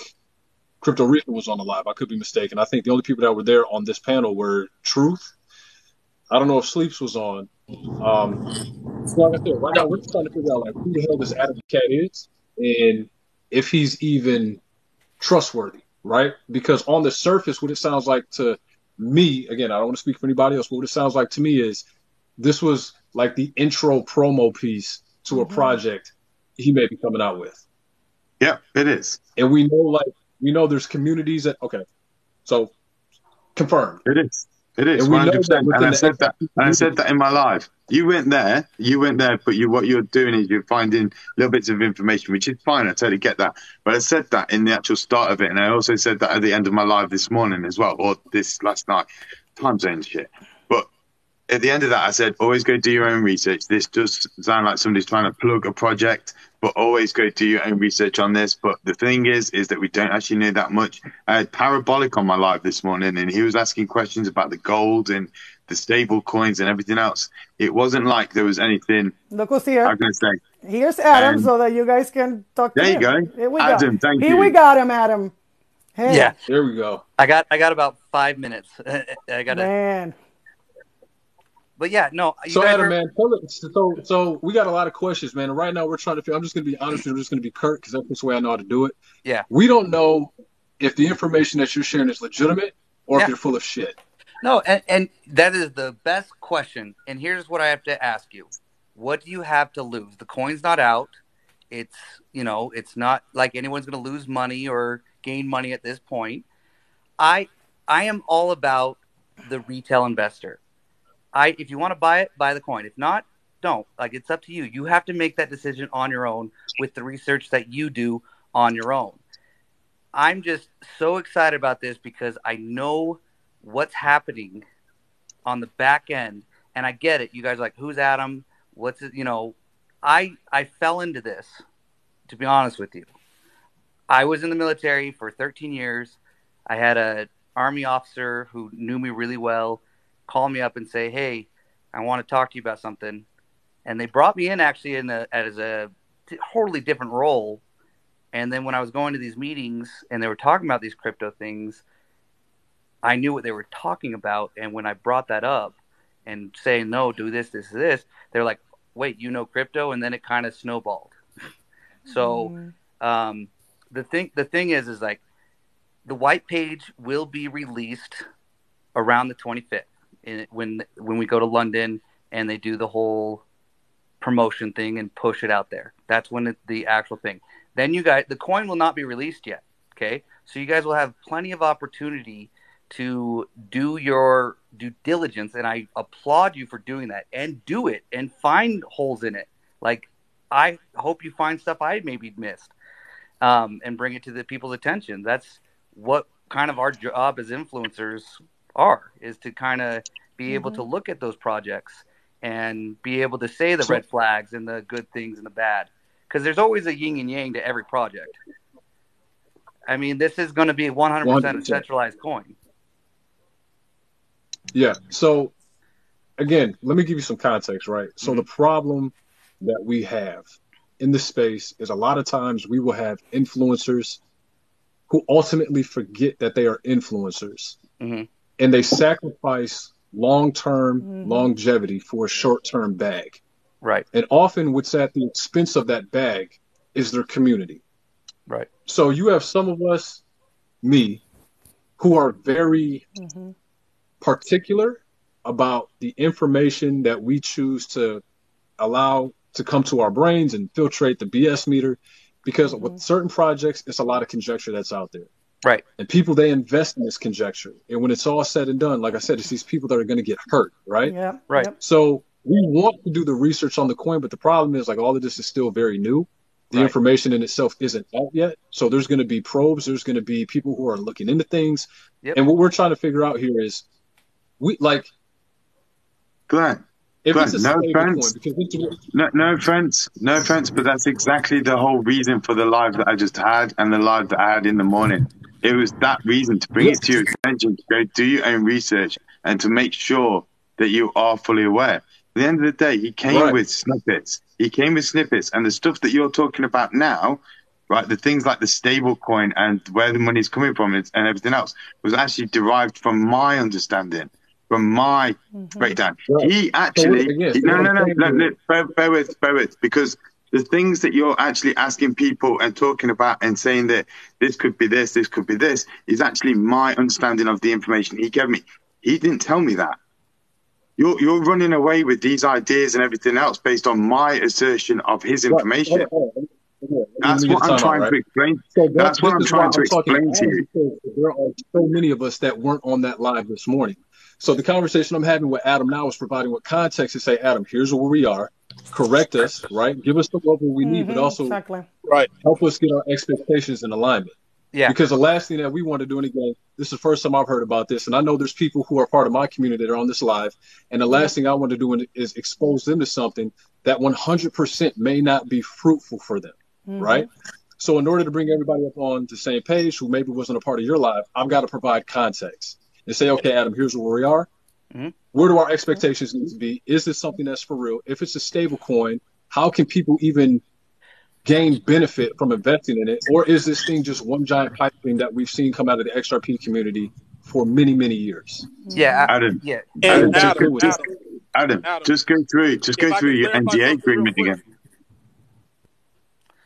Crypto Rico was on the live. I could be mistaken. I think the only people that were there on this panel were Truth. I don't know if Sleeps was on. So like I said, right now we're just trying to figure out like who the hell this Adam Cat is and if he's even trustworthy, right? Because on the surface, what it sounds like to me, again, I don't want to speak for anybody else, but what it sounds like to me is this was like the intro promo piece to a project he may be coming out with. Yeah, it is. And we know there's communities that so confirmed. It is. It is 100%. And I said that in my live. You went there, but what you're doing is you're finding little bits of information, which is fine. I totally get that. But I said that in the actual start of it, and I also said that at the end of my live this morning as well, or this last night. Time zone shit. But at the end of that, I said, always go do your own research. This does sound like somebody's trying to plug a project, but always go do your own research on this. But the thing is that we don't actually know that much. I had Parabolic on my live this morning, and he was asking questions about the gold and the stable coins and everything else. It wasn't like there was anything. Look who's here. I'm going to say. Here's Adam, so that you guys can talk to him. There you go. Here we Adam, go. thank you. Here we got him, Adam. Hey. Yeah. There we go. I got about 5 minutes. Man. But yeah, no. So Adam, man, so we got a lot of questions, man. And right now we're trying to figure. I'm just going to be honest. I'm just going to be curt because that's the way I know how to do it. Yeah. We don't know if the information that you're sharing is legitimate or if you're full of shit. No, and that is the best question. And here's what I have to ask you: what do you have to lose? The coin's not out. It's it's not like anyone's going to lose money or gain money at this point. I am all about the retail investor. If you want to buy it, buy the coin. If not, don't. Like, it's up to you. You have to make that decision on your own with the research that you do on your own. I'm just so excited about this because I know what's happening on the back end, and I get it. You guys are like, who's Adam? What's it? I fell into this, to be honest with you. I was in the military for 13 years. I had an Army officer who knew me really well call me up and say, hey, I want to talk to you about something. And they brought me in actually as a totally different role. And then when I was going to these meetings and they were talking about these crypto things, I knew what they were talking about. And when I brought that up and saying, no, do this, this, this, they're like, wait, you know crypto? And then it kind of snowballed. So the thing is like the white page will be released around the 25th. When we go to London and they do the whole promotion thing and push it out there. That's when the actual thing. Then the coin will not be released yet. Okay. So you guys will have plenty of opportunity to do your due diligence. And I applaud you for doing that and do it and find holes in it. Like, I hope you find stuff I maybe missed and bring it to the people's attention. That's what kind of our job as influencers is to kind of be able to look at those projects and be able to say the red flags and the good things and the bad, because there's always a yin and yang to every project. I mean, this is going to be 100% a centralized coin. Yeah. So again, let me give you some context, right? So the problem that we have in this space is a lot of times we will have influencers who ultimately forget that they are influencers. And they sacrifice long-term longevity for a short-term bag. Right. And often what's at the expense of that bag is their community. Right. So you have some of us, me, who are very particular about the information that we choose to allow to come to our brains and filtrate the BS meter, because with certain projects, it's a lot of conjecture that's out there. Right. And people, they invest in this conjecture. And when it's all said and done, like I said, it's these people that are going to get hurt, right? Yeah. Right. Yep. So we want to do the research on the coin, but the problem is, like, all of this is still very new. The information in itself isn't out yet. So there's going to be probes. There's going to be people who are looking into things. Yep. And what we're trying to figure out here is, Glenn, If But it's a no stable coin, offense, because no offense, but that's exactly the whole reason for the live that I just had and the live that I had in the morning. It was that reason to bring yeah, it to your attention, to go do your own research and to make sure that you are fully aware. At the end of the day, he came right. with snippets. He came with snippets, and the stuff that you're talking about now, right? The things like the stable coin and where the money's coming from and everything else was actually derived from my understanding, from my breakdown. Right. He So actually, again, so no, what no, I'm no, saying no, is, no bear with, because the things that you're actually asking people and talking about and saying that this could be this could be this, is actually my understanding of the information he gave me. He didn't tell me that. You're running away with these ideas and everything else based on my assertion of his right. Hold information. on, hold on. Let That's me get what a I'm timeout, trying right? to explain. So That's what this I'm is why trying to I'm talking to explain to Adam, you. because there are so many of us that weren't on that live this morning. So the conversation I'm having with Adam now is providing what context to say, Adam, here's where we are. Correct us, right? Give us the level we need, but also Exactly. Right. help us get our expectations in alignment. Yeah. Because the last thing that we want to do, and again, this is the first time I've heard about this, and I know there's people who are part of my community that are on this live, and the last thing I want to do is expose them to something that 100% may not be fruitful for them, right? So in order to bring everybody up on the same page who maybe wasn't a part of your live, I've got to provide context and say, okay, Adam, here's where we are. Where do our expectations need to be? Is this something that's for real? If it's a stable coin, how can people even gain benefit from investing in it? Or is this thing just one giant pipe thing that we've seen come out of the XRP community for many, many years? Yeah. Adam, Yeah. And Adam, Adam, just go through if I could your clarify NDA something real agreement quick. again.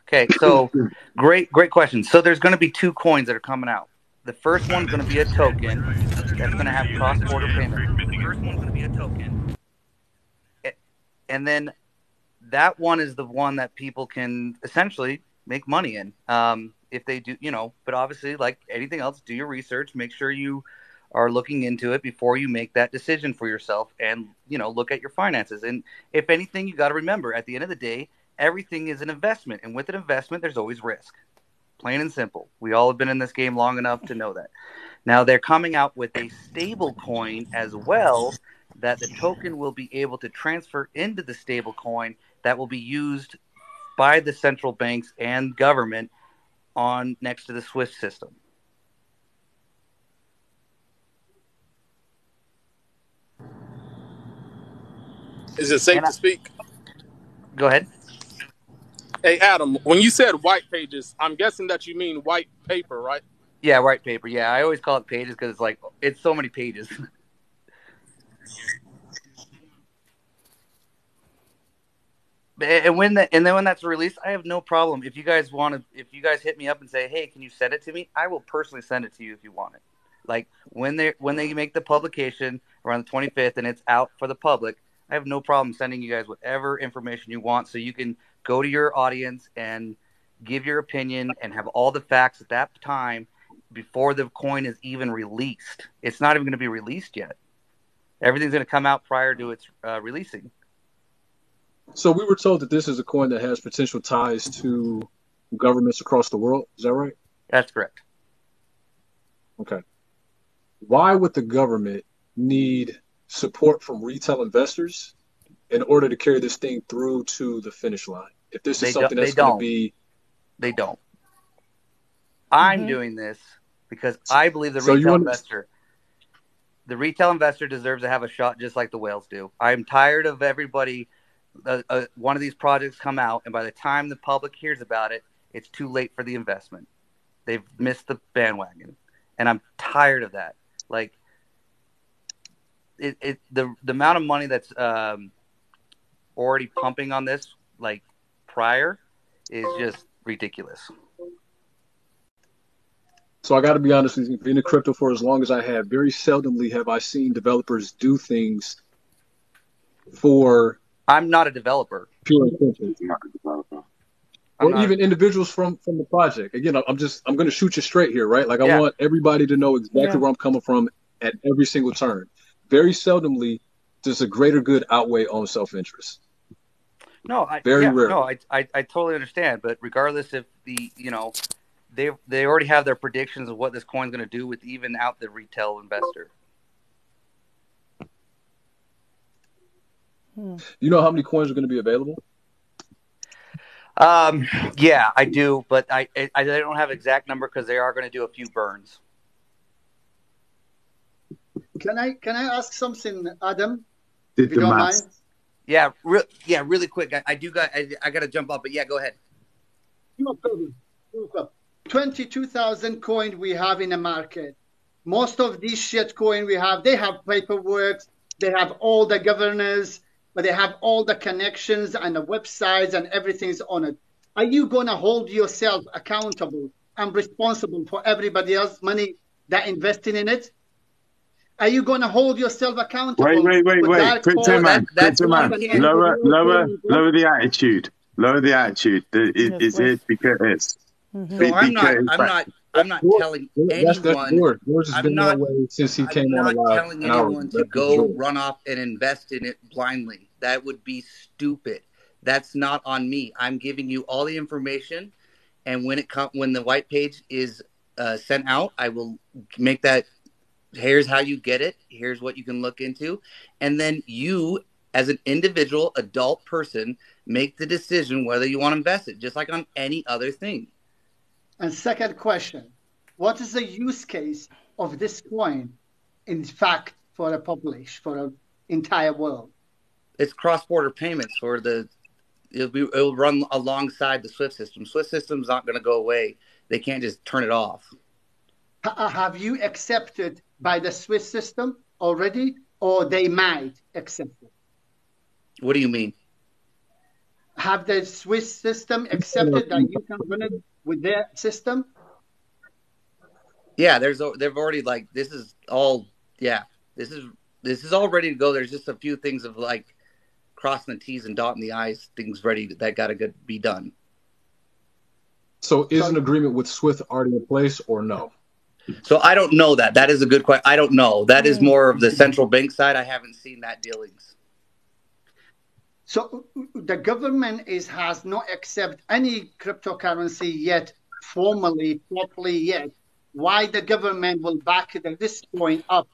Okay, so great question. So there's going to be two coins that are coming out. The first one's going to be a token that's going to have cross-border payments. The first one's going to be a token, and then that one is the one that people can essentially make money in if they do, But obviously, like anything else, do your research. Make sure you are looking into it before you make that decision for yourself, and look at your finances. And if anything, you got to remember at the end of the day, everything is an investment, and with an investment, there's always risk. Plain and simple. We all have been in this game long enough to know that. Now they're coming out with a stable coin as well, that the token will be able to transfer into the stable coin that will be used by the central banks and government on next to the SWIFT system. Is it safe to speak? Go ahead. Hey, Adam, when you said white pages, I'm guessing that you mean white paper, right? Yeah, white paper. Yeah, I always call it pages because it's so many pages. And when that's released, I have no problem. If you guys hit me up and say, "Hey, can you send it to me?" I will personally send it to you if you want it. Like when they make the publication around the 25th and it's out for the public, I have no problem sending you guys whatever information you want, so you can go to your audience and give your opinion and have all the facts at that time before the coin is even released. It's not even going to be released yet. Everything's going to come out prior to its releasing. So we were told that this is a coin that has potential ties to governments across the world. Is that right? That's correct. Okay. Why would the government need support from retail investors in order to carry this thing through to the finish line? If this is something that's going to be... They don't. I'm doing this because I believe the retail investor deserves to have a shot just like the whales do. I'm tired of everybody... one of these projects come out, and by the time the public hears about it, it's too late for the investment. They've missed the bandwagon, and I'm tired of that. Like, the amount of money that's already pumping on this, like prior, is just ridiculous. So I got to be honest with you, being in crypto for as long as I have, very seldomly have I seen developers do things for... I'm not a developer. Pure intention. Or even individuals from the project. Again, I'm going to shoot you straight here, right? Like I want everybody to know exactly where I'm coming from at every single turn. Very seldomly does a greater good outweigh own self-interest. Very rare. No, I totally understand. But regardless if they already have their predictions of what this coin's going to do with even out the retail investor. You know how many coins are going to be available? Yeah, I do, but I don't have exact number because they are going to do a few burns. Can I ask something, Adam? Did if you don't mind? Yeah, really quick. I got to jump up, but yeah, go ahead. No problem. 22,000 coin we have in the market. Most of these shit coin we have, they have paperwork, they have all the governors, but they have all the connections and the websites and everything's on it. Are you going to hold yourself accountable and responsible for everybody else's money that investing in it? Are you going to hold yourself accountable? Wait. Crypto man. Lower the attitude. Lower the attitude. Is it because it's... So I'm not telling anyone. I'm not telling anyone to go run off and invest in it blindly. That would be stupid. That's not on me. I'm giving you all the information, and when the white page is sent out, I will make that. Here's how you get it. Here's what you can look into, and then you, as an individual adult person, make the decision whether you want to invest it, just like on any other thing. And second question, what is the use case of this coin, in fact, for the population, for the entire world? It's cross-border payments for it'll run alongside the SWIFT system. SWIFT system's not going to go away. They can't just turn it off. Have you accepted by the SWIFT system already, or they might accept it? What do you mean? Have the SWIFT system accepted that you can run it with their system? Yeah, they've already this is all ready to go. There's just a few things of crossing the T's and dotting the I's, things ready that got to be done. So is an agreement with SWIFT already in place or no? So I don't know that. That is a good question. I don't know. That is more of the central bank side. I haven't seen that dealings. So the government has not accepted any cryptocurrency yet, formally, properly yet. Why the government will back this coin up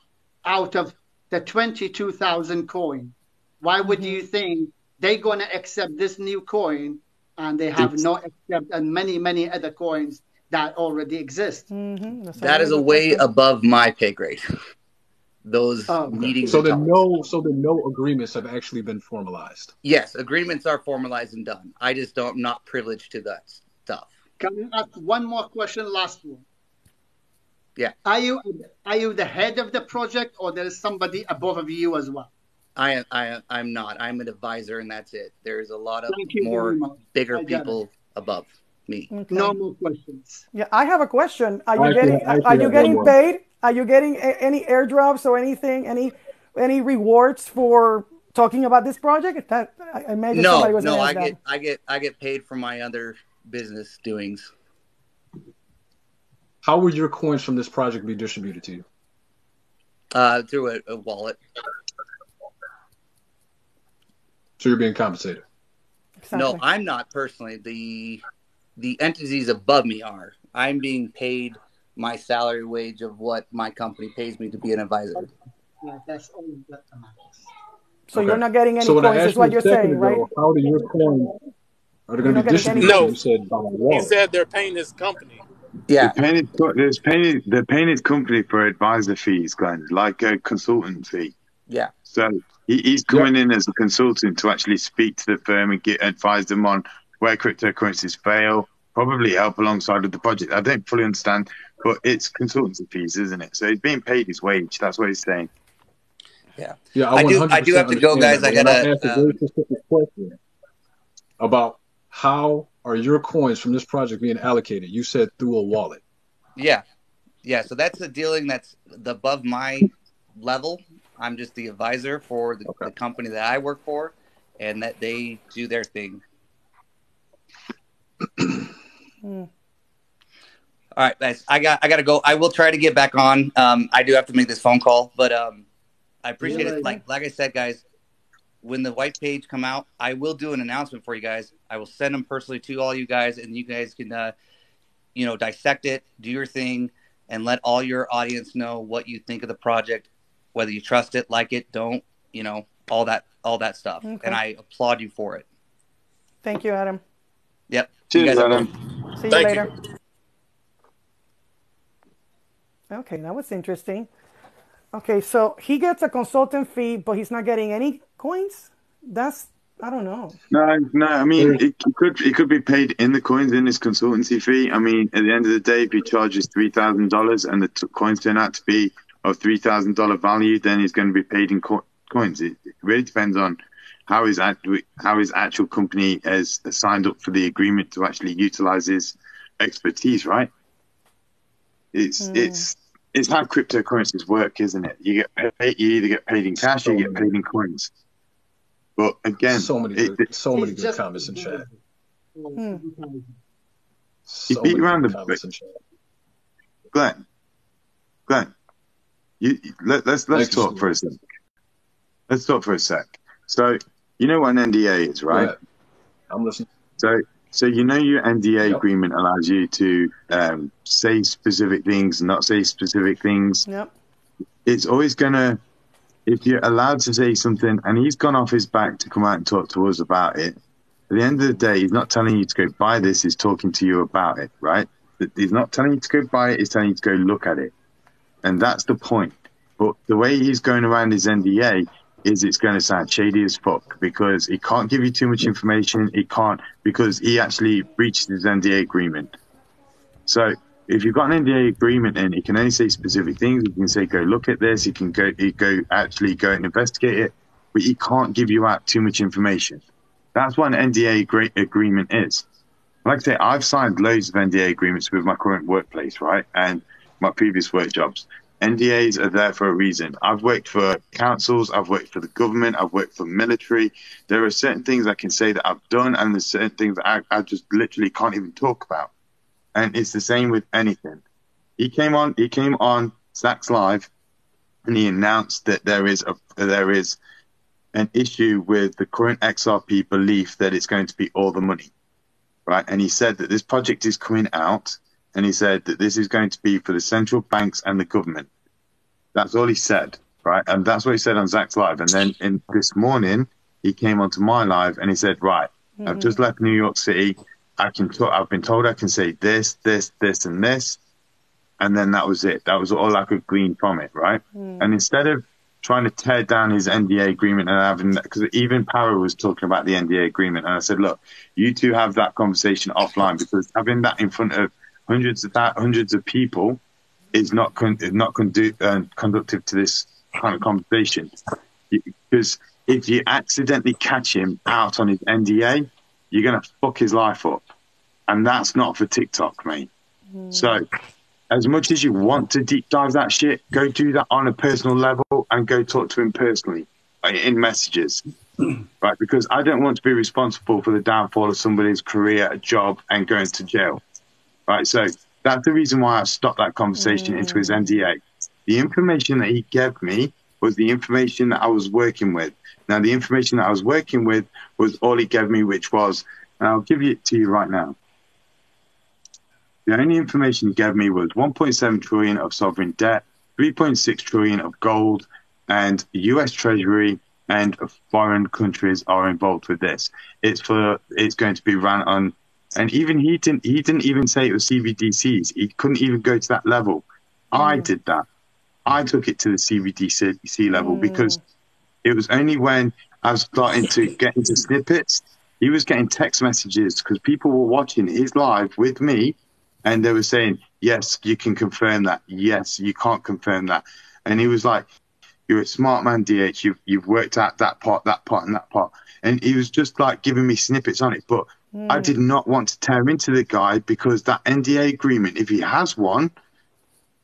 out of the 22,000 coin? Why would you think they're going to accept this new coin and they have not accepted many other coins that already exist? That is a way above my pay grade. Those meetings. So then no agreements have actually been formalized. Yes, agreements are formalized and done. I'm not privileged to that stuff. Can I ask one more question, last one? Yeah. Are you the head of the project, or there is somebody above of you as well? I'm not. I'm an advisor, and that's it. There's a lot of more bigger people above me. Okay. No more questions. Yeah, I have a question. Are you getting paid? Are you getting any airdrops or anything? Any rewards for talking about this project? I imagine somebody was going to ask that. I get paid for my other business doings. How will your coins from this project be distributed to you? Through a wallet. So you're being compensated? Exactly. No, I'm not personally. The entities above me are. I'm being paid my salary wage of what my company pays me to be an advisor. Yeah, that's all that matters. So you're not getting any coins, is what you're saying, right? How do your coins are going to be distributed? No, you said by he said they're paying his company. Yeah, they're paying his company for advisor fees, Glenn, like a consultant fee. Yeah. So he's coming in as a consultant to actually speak to the firm and advise them on where cryptocurrencies fail, probably help alongside with the project. I don't fully understand, but it's consultancy fees, isn't it? So he's being paid his wage. That's what he's saying. Yeah. Yeah, I do have to go, guys. I gotta ask a very specific question about how are your coins from this project being allocated? You said through a wallet. Yeah. So that's the dealing that's above my level. I'm just the advisor for the company that I work for, and that they do their thing. All right, guys. I got to go. I will try to get back on. I do have to make this phone call, but I appreciate it. Like I said, guys, when the white page come out, I will do an announcement for you guys. I will send them personally to all you guys, and you guys can, dissect it, do your thing, and let all your audience know what you think of the project, whether you trust it, like it, don't, all that all that stuff, Okay. and I applaud you for it. Thank you, Adam. Yep. Cheers, You guys have a Adam. good- See you Thank later. Okay, that was interesting. Okay, so he gets a consultant fee, but he's not getting any coins? That's, I don't know. No. I mean, it could be paid in the coins in his consultancy fee. I mean, at the end of the day, if he charges $3,000 and the coins turn out to be of $3,000 value, then he's going to be paid in coins. It really depends on how his actual company has signed up for the agreement to actually utilize his expertise, right? It's how cryptocurrencies work, isn't it? You either get paid in cash or you get paid in coins. But again, so many good comments in chat. You beat around the bush. Glenn, let's talk for a sec. Let's talk for a sec. So you know what an NDA is, right? I'm listening. So you know your NDA agreement allows you to say specific things, not say specific things. Yep. It's always gonna, if you're allowed to say something, and he's gone off his back to come out and talk to us about it. At the end of the day, he's not telling you to go buy this. He's talking to you about it, right? He's not telling you to go buy it. He's telling you to go look at it, and that's the point. But the way he's going around his NDA is it's going to sound shady as fuck because he can't give you too much information. He can't because he actually breached his NDA agreement. So if you've got an NDA agreement and he can only say specific things, he can say, go look at this. He can go and investigate it, but he can't give you out too much information. That's what an NDA agreement is. Like I say, I've signed loads of NDA agreements with my current workplace, right? And my previous work jobs. NDAs are there for a reason. I've worked for councils, I've worked for the government, I've worked for military. There are certain things I can say that I've done, and there's certain things that I just literally can't even talk about. And it's the same with anything. He came on Zach's Live, and he announced that there is an issue with the current XRP belief that it's going to be all the money, right? And he said that this project is coming out, and he said that this is going to be for the central banks and the government. That's all he said, right? And that's what he said on Zach's Live. And then this morning, he came onto my live and he said, right, I've just left New York City. I've been told I can say this, this, this, and this. And then that was it. That was all I could glean from it, right? And instead of trying to tear down his NDA agreement and having, because even Power was talking about the NDA agreement. And I said, look, you two have that conversation offline, because having that in front of hundreds of people is not conductive to this kind of conversation. Because if you accidentally catch him out on his NDA, you're going to fuck his life up. And that's not for TikTok, mate. So as much as you want to deep dive that shit, go do that on a personal level and go talk to him personally in messages. Right? Because I don't want to be responsible for the downfall of somebody's career, job, and going to jail. Right, so that's the reason why I stopped that conversation into his NDA. The information that he gave me was the information that I was working with. Now, the information that I was working with was all he gave me, which was, and I'll give it to you right now. The only information he gave me was 1.7 trillion of sovereign debt, 3.6 trillion of gold, and the US Treasury and foreign countries are involved with this. It's going to be run on. And even he didn't even say it was CBDCs. He couldn't even go to that level. I did that. I took it to the CBDC level because it was only when I was starting to get into snippets, he was getting text messages because people were watching his live with me and they were saying, yes, you can confirm that. Yes, you can't confirm that. And he was like, you're a smart man, DH. You've worked out that part, and that part. And he was just like giving me snippets on it. But I did not want to tear into the guy because that NDA agreement, if he has one,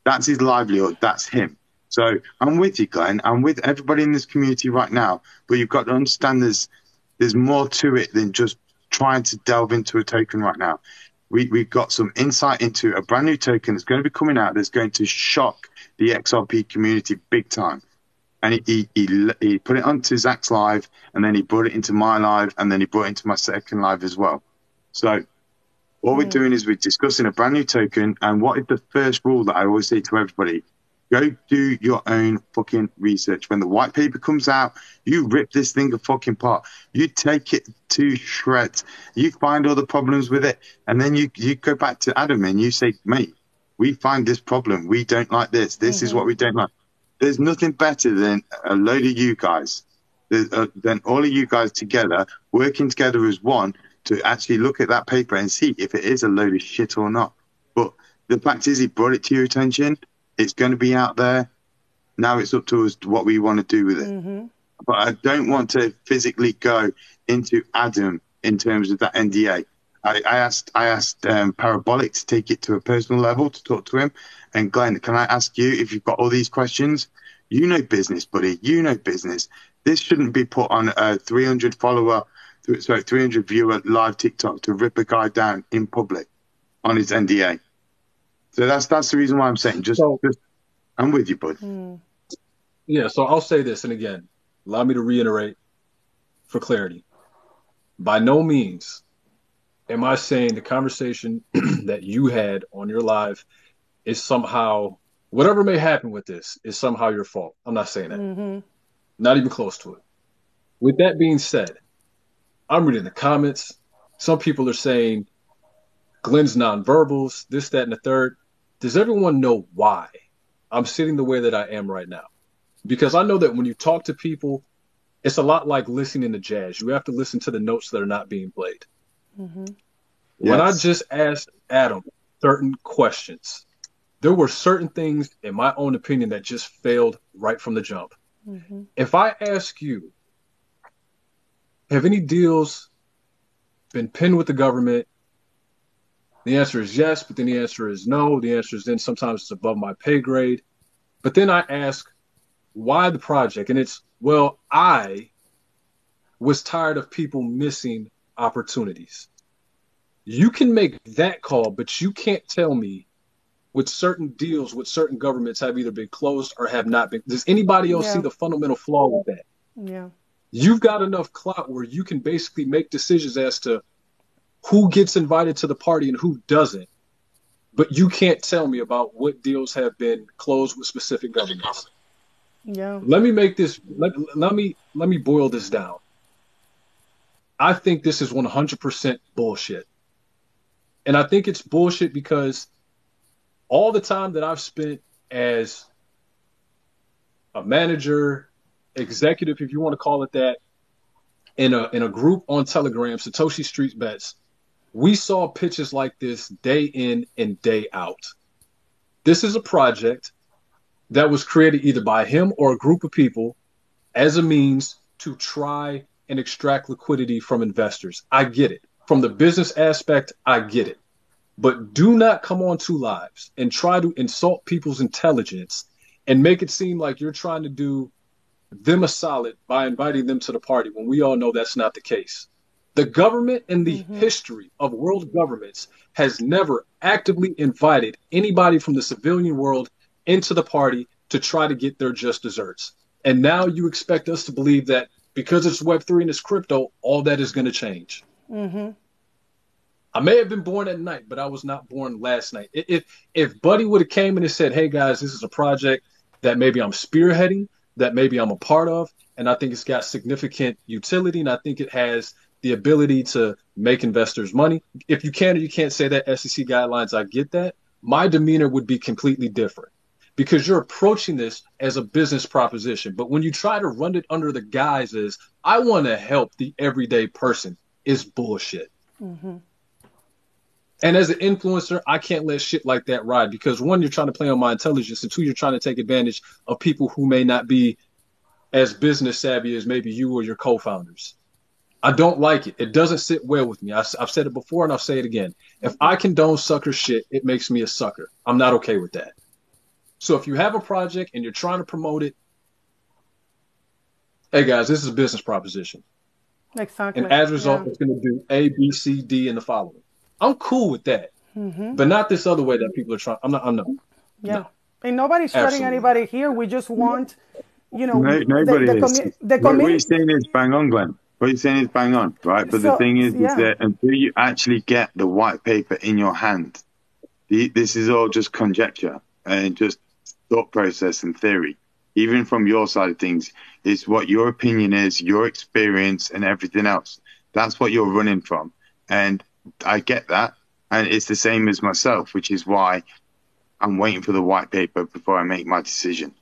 that's his livelihood. That's him. So I'm with you, Glenn. I'm with everybody in this community right now. But you've got to understand there's more to it than just trying to delve into a token right now. We've got some insight into a brand new token that's going to be coming out that's going to shock the XRP community big time. And he put it onto Zach's live, and then he brought it into my live, and then he brought it into my second live as well. So what we're doing is we're discussing a brand new token. And what is the first rule that I always say to everybody? Go do your own fucking research. When the white paper comes out, you rip this thing a fucking apart. You take it to shreds. You find all the problems with it. And then you go back to Adam and you say, mate, we find this problem. We don't like this. This is what we don't like. There's nothing better than a load of you guys, than all of you guys together, working together as one to actually look at that paper and see if it is a load of shit or not. But the fact is, he brought it to your attention. It's going to be out there. Now it's up to us what we want to do with it. But I don't want to physically go into Adam in terms of that NDA. I asked Parabolic to take it to a personal level to talk to him. And Glenn, can I ask you, if you've got all these questions, you know business, buddy. You know business. This shouldn't be put on a 300 viewer live TikTok to rip a guy down in public on his NDA. So that's the reason why I'm saying just I'm with you, bud. Yeah, so I'll say this, and again, allow me to reiterate for clarity. By no means am I saying the conversation that you had on your live is somehow, whatever may happen with this, is somehow your fault. I'm not saying that. Not even close to it. With that being said, I'm reading the comments. Some people are saying Glenn's nonverbals, this, that, and the third. Does everyone know why I'm sitting the way that I am right now? Because I know that when you talk to people, it's a lot like listening to jazz. You have to listen to the notes that are not being played. When I just asked Adam certain questions, there were certain things, in my own opinion, that just failed right from the jump. If I ask you, have any deals been pinned with the government? The answer is yes, but then the answer is no. The answer is then sometimes it's above my pay grade. But then I ask, why the project? And it's, well, I was tired of people missing opportunities. You can make that call, but you can't tell me with certain deals, with certain governments have either been closed or have not been. Does anybody else see the fundamental flaw with that? You've got enough clout where you can basically make decisions as to who gets invited to the party and who doesn't. But you can't tell me about what deals have been closed with specific governments. Let me make this, let me boil this down. I think this is 100% bullshit. And I think it's bullshit because all the time that I've spent as a manager, executive, if you want to call it that, in a group on Telegram, Satoshi Street Bets, we saw pitches like this day in and day out. This is a project that was created either by him or a group of people as a means to try and extract liquidity from investors. I get it. From the business aspect, I get it. But do not come on two lives and try to insult people's intelligence and make it seem like you're trying to do them a solid by inviting them to the party when we all know that's not the case. The government in the history of world governments has never actively invited anybody from the civilian world into the party to try to get their just desserts. And now you expect us to believe that because it's Web3 and it's crypto, all that is going to change. I may have been born at night, but I was not born last night. If Buddy would have came in and said, hey, guys, this is a project that maybe I'm spearheading, that maybe I'm a part of, and I think it's got significant utility, and I think it has the ability to make investors money. If you can or you can't say that, SEC guidelines, I get that. My demeanor would be completely different because you're approaching this as a business proposition. But when you try to run it under the guise as, I want to help the everyday person, is bullshit. And as an influencer, I can't let shit like that ride because one, you're trying to play on my intelligence, and two, you're trying to take advantage of people who may not be as business savvy as maybe you or your co-founders. I don't like it. It doesn't sit well with me. I've said it before and I'll say it again. If I condone sucker shit, it makes me a sucker. I'm not okay with that. So if you have a project and you're trying to promote it, hey guys, this is a business proposition. Exactly. And as a result, it's going to do A, B, C, D, and the following. I'm cool with that, but not this other way that people are trying. I'm not. No. And nobody's threatening anybody here. We just want, nobody is. What you're saying is bang on, Glenn. What you're saying is bang on, right? But the thing is that until you actually get the white paper in your hand, this is all just conjecture and just thought process and theory, even from your side of things, is what your opinion is, your experience and everything else. That's what you're running from. And I get that. And it's the same as myself, which is why I'm waiting for the white paper before I make my decision.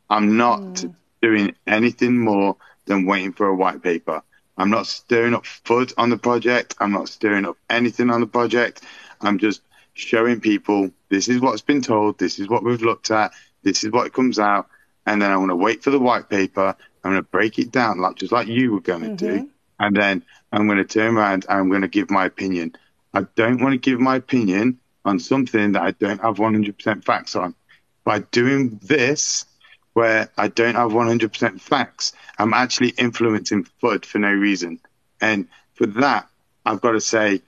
I'm not doing anything more than waiting for a white paper. I'm not stirring up FUD on the project. I'm not stirring up anything on the project. I'm just showing people this is what's been told. This is what we've looked at. This is what comes out. And then I want to wait for the white paper. I'm going to break it down, just like you were going to do. And then I'm going to turn around and I'm going to give my opinion. I don't want to give my opinion on something that I don't have 100% facts on. By doing this, where I don't have 100% facts, I'm actually influencing FUD for no reason. And for that, I've got to say,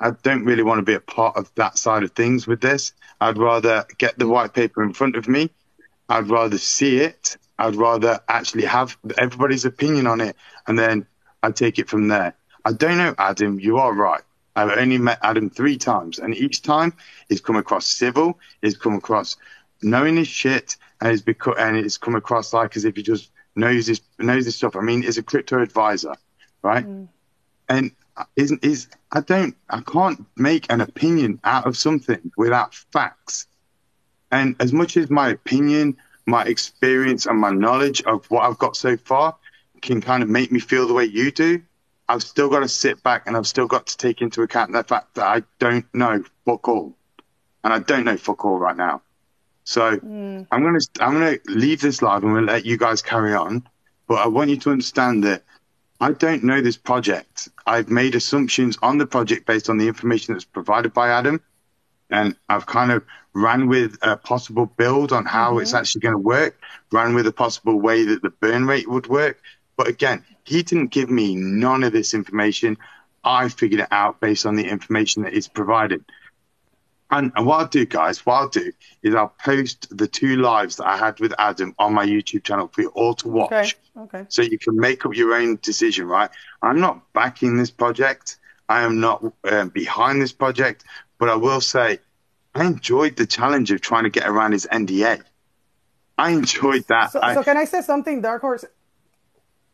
I don't really want to be a part of that side of things with this. I'd rather get the white paper in front of me. I'd rather see it. I'd rather actually have everybody's opinion on it, and then I'd take it from there. I don't know, Adam, you are right. I've only met Adam 3 times, and each time he's come across civil, he's come across knowing his shit, and it's come across like as if he just knows his stuff. I mean, he's a crypto advisor, right? And I can't make an opinion out of something without facts. And as much as my opinion, my experience, and my knowledge of what I've got so far can kind of make me feel the way you do, I've still got to sit back and I've still got to take into account the fact that I don't know fuck all. And I don't know fuck all right now. So I'm gonna leave this live. I'm gonna let you guys carry on. But I want you to understand that I don't know this project. I've made assumptions on the project based on the information that's provided by Adam. And I've kind of ran with a possible build on how it's actually going to work, ran with a possible way that the burn rate would work. But again, he didn't give me none of this information. I figured it out based on the information that is provided. And what I'll do, guys, is I'll post the 2 lives that I had with Adam on my YouTube channel for you all to watch. Okay. So you can make up your own decision, right? I'm not backing this project. I am not behind this project. But I will say, I enjoyed the challenge of trying to get around his NDA. I enjoyed that. So can I say something, Dark Horse?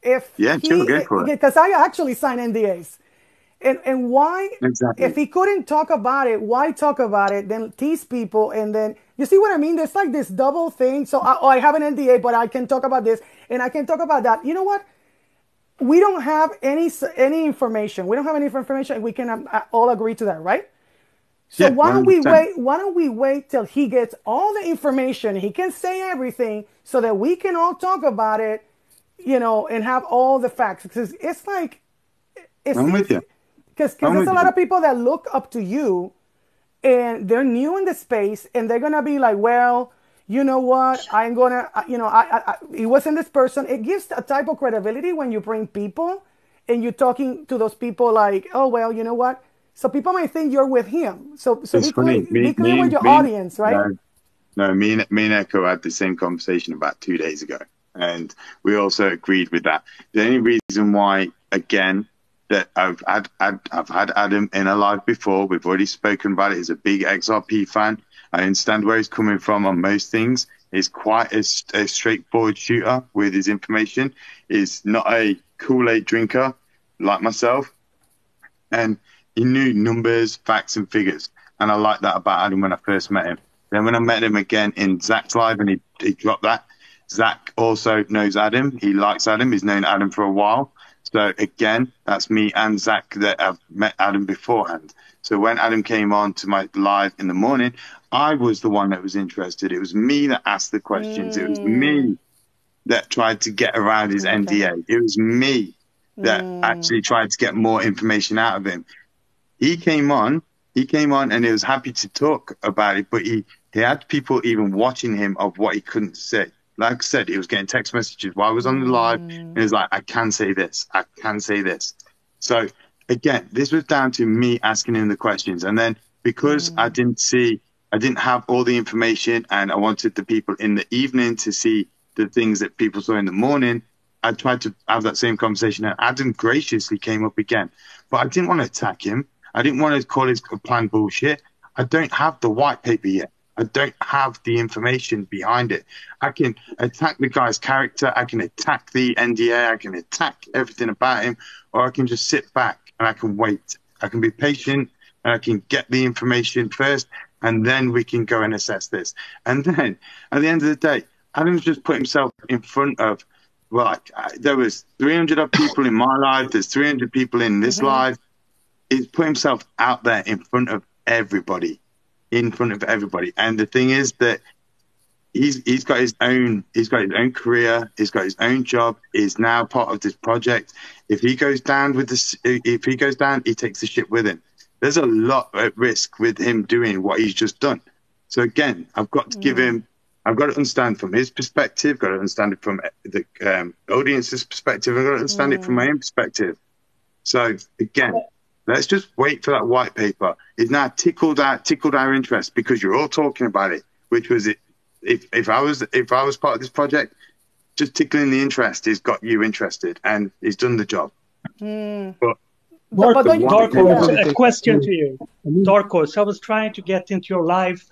Sure, go for it. Because I actually sign NDAs. And why, exactly. If he couldn't talk about it, why talk about it, then tease people, and then, you see what I mean? There's like this double thing. So I have an NDA, but I can talk about this, and I can talk about that. You know what? We don't have any information. We don't have any information, and we can all agree to that, right? So why don't we wait till he gets all the information, he can say everything, so that we can all talk about it, and have all the facts. Because it's like, I'm with you. Because there's a lot of people that look up to you, and they're new in the space, and they're going to be like, well, you know what, I'm going to, it wasn't this person. It gives a type of credibility when you bring people, and you're talking to those people like, oh, well, you know what? So people might think you're with him. So be clear with your audience, right? No, me and Echo had the same conversation about 2 days ago, and we also agreed with that. The only reason why, again, that I've had Adam in a live before, we've already spoken about it. He's a big XRP fan. I understand where he's coming from on most things. He's quite a straightforward shooter with his information. He's not a Kool-Aid drinker like myself. And he knew numbers, facts, and figures. And I liked that about Adam when I first met him. Then when I met him again in Zach's live and he dropped that, Zach also knows Adam. He likes Adam. He's known Adam for a while. So again, that's me and Zach that have met Adam beforehand. So when Adam came on to my live in the morning, I was the one that was interested. It was me that asked the questions. It was me that tried to get around his NDA. It was me that actually tried to get more information out of him. He came on and he was happy to talk about it, but he had people even watching him of what he couldn't say. Like I said, he was getting text messages while I was on the live, and he was like, I can say this. I can say this. So, again, this was down to me asking him the questions. And then because I didn't have all the information, and I wanted the people in the evening to see the things that people saw in the morning, I tried to have that same conversation. And Adam graciously came up again. But I didn't want to attack him. I didn't want to call his plan bullshit. I don't have the white paper yet. I I don't have the information behind it. I can attack the guy's character, I can attack the NDA, I can attack everything about him, or I can just sit back and I can wait. I can be patient and I can get the information first, and then we can go and assess this. And then at the end of the day, Adam's just put himself in front of, there was 300 odd people in my life, there's 300 people in this life. He's put himself out there in front of everybody. And the thing is that he's got his own career, he's got his own job, he's now part of this project. If he goes down, he takes the ship with him. There's a lot at risk with him doing what he's just done. So again, I've got to give him, I've got to understand from his perspective, got to understand it from the audience's perspective, I've got to understand it from my own perspective. So again, let's just wait for that white paper. It's now tickled our interest because you're all talking about it, which was it. If I was part of this project, just tickling the interest has got you interested, and he's done the job. But Dark Horse, a question to you. Dark Horse, I was trying to get into your live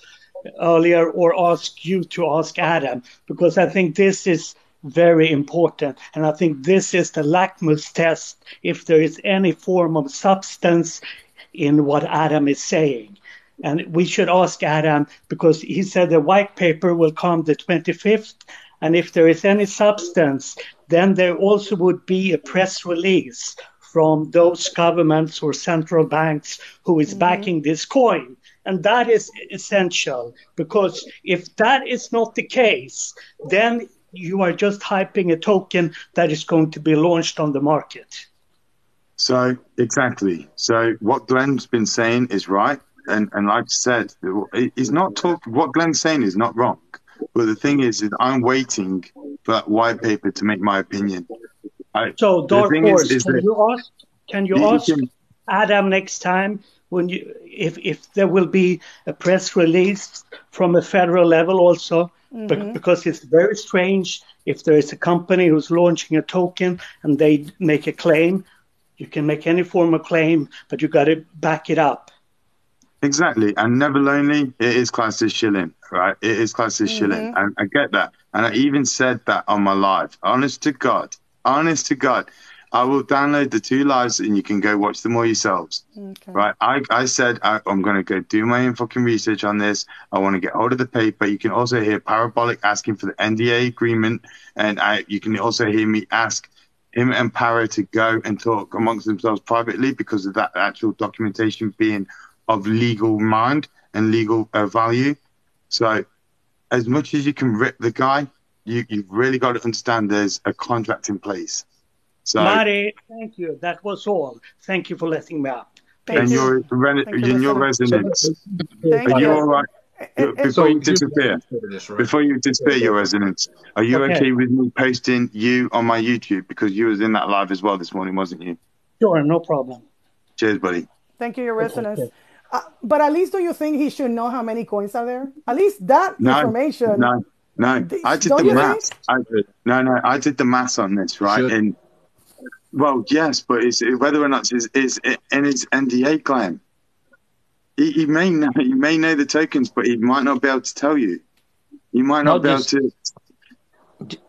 earlier or ask you to ask Adam, because I think this is very important, and I think this is the lackmus test if there is any form of substance in what Adam is saying. And we should ask Adam, because he said the white paper will come the 25th, and if there is any substance, then there also would be a press release from those governments or central banks who is backing this coin. And that is essential, because if that is not the case, then you are just hyping a token that is going to be launched on the market. So, exactly. So what Glenn's been saying is right. And like I said, he's not talking, what Glenn's saying is not wrong. But the thing is I'm waiting for that white paper to make my opinion. So, Dark Horse, can you ask Adam next time when if there will be a press release from a federal level also? Because it's very strange if there is a company who's launching a token and they make a claim. You can make any form of claim, but you got to back it up. Exactly. And Never Lonely, it is classed as shilling, right? It is classed as shilling. And I get that. And I even said that on my live. Honest to God, I will download the 2 lives and you can go watch them all yourselves. Okay. Right? I said I'm going to go do my own fucking research on this. I want to get hold of the paper. You can also hear Parabolic asking for the NDA agreement. And you can also hear me ask him and Para to go and talk amongst themselves privately because of that actual documentation being of legal mind and legal value. So as much as you can rip the guy, you've really got to understand there's a contract in place. So, Mari, thank you. That was all. Thank you for letting me up. And your resonance. Are you all right? Before you disappear, your resonance. Are you okay with me posting you on my YouTube, because you was in that live as well this morning, wasn't you? Sure, no problem. Cheers, buddy. Thank you, your resonance. Okay. But at least, do you think he should know how many coins are there? At least that information. No. I did the maths. I did the maths on this, right? Sure. And well, yes, but it's whether or not is in his NDA claim. He may know the tokens, but he might not be able to tell you. He might not be able to.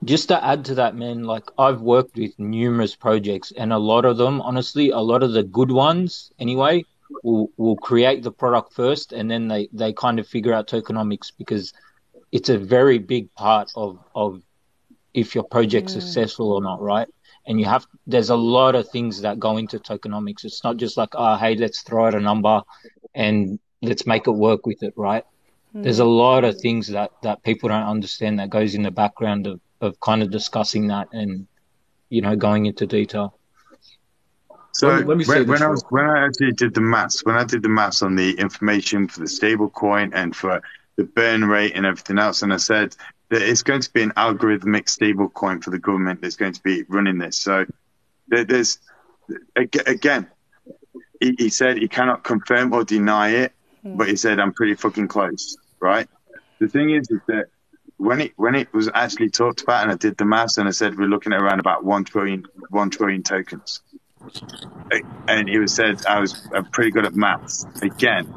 Just to add to that, man, like I've worked with numerous projects, and a lot of them, honestly, a lot of the good ones, anyway, will create the product first, and then they kind of figure out tokenomics, because it's a very big part of if your project's successful or not, right? And there's a lot of things that go into tokenomics. It's not just like, hey, let's throw out a number and let's make it work with it, right? There's a lot of things that people don't understand that goes in the background of kind of discussing that and, going into detail. So let me say when I actually did the maths, on the information for the stable coin and for the burn rate and everything else, and I said that it's going to be an algorithmic stable coin for the government that's going to be running this. So there's, again, he said he cannot confirm or deny it, but he said, I'm pretty fucking close, right? The thing is that when it was actually talked about, and I did the maths, and I said we're looking at around about 1 trillion tokens. And he said I'm pretty good at maths. Again,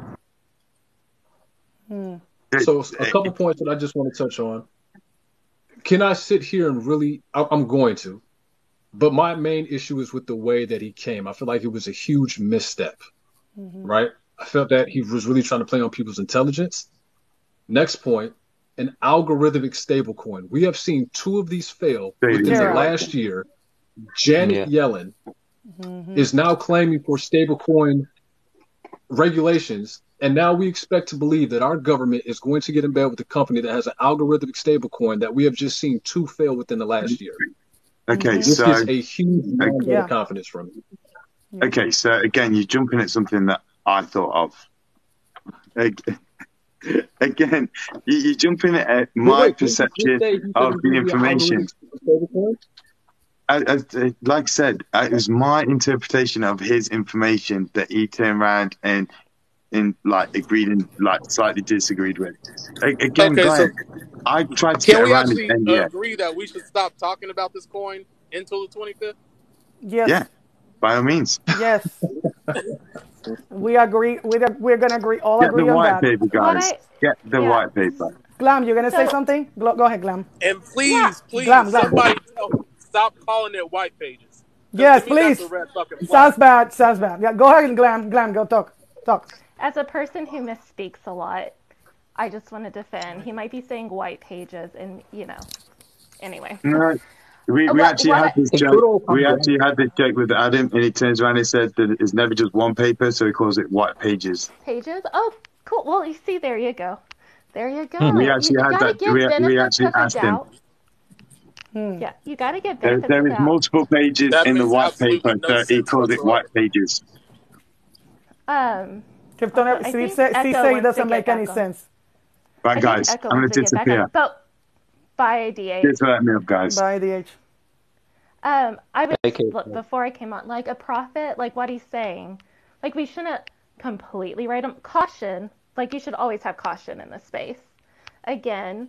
So a couple points that I just want to touch on. Can I sit here and really? I'm going to, but my main issue is with the way that he came. I feel like it was a huge misstep, right? I felt that he was really trying to play on people's intelligence. Next point, an algorithmic stablecoin. We have seen 2 of these fail within the last year. Janet Yellen is now claiming for stablecoin regulations. And now we expect to believe that our government is going to get in bed with a company that has an algorithmic stablecoin that we have just seen 2 fail within the last year. Okay, this so is a huge amount of confidence from me. Okay, so again, you're jumping at something that I thought of. Again, you're jumping at my perception of the information. Like I said, it was my interpretation of his information that he turned around and like agreed and like slightly disagreed with. Again, Okay, Glenn, I tried to get Can we around actually it. agree that we should stop talking about this coin until the 25th? Yes. Yeah, by all means. Yes. We agree. We're going to agree. All Get agree the on white that. paper, guys. Get the white paper. Glam, you're going to say something? Go ahead, Glam. And please, Glam. somebody stop calling it white pages. Yes, to me, please. That's a red fucking flag. Sounds bad. Yeah, go ahead, Glam. Glam, go talk. As a person who misspeaks a lot, I just want to defend. He might be saying white pages, and anyway. No, we actually had this joke. We actually had this joke with Adam, and he turns around and said that it's never just one paper, so he calls it white pages. Pages? Oh, cool. Well, you see, there you go. We actually had that. We actually asked him. Yeah, you got to get benefits. There is multiple pages in the white paper, so he calls it white pages. Krypton, say it doesn't make any sense. Right, guys, I'm going to disappear. But by DH. Just let me up, guys. By DH. I would look before I came on, like a prophet, like what he's saying. Like we shouldn't completely write him caution. Like you should always have caution in this space. Again,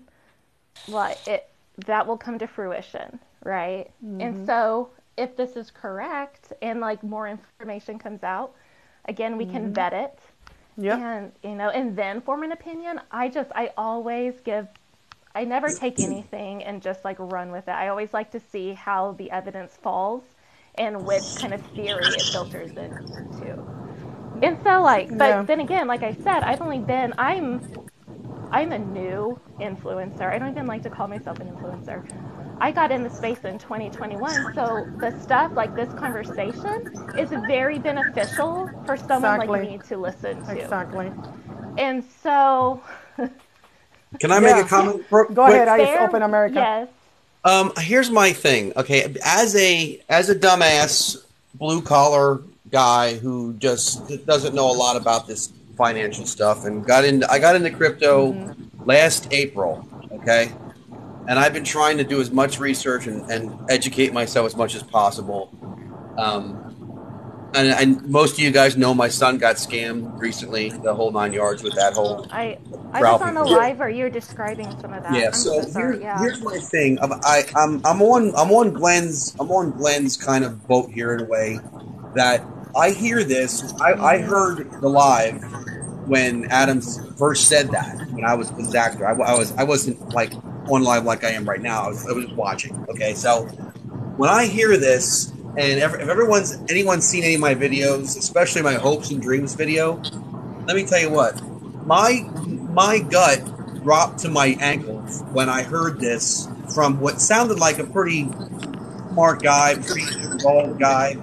that will come to fruition, right? And so if this is correct and like more information comes out, again, we can vet it. And and then form an opinion. I never take anything and just like run with it. I always like to see how the evidence falls and which kind of theory it filters into. And so but then again, like I said, I'm a new influencer. I don't even like to call myself an influencer. I got in the space in 2021, so the stuff like this conversation is very beneficial for someone like me to listen to. Exactly. And so... Can I make a comment? Go ahead, I open America. Yes. Here's my thing. Okay, as a dumbass blue collar guy who just doesn't know a lot about this financial stuff, and I got into crypto last April. Okay, and I've been trying to do as much research and educate myself as much as possible. And most of you guys know my son got scammed recently, the whole 9 yards with that whole. I was on a live where you're describing some of that. Yeah. Here's my thing. I'm on Glenn's kind of boat here in a way that I hear this. I heard the live when Adams first said that when I was with Zach. I wasn't like on live like I am right now. I was watching. Okay, so when I hear this. And if anyone's seen any of my videos, especially my hopes and dreams video, let me tell you what, my gut dropped to my ankles when I heard this from what sounded like a pretty smart guy, pretty involved guy,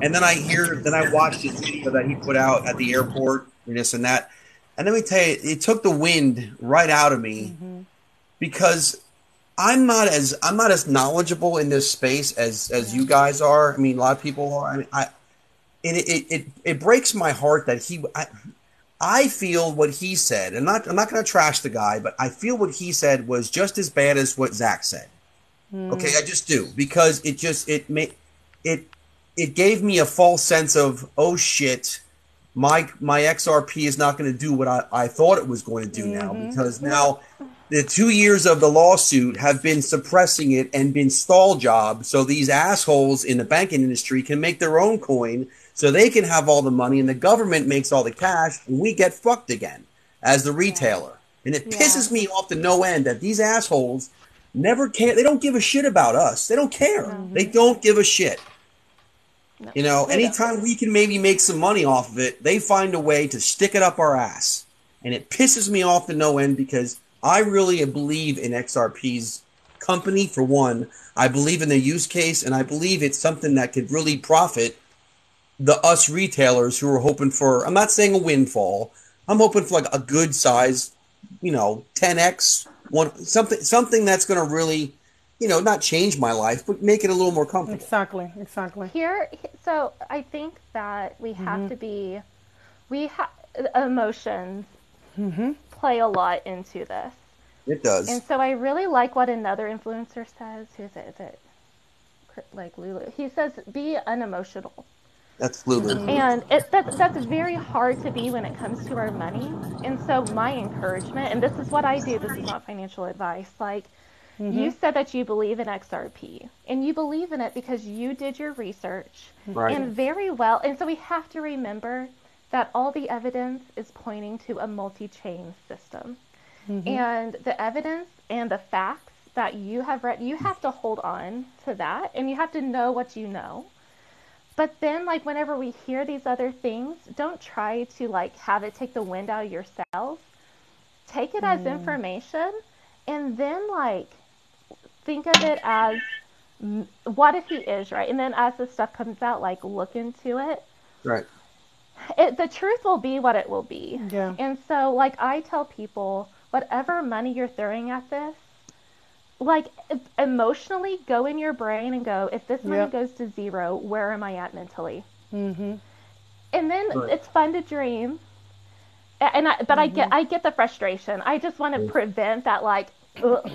and then I watched his video that he put out at the airport and this and that, and let me tell you, it took the wind right out of me because. I'm not as knowledgeable in this space as you guys are. I mean, a lot of people are. I mean, it breaks my heart that I feel what he said, and I'm not going to trash the guy, but I feel what he said was just as bad as what Zach said. Okay, I just do because it gave me a false sense of shit. My XRP is not going to do what I thought it was going to do now because now. The 2 years of the lawsuit have been suppressing it and been stall jobs so these assholes in the banking industry can make their own coin so they can have all the money and the government makes all the cash and we get fucked again as the retailer. And it pisses me off to no end that these assholes never care. They don't give a shit about us. They don't care. They don't give a shit. No. You know, anytime we can maybe make some money off of it, they find a way to stick it up our ass. And it pisses me off to no end because I really believe in XRP's company, for one. I believe in the use case, and I believe it's something that could really profit us retailers who are hoping for, I'm not saying a windfall, I'm hoping for like a good size, 10x, something that's going to really, not change my life, but make it a little more comfortable. Exactly. So I think that we have to be, emotions play a lot into this. It does. And so I really like what another influencer says. Who is it? Is it like Lulu? He says, be unemotional. That's Lulu. And that's very hard to be when it comes to our money. And so my encouragement, and this is what I do, this is not financial advice, like you said that you believe in XRP. And you believe in it because you did your research. Right. And very well. And so we have to remember that all the evidence is pointing to a multi-chain system. And the evidence and the facts that you have read, you have to hold on to that, and you have to know what you know. But then, like, whenever we hear these other things, don't try to, like, have it take the wind out of your sails. Take it as information, and then, like, think of it as, what if he is right? And then as the stuff comes out, like, look into it. Right. The truth will be what it will be. Yeah. And so, like, I tell people, whatever money you're throwing at this, like, emotionally go in your brain and go, if this money goes to zero, where am I at mentally? And then it's fun to dream. But I get the frustration. I just want to prevent that, like,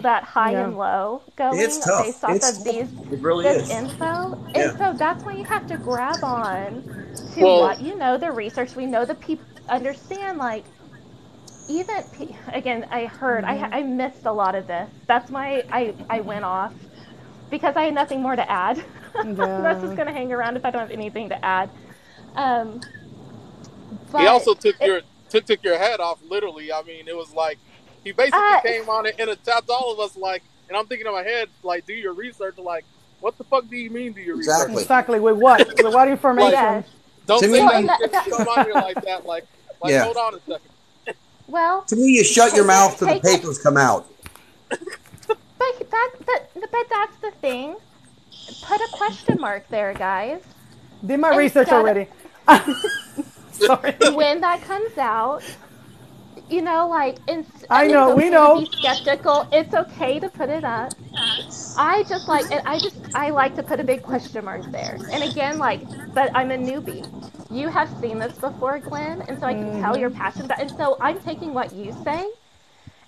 that high and low going based off of this info. And so that's why you have to grab on to what the research. We know the people understand, like, even again, I heard I missed a lot of this. That's why I went off, because I had nothing more to add. I was just gonna hang around if I don't have anything to add. He also took your head off, literally. I mean, it was like he basically came on it and attacked all of us, like. And I'm thinking in my head, like, do your research. Like, what the fuck do you mean, do your research? Exactly. With what? With what information? Yes. Don't say that. Come on here like that. Like hold on a second. Well, to me, you shut your mouth till the papers come out. But that's the thing. Put a question mark there, guys. Did my research already. Sorry. When that comes out, like, I know, we know. Be skeptical. It's okay to put it up. I like to put a big question mark there. And again, but I'm a newbie. You have seen this before, Glenn, and so I can tell you're passionate about it. And so I'm taking what you say,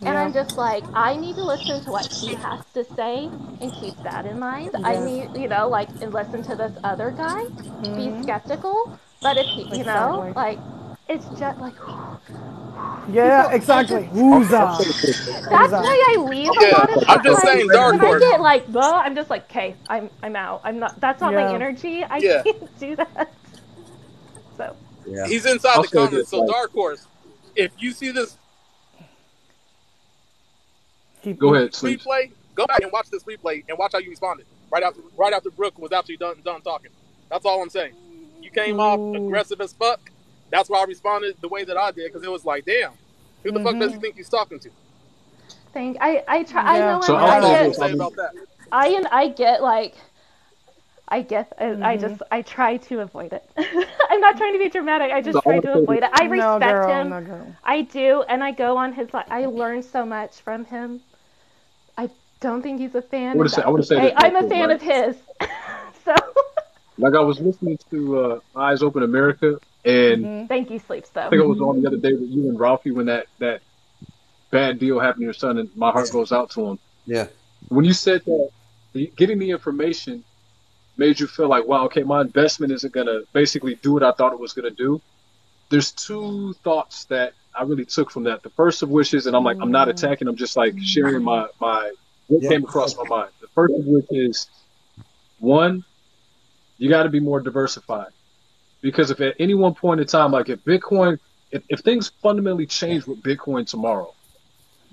and I'm just like, I need to listen to what he has to say and keep that in mind. Yes. I need, and listen to this other guy, be skeptical. But if he, it's just like... Yeah, exactly. That's why I leave a lot of stuff. I'm just saying, Dark Horse. I get I'm just like, okay, I'm out. I'm not. That's not my energy. I can't do that. So. Yeah. He's inside the comments. So Dark Horse, if you see this, go ahead. Replay. Go back and watch this replay and watch how you responded right after Brooke was actually done talking. That's all I'm saying. You came off aggressive as fuck. That's why I responded the way that I did, because it was like, damn, who the fuck does he think he's talking to? I try. Yeah. I know. So I try to avoid it. I'm not trying to be dramatic. I just try to avoid it. I respect him. I do, and I go on his. I learn so much from him. I don't think he's a fan. I'm a fan of his. So. Like, I was listening to Eyes Open America, and thank you, Sleeps, though. I think it was on the other day with you and Ralphie when that bad deal happened to your son, and my heart goes out to him. Yeah. When you said that getting the information made you feel like, wow, okay, my investment isn't going to basically do what I thought it was going to do, there's two thoughts that I really took from that. The first of which is, and I'm like, I'm not attacking, I'm just like sharing what came across my mind. The first of which is, one, you got to be more diversified, because if at any one point in time, like if Bitcoin, if things fundamentally change with Bitcoin tomorrow,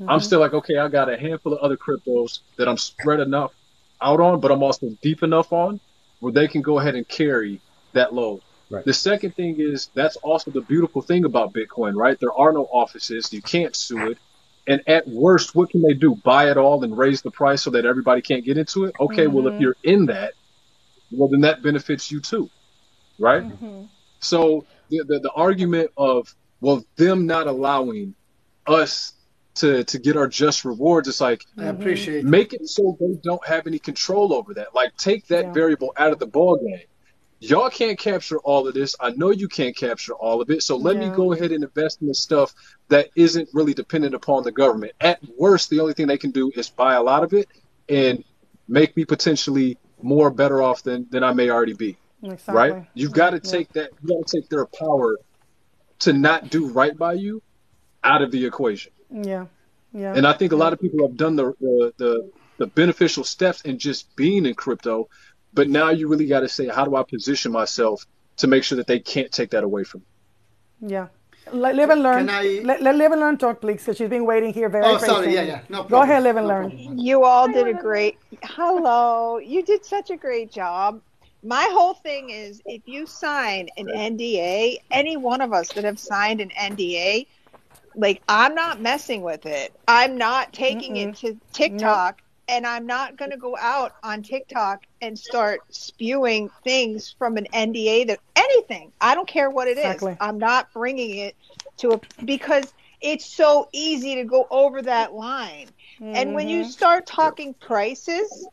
I'm still like, okay, I got a handful of other cryptos that I'm spread enough out on, but I'm also deep enough on where they can go ahead and carry that load. Right. The second thing is that's also the beautiful thing about Bitcoin, right? There are no offices. You can't sue it. And at worst, what can they do? Buy it all and raise the price so that everybody can't get into it? Okay, well, if you're in that, well, then that benefits you too, right? So the argument of, well, them not allowing us to get our just rewards, it's like, I appreciate make it so they don't have any control over that. Like, take that variable out of the ball game. Y'all can't capture all of this. I know you can't capture all of it. So let me go ahead and invest in the stuff that isn't really dependent upon the government. At worst, the only thing they can do is buy a lot of it and make me potentially more better off than I may already be. Exactly. Right? You've got to take that. You got to take their power to not do right by you out of the equation. Yeah. And I think a lot of people have done the beneficial steps in just being in crypto, but now you really got to say, how do I position myself to make sure that they can't take that away from me? Yeah. Live and learn. Let Live and Learn talk, please, because she's been waiting here very patiently. No problem. Go ahead, Live and Learn. You all did a great. Hello, you did such a great job. My whole thing is, if you sign an NDA, any one of us that have signed an NDA, like, I'm not messing with it. I'm not taking it to TikTok, and I'm not going to go out on TikTok and start spewing things from an NDA that anything. I don't care what it is. I'm not bringing it to because it's so easy to go over that line. And when you start talking prices,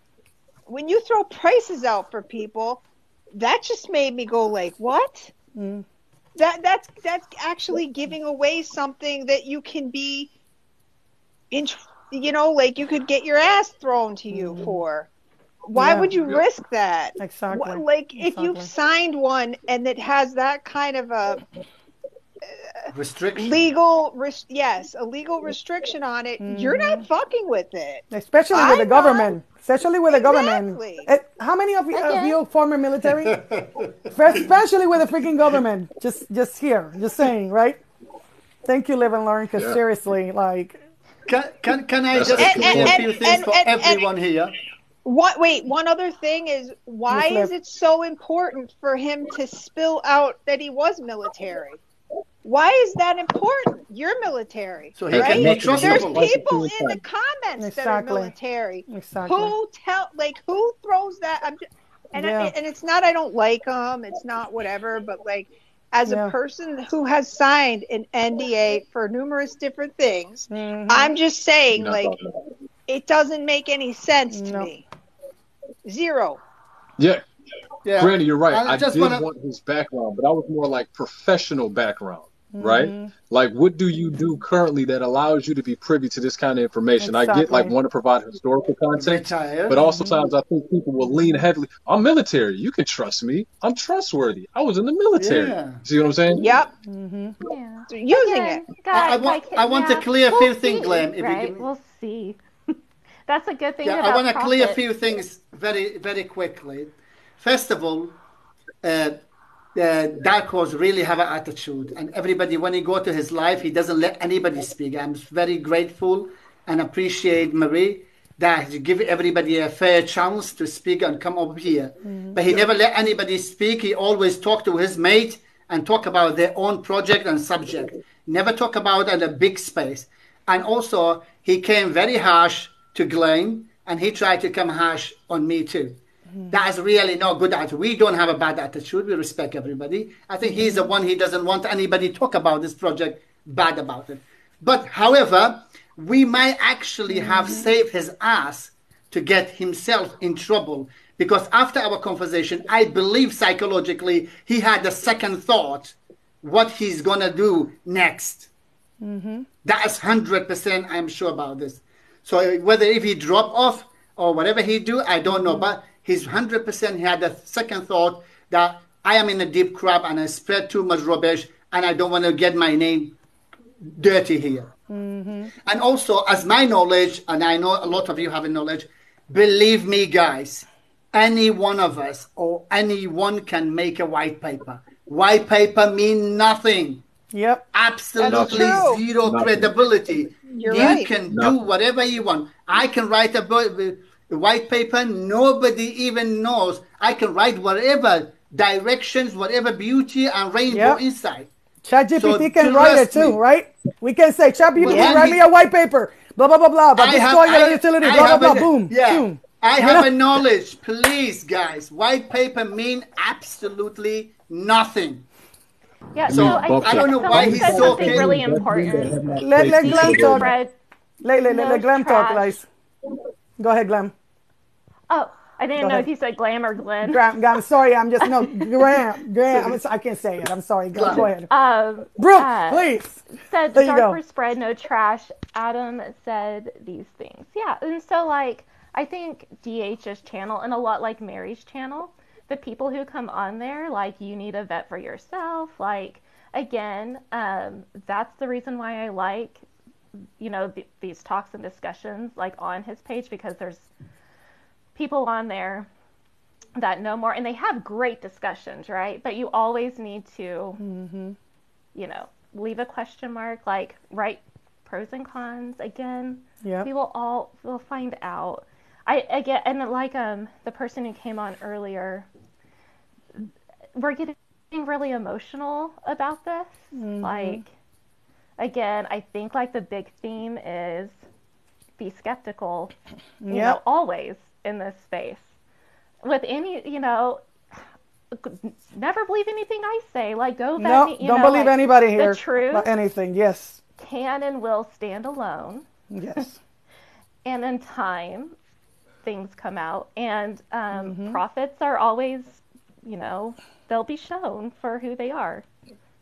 when you throw prices out for people, that just made me go like, what? That's actually giving away something that you can be like you could get your ass thrown to you for. Why would you risk that? Exactly. Like, if you've signed one and it has that kind of a restriction, a legal restriction on it, you're not fucking with it. Especially with the government. Especially with the government. How many of you former military? Especially with the freaking government. Just here. Just saying, right? Thank you, Live and Learn, because seriously, like... Can I just say a few things for everyone here? One other thing is, why is it so important for him to spill out that he was military? Why is that important? You're military, so he right? can be trustable. There's people in the comments that are military. Who throws that? And it's not I don't like them. It's not whatever. But like, as a person who has signed an NDA for numerous different things, I'm just saying, like, it doesn't make any sense to me. Zero. Yeah. Granny, you're right. I did want his background, but I was more like professional background, right? Like, what do you do currently that allows you to be privy to this kind of information? I get, like, want to provide historical context, but also sometimes I think people will lean heavily. I'm military. You can trust me. I'm trustworthy. I was in the military. See what I'm saying? Yep. Using it. I want to clear a few things, Glenn. We'll see. That's a good thing. I want to clear a few things very, very quickly. First of all, Dark Horse really have an attitude, and everybody, when he go to his live, he doesn't let anybody speak. I'm very grateful and appreciate Marie that he give everybody a fair chance to speak and come up here. But he never let anybody speak. He always talk to his mate and talk about their own project and subject. Never talk about it in a big space. And also, he came very harsh to Glenn, and he tried to come harsh on me too. That's really not good attitude. We don't have a bad attitude. We respect everybody. I think he's the one, he doesn't want anybody to talk about this project bad about it. But however, we might actually have saved his ass to get himself in trouble, because after our conversation, I believe psychologically he had a second thought what he's going to do next. That is 100% I'm sure about this. So whether if he drop off or whatever he do, I don't know. But he's 100% had a second thought that I am in a deep crap and I spread too much rubbish and I don't want to get my name dirty here. And also, as my knowledge, and I know a lot of you have a knowledge, believe me, guys, any one of us or anyone can make a white paper. White paper mean nothing. Yep. Absolutely zero credibility. You're you right. can do whatever you want. I can write a white paper. Nobody even knows. I can write whatever directions, whatever beauty and rainbow inside. ChatGPT can write it too, right? We can say, ChatGPT, write me a white paper. Blah, blah, blah, blah. But destroy your utility. Blah, blah, blah. Boom. Yeah. Boom. I have a knowledge. Please, guys. White paper mean absolutely nothing. Yeah, so I don't know why he's so something really important. Let Glenn talk. Let Glenn talk, guys. Go ahead, Glenn. Oh, I didn't know if you said Glam or Glenn. I'm sorry. I'm just Graham. I can't say it. I'm sorry. Go ahead. Brooke, please. Said darker spread, no trash. Adam said these things. Yeah, and so like I think DH's channel and a lot like Mary's channel. The people who come on there, like, you need a vet for yourself. Like, again, that's the reason why I like, you know, these talks and discussions, like, on his page, because there's people on there that know more, and they have great discussions, right? But you always need to, you know, leave a question mark, like, write pros and cons. Again, we will find out. I get, and like the person who came on earlier, we're getting really emotional about this. Like, again, I think like the big theme is be skeptical, you know, always in this space. With any, you know, never believe anything I say. Like, go back. Don't believe like, anybody here. The truth about anything. Yes. Can and will stand alone. Yes. And in time, things come out, and prophets are always, you know, they'll be shown for who they are.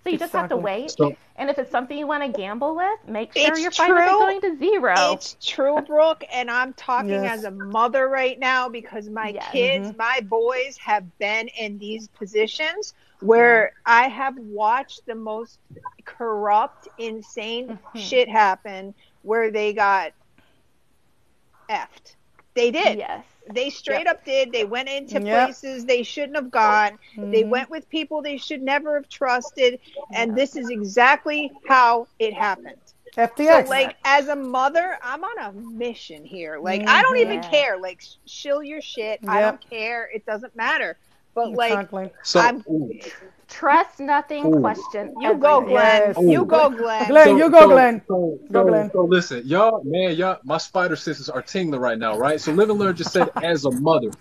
So you just have to wait. And if it's something you want to gamble with, make sure you're fine with it going to zero. It's true, Brooke. And I'm talking as a mother right now because my kids, my boys have been in these positions where I have watched the most corrupt, insane shit happen where they got effed. They did. Yes. They straight up did. They went into places they shouldn't have gone. They went with people they should never have trusted. And this is exactly how it happened. FTX. So, like, as a mother, I'm on a mission here. Like, I don't even care. Like, shill your shit. I don't care. It doesn't matter. But, like, trust nothing, question. You go, Glenn. You go, Glenn. Glenn, you go, Glenn. So listen, y'all, my spider senses are tingling right now, right? So Live and Learn just said, as a mother.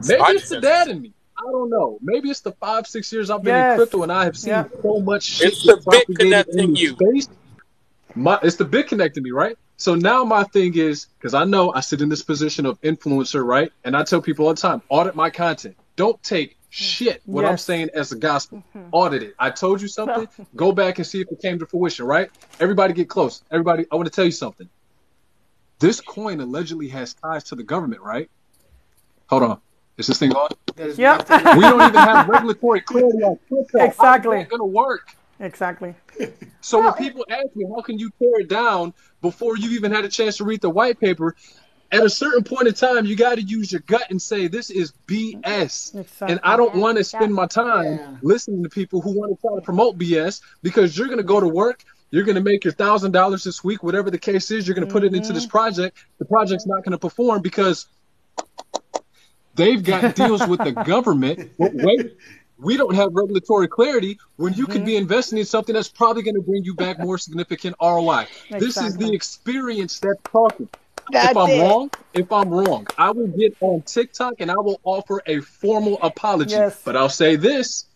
Maybe it's the dad in me. I don't know. Maybe it's the 5-6 years I've been in crypto and I have seen so much shit. It's the bit connecting you. It's the bit connecting me, right? So now my thing is, because I know I sit in this position of influencer, right? And I tell people all the time, audit my content. Don't take shit what I'm saying as a gospel. Audit it. I told you something. Go back and see if it came to fruition, right? Everybody get close. Everybody, I want to tell you something. This coin allegedly has ties to the government, right? Hold on. Is this thing on? Yep. We don't even have regulatory clarity on crypto. Exactly. How's that going to work? Exactly. So when people ask me, how can you tear it down before you even had a chance to read the white paper? At a certain point in time, you got to use your gut and say, this is BS. Exactly. And I don't want to spend my time listening to people who want to try to promote BS, because you're going to go to work. You're going to make your $1,000 this week, whatever the case is. You're going to put it into this project. The project's not going to perform because they've got deals with the government. Wait, we don't have regulatory clarity when you could be investing in something that's probably going to bring you back more significant ROI. Exactly. This is the experience that's talking. If I'm wrong, I will get on TikTok and I will offer a formal apology. Yes. But I'll say this.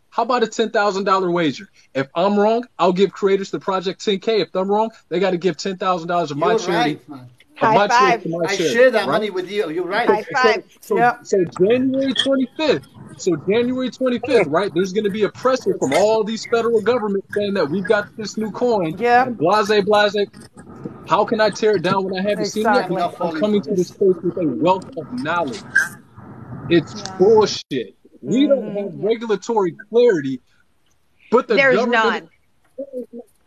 How about a $10,000 wager? If I'm wrong, I'll give creators the project $10K. If I'm wrong, they got to give $10,000 of my charity. High five. I share that money with you. You're right. High five. So January 25th. So January 25th, right? There's going to be a presser from all these federal governments saying that we've got this new coin. Yeah. Blase. How can I tear it down when I haven't seen it? I'm coming to this place with a wealth of knowledge. It's bullshit. We don't have regulatory clarity, but the government...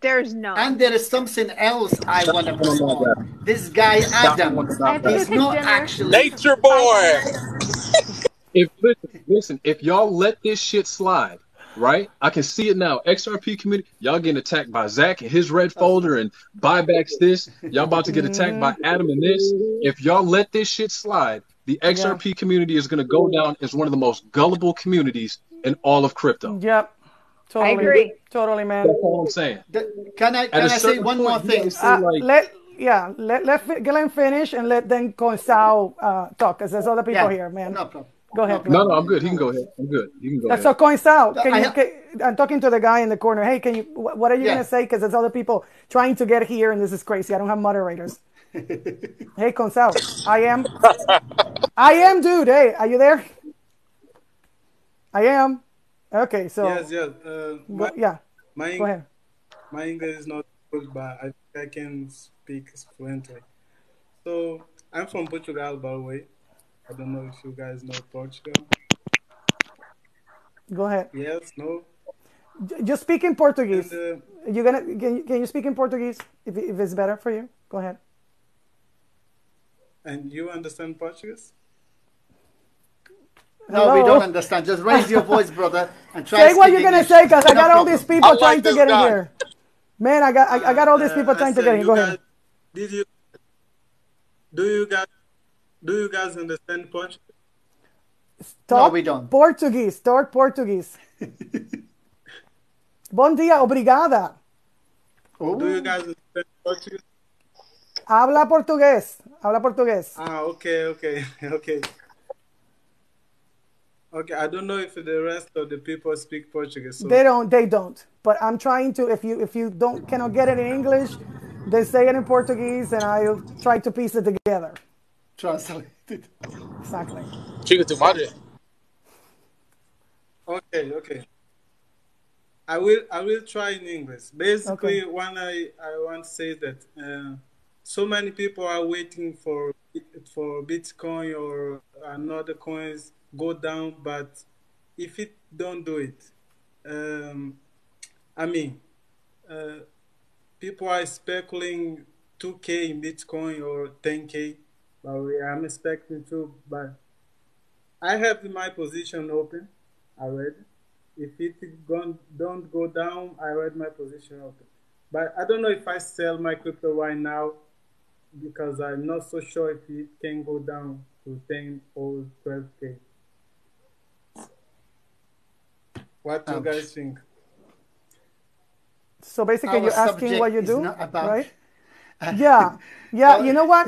There's none. And there is something else I want to put on. This guy, Adam, he's not actually... Nature boy! Listen, if y'all let this shit slide, right? I can see it now. XRP community, y'all getting attacked by Zach and his red folder and buybacks this. Y'all about to get attacked by Adam and this. If y'all let this shit slide, the XRP community is going to go down as one of the most gullible communities in all of crypto. Yep. Totally. I agree. Totally, man. That's all I'm saying. Can I say one more thing? Let Glenn finish and let then Coinsao talk, because there's other people here, man. No problem. Go ahead. No, I'm good. He can go ahead. I'm good. You can go ahead. So Coinsao, I'm talking to the guy in the corner. Hey, what are you going to say? Because there's other people trying to get here, and this is crazy. I don't have moderators. Hey, Coinsao, I am, dude. Hey, are you there? I am. Okay, so yes. Go ahead. My English is not good, but I think I can speak fluently. So I'm from Portugal, by the way. I don't know if you guys know Portugal. Go ahead. Yes, no. Just speak in Portuguese. And, can you speak in Portuguese if it's better for you? Go ahead. And you understand Portuguese? No, we don't understand. Just raise your voice, brother, and try. Say what you're gonna say, because I got all these people trying to get in here. Man, I got all these people trying to get in. Go ahead. Do you guys understand Portuguese? No, we don't. Portuguese. Talk Portuguese. Bom dia, obrigada. Do you guys understand Portuguese? Habla portugués. Okay. Okay, I don't know if the rest of the people speak Portuguese. So. They don't. But I'm trying to. If you cannot get it in English, they say it in Portuguese, and I'll try to piece it together. Translate it. Exactly. Chico tu madre. Okay. I will try in English. Basically, when I want to say that so many people are waiting for Bitcoin or another coins go down, but if it don't do it, people are speculating 2K in Bitcoin or 10K, but I'm expecting to. But I have my position open already. If it don't go down, I read my position open. But I don't know if I sell my crypto right now, because I'm not so sure if it can go down to 10 or 12K. What do you guys think? So basically, you're asking what you do, right? Yeah. You know what?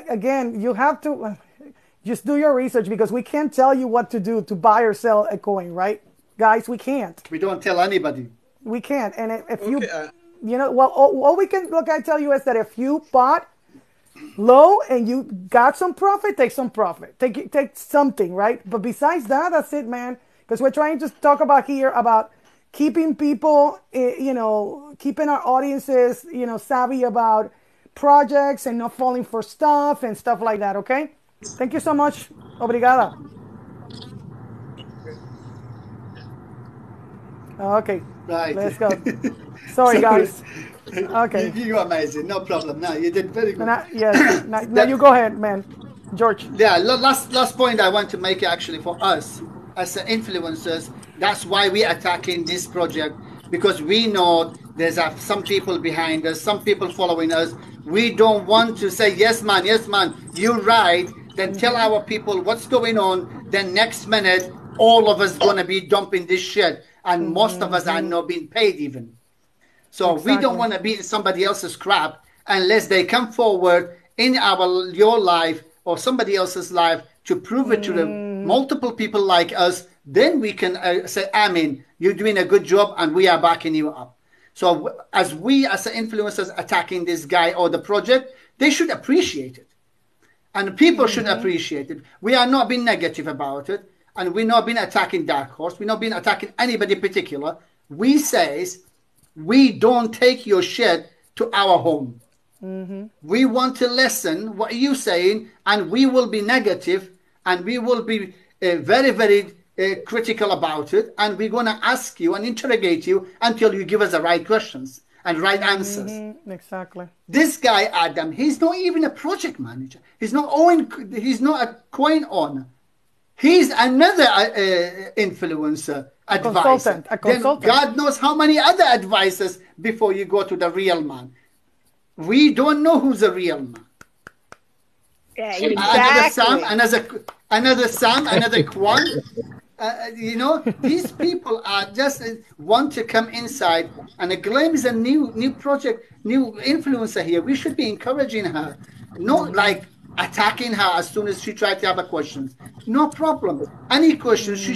Again, you have to just do your research, because we can't tell you what to do to buy or sell a coin, right? Guys, we can't. We don't tell anybody. We can't. And if all we can I tell you is that if you bought low and you got some profit, take some profit. Take something, right? But besides that, that's it, man. Because we're trying to talk about keeping people, keeping our audiences, savvy about projects and not falling for stuff and stuff like that, okay? Thank you so much. Obrigada. Okay. Right. Let's go. Sorry, guys. Okay. You're amazing. No problem. No, you did very good. Now you go ahead, man. George. Yeah, last point I want to make actually for us as influencers, that's why we're attacking this project, because we know there's some people behind us, some people following us. We don't want to say, yes, man, you're right. Then tell our people what's going on. Then next minute, all of us going to be dumping this shit. And most of us are not being paid even. So we don't want to be in somebody else's crap unless they come forward in your life or somebody else's life to prove it to the multiple people like us. Then we can say, Amen, you're doing a good job and we are backing you up. So as influencers attacking this guy or the project, they should appreciate it. And people should appreciate it. We are not being negative about it. And we're not been attacking Dark Horse. We're not been attacking anybody particular. We says, we don't take your shit to our home. We want to listen what you're saying, and we will be negative, and we will be very, very critical about it. And we're going to ask you and interrogate you until you give us the right questions and right answers. Exactly. This guy, Adam, he's not even a project manager. He's not a coin owner. He's another influencer, advisor. A consultant. Then God knows how many other advisors before you go to the real man. We don't know who's the real man. Yeah, exactly. Another Sam, another Kwan. You know, these people are just want to come inside, and Glam is a new project, new influencer here. We should be encouraging her, not like attacking her as soon as she tries to have a question. No problem. Any questions,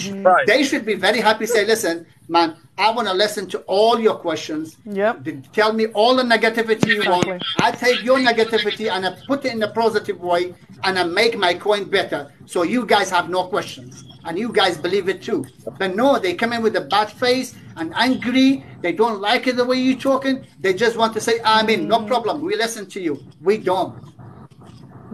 they should be very happy. Say, listen, man, I want to listen to all your questions. Yep. Tell me all the negativity you want. I take your negativity and I put it in a positive way, and I make my coin better. So you guys have no questions. And you guys believe it too. But no, they come in with a bad face and angry. They don't like it the way you're talking. They just want to say, no problem. We listen to you. We don't.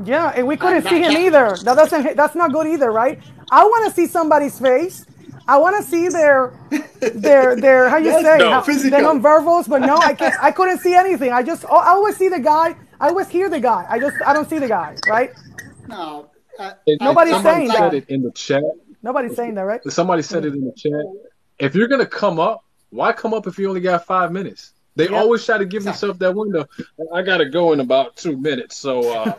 Yeah, and we couldn't see him either. That's not good either, right? I want to see somebody's face. I want to see their how you say their non-verbals, but no, I can't. I couldn't see anything. I always see the guy. I always hear the guy. I don't see the guy, right? No. Nobody's saying that. Said it in the chat. Nobody's saying that, right? Somebody said it in the chat. If you're gonna come up, why come up if you only got 5 minutes? They always try to give themselves that window. I gotta go in about 2 minutes, so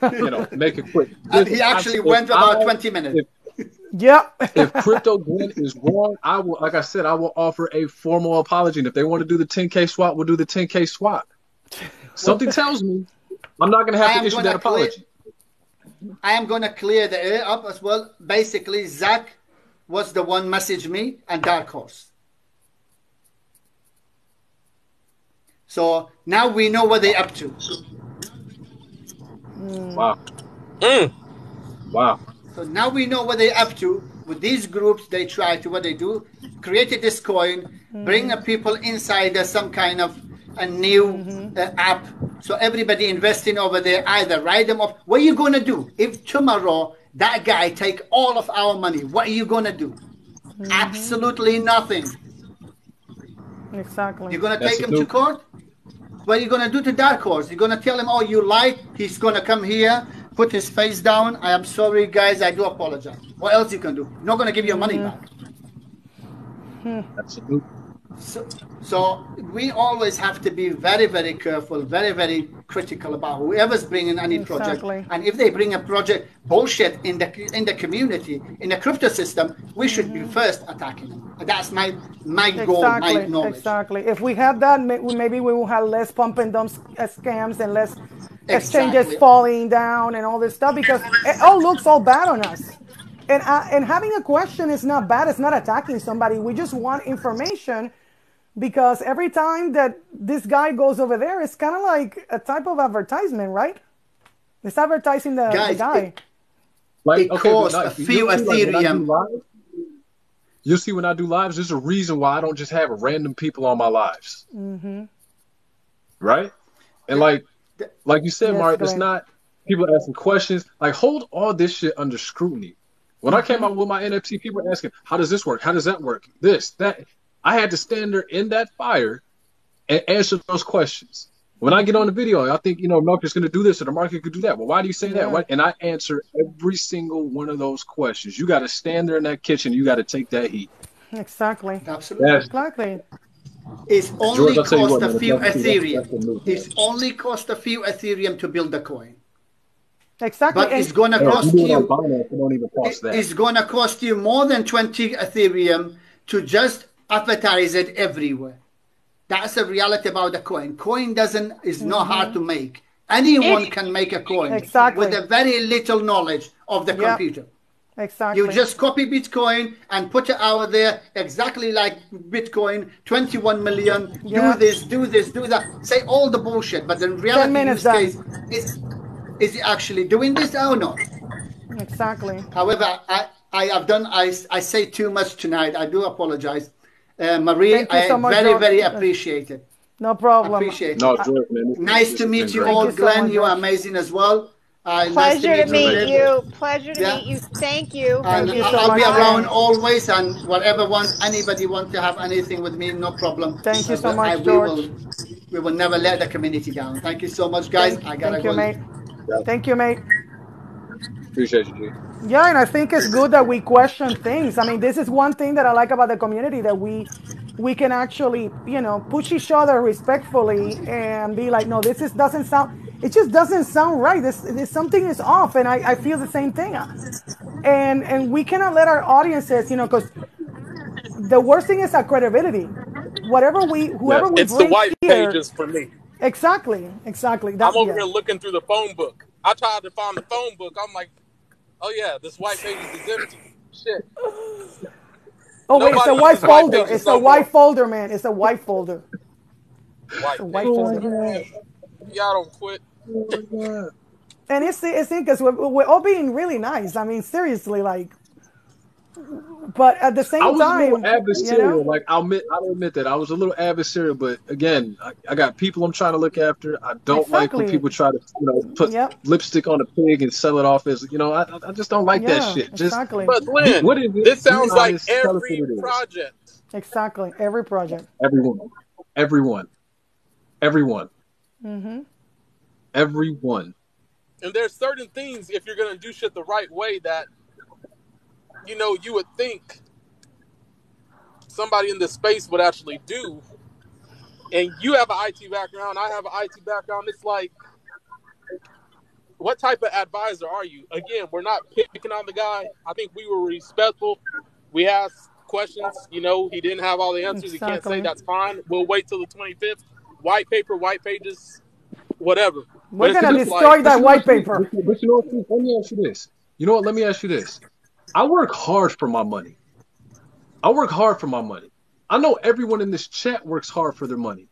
make it quick. He actually went about 20 minutes. If Crypto Glenn is wrong, I will, like I said, I will offer a formal apology. And if they want to do the 10K swap, we'll do the 10K swap. Something tells me I'm not gonna have to issue that apology. I am gonna clear the air up as well. Basically, Zach was the one messaged me and Dark Horse. So now we know what they're up to. Wow. Wow. So now we know what they're up to. With these groups, they try to, what they do, create this coin, bring the people inside some kind of a new app. So everybody investing over there, either write them off. What are you going to do? If tomorrow that guy take all of our money, what are you going to do? Absolutely nothing. Exactly. You're going to take him to court? What are you going to do to Dark Horse? You're going to tell him, oh, you lied? He's going to come here, put his face down. I am sorry, guys. I do apologize. What else you can do? You're not going to give your money back. Absolutely. So we always have to be very, very careful, very, very critical about whoever's bringing any project. And if they bring a project bullshit in the community, in the crypto system, we should be first attacking them. That's my goal, my knowledge. Exactly. If we have that, maybe we will have less pump and dump scams and less exchanges falling down and all this stuff, because it all looks all bad on us. And having a question is not bad. It's not attacking somebody. We just want information. Because every time that this guy goes over there, it's kind of like a type of advertisement, right? It's advertising the guy. It costs a few Ethereum. You see, when I do lives, there's a reason why I don't just have random people on my lives. Right? And like you said, Mark, it's not people asking questions. Like, hold all this shit under scrutiny. When I came out with my NFT, people were asking, how does this work? How does that work? This, that. I had to stand there in that fire and answer those questions. When I get on the video, I think, Market's going to do this or the market could do that. Well, why do you say that? Why? And I answer every single one of those questions. You got to stand there in that kitchen. You got to take that heat. Exactly. Absolutely. Exactly. It's only cost a few Ethereum. It's only cost a few Ethereum to build a coin. Exactly. But it's going to cost you. It's going to cost you more than 20 Ethereum to just advertise it everywhere. That's the reality about the coin. Coin is not hard to make. Anyone can make a coin with a very little knowledge of the computer. Exactly. You just copy Bitcoin and put it out there exactly like Bitcoin, 21 million, do this, do that. Say all the bullshit, but in reality, in this case, is it actually doing this or not? Exactly. However, I say too much tonight. I do apologize. Marie, I so very appreciate it. No problem. Appreciate it. No, George, man. Nice to meet you all. Glenn, you are amazing as well. Pleasure to meet you. Pleasure to meet you. Thank you. And I'll be around always, and anybody want to have anything with me, no problem. Thank you so much, George. We will never let the community down. Thank you so much, guys. I gotta go. Thank you, mate. Thank you, mate. Appreciate you, G. Yeah, and I think it's good that we question things. I mean, this is one thing that I like about the community, that we can actually, push each other respectfully and be like, no, doesn't sound, it just doesn't sound right. This something is off, and I feel the same thing. And we cannot let our audiences, because the worst thing is our credibility. Whoever we It's the bring white here, pages for me. exactly. I'm over here looking through the phone book. I tried to find the phone book. I'm like, oh yeah, this white pages is empty. Shit. Oh wait, it's a white folder. It's a white folder, man. It's a white folder. White folder. Y'all don't quit. And it's because we're all being really nice. I mean, seriously, like. But at the same time, I was a little adversarial. Like I'll admit that I was a little adversarial. But again, I got people I'm trying to look after. I don't like when people try to put lipstick on a pig and sell it off as I just don't like that shit. Exactly. But Lynn, what is it? This sounds like every project. Exactly, every project. Everyone. Mm-hmm. Everyone. And there's certain things, if you're gonna do shit the right way, that you would think somebody in this space would actually do. And you have an IT background, I have an IT background. It's like, what type of advisor are you? Again, we're not picking on the guy. I think we were respectful. We asked questions. He didn't have all the answers. Exactly. He can't say, that's fine. We'll wait till the 25th. White paper, white pages, whatever. We're going to destroy that white paper. But let me ask you this. You know what? Let me ask you this. I work hard for my money. I know everyone in this chat works hard for their money.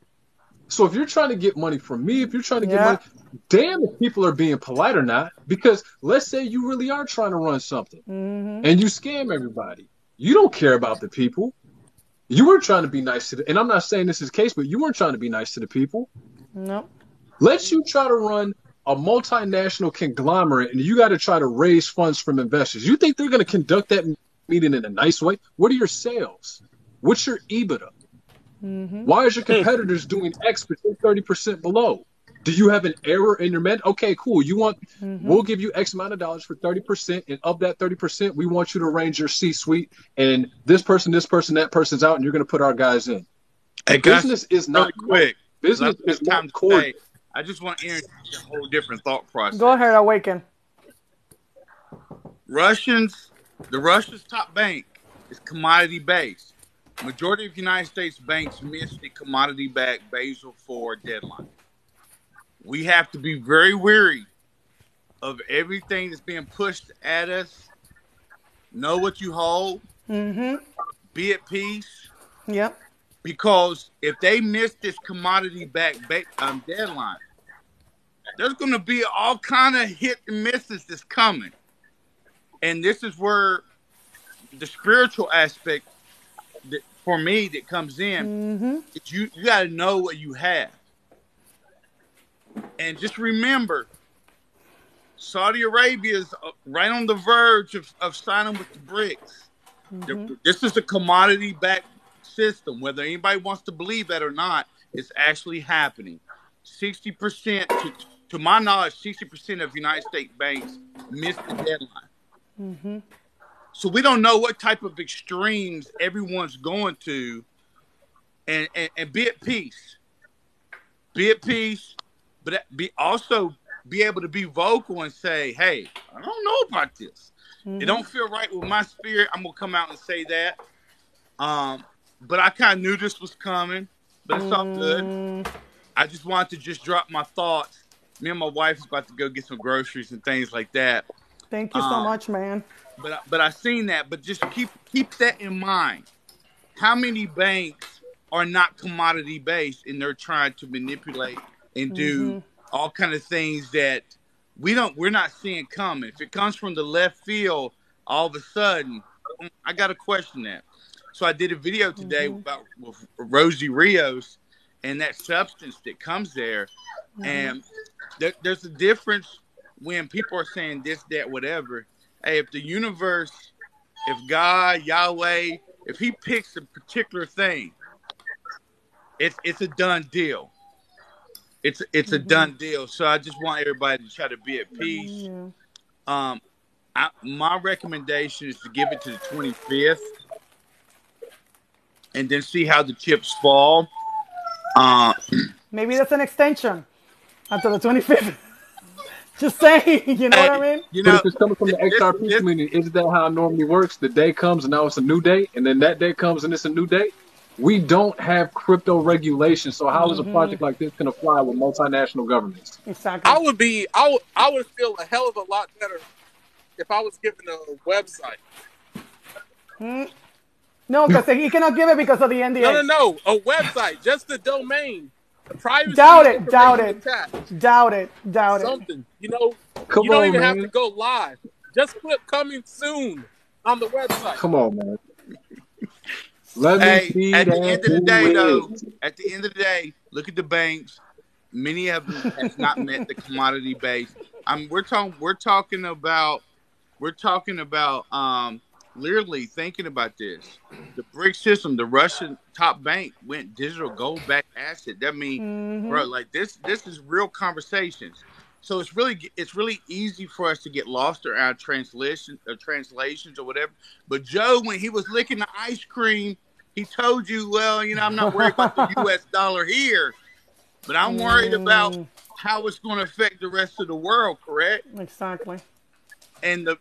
So if you're trying to get money from me, if you're trying to get money, damn if people are being polite or not. Because let's say you really are trying to run something and you scam everybody. You don't care about the people. You weren't trying to be nice to them. And I'm not saying this is the case, but you weren't trying to be nice to the people. No. Let's you try to run a multinational conglomerate and you got to try to raise funds from investors. You think they're going to conduct that meeting in a nice way? What are your sales? What's your EBITDA? Why is your competitors doing X percent, 30% below? Do you have an error in your Okay, cool. We'll give you X amount of dollars for 30%. And of that 30%, we want you to arrange your C-suite. And this person, that person's out, and you're going to put our guys in. Hey, business is not quick. Business is not core. I just want to introduce a whole different thought process. Go ahead, Awaken. The Russians' top bank is commodity based. Majority of United States banks miss the commodity-backed Basel IV deadline. We have to be very wary of everything that's being pushed at us. Know what you hold. Be at peace. Yep. Because if they miss this commodity-backed deadline, there's going to be all kind of hit and misses that's coming. And this is where the spiritual aspect for me that comes in, you got to know what you have. And just remember, Saudi Arabia is right on the verge of signing with the BRICS. This is a commodity-backed system. Whether anybody wants to believe that or not, it's actually happening. 60%, to my knowledge, 60% of United States banks missed the deadline. So we don't know what type of extremes everyone's going to, and be at peace. Be at peace, but also be able to be vocal and say, hey, I don't know about this. It don't feel right with my spirit. I'm going to come out and say that. But I kind of knew this was coming, but it's all good. I just wanted to just drop my thoughts. Me and my wife is about to go get some groceries and things like that. Thank you so much, man. But I seen that. But just keep that in mind. How many banks are not commodity based and they're trying to manipulate and do all kind of things that we're not seeing coming? If it comes from the left field, all of a sudden, I got to question that. So I did a video today about with Rosie Rios and that substance that comes there, and there's a difference when people are saying this, that, whatever. Hey, if the universe, if God, Yahweh, if he picks a particular thing, it's a done deal. It's a done deal. So I just want everybody to try to be at peace. My recommendation is to give it to the 25th, and then see how the chips fall. Maybe that's an extension until the 25th. Just saying, you know what I mean? But if it's coming from the XRP community, isn't that how it normally works? The day comes and now it's a new day, and then that day comes and it's a new day. We don't have crypto regulation, so how is a project like this going to fly with multinational governments? Exactly. I would feel a hell of a lot better if I was given a website. No, because he cannot give it because of the NDA. No, a website, just the domain. Privacy Doubt it. Something, you don't even have to go live. Just put "coming soon" on the website. Come on, man. Let me see at the that end of the day, who though, is. at the end of the day, look at the banks. Many of them have not met the commodity base. We're talking about literally thinking about this. The BRIC system, the Russian top bank went digital gold backed asset. That means, bro, like this is real conversations. So it's really easy for us to get lost in our translations or whatever. But Joe, when he was licking the ice cream, he told you, well, I'm not worried about the U.S. dollar here, but I'm worried about how it's going to affect the rest of the world. Correct? Exactly. And the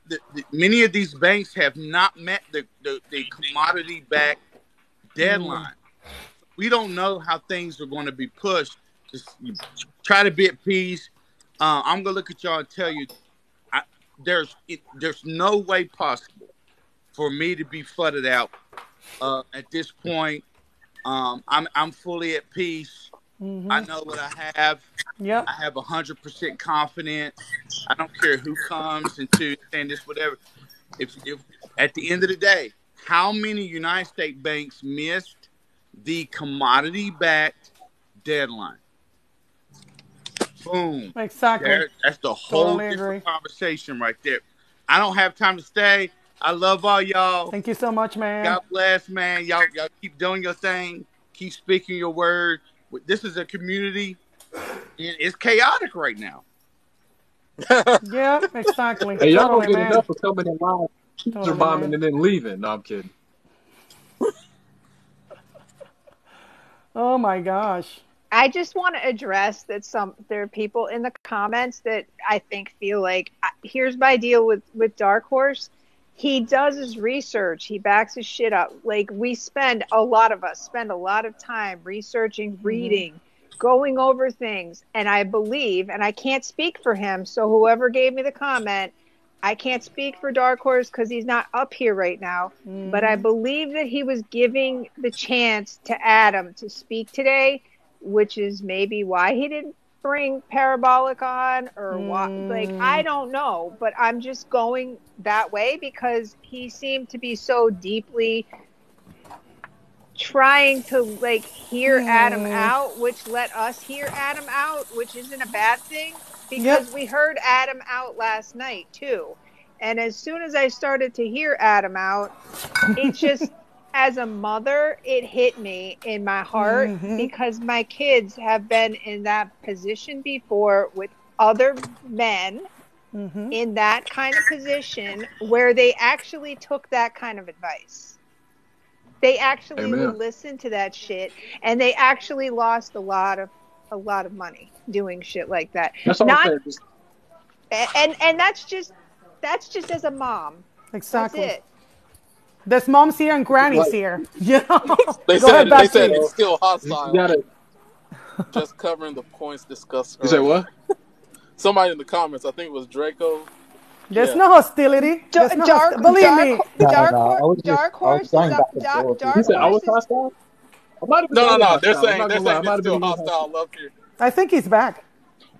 many of these banks have not met the commodity-backed deadline. We don't know how things are going to be pushed. Just try to be at peace. I'm going to look at y'all and tell you, there's no way possible for me to be flooded out at this point. I'm fully at peace. I know what I have. Yep. I have 100% confidence. I don't care who comes into saying this, whatever. If at the end of the day, how many United States banks missed the commodity-backed deadline? Boom. Exactly. That's the whole Totally different agree. conversation right there. I don't have time to stay. I love all y'all. Thank you so much, man. God bless, man. Y'all keep doing your thing. Keep speaking your word. This is a community. It's chaotic right now. Yeah, exactly. Hey, y'all Totally, don't get man. enough for coming in live, Totally, bombing, man. and then leaving. No, I'm kidding. Oh my gosh. I just want to address that there are people in the comments that I think feel like, here's my deal with Dark Horse. He does his research. He backs his shit up. Like, a lot of us spend a lot of time researching, reading, going over things. And I believe, and I can't speak for him, so whoever gave me the comment, I can't speak for Dark Horse because he's not up here right now. But I believe that he was giving the chance to Adam to speak today, which is maybe why he didn't bring Parabolic on, or why. Like, I don't know, but I'm just going that way because he seemed to be so deeply trying to hear Adam out, which let us hear Adam out, which isn't a bad thing because we heard Adam out last night too. And as soon as I started to hear Adam out, it just, as a mother, it hit me in my heart because my kids have been in that position before with other men in that kind of position where they actually took that kind of advice. They actually listened to that shit, and they actually lost a lot of money doing shit like that. That's all I'm saying. And that's just as a mom. Exactly. That's it. There's moms here and grannies here. You know? They Go said ahead, Betsy. it's still hostile. You gotta. Just covering the points discussed. You say what? Somebody in the comments, I think it was Draco. There's no hostility. There's no believe me. Dark Horse is He said I was hostile. I'm not even No. They're hostile. saying I'm not there's gonna lie. still hostile love here. I think he's back.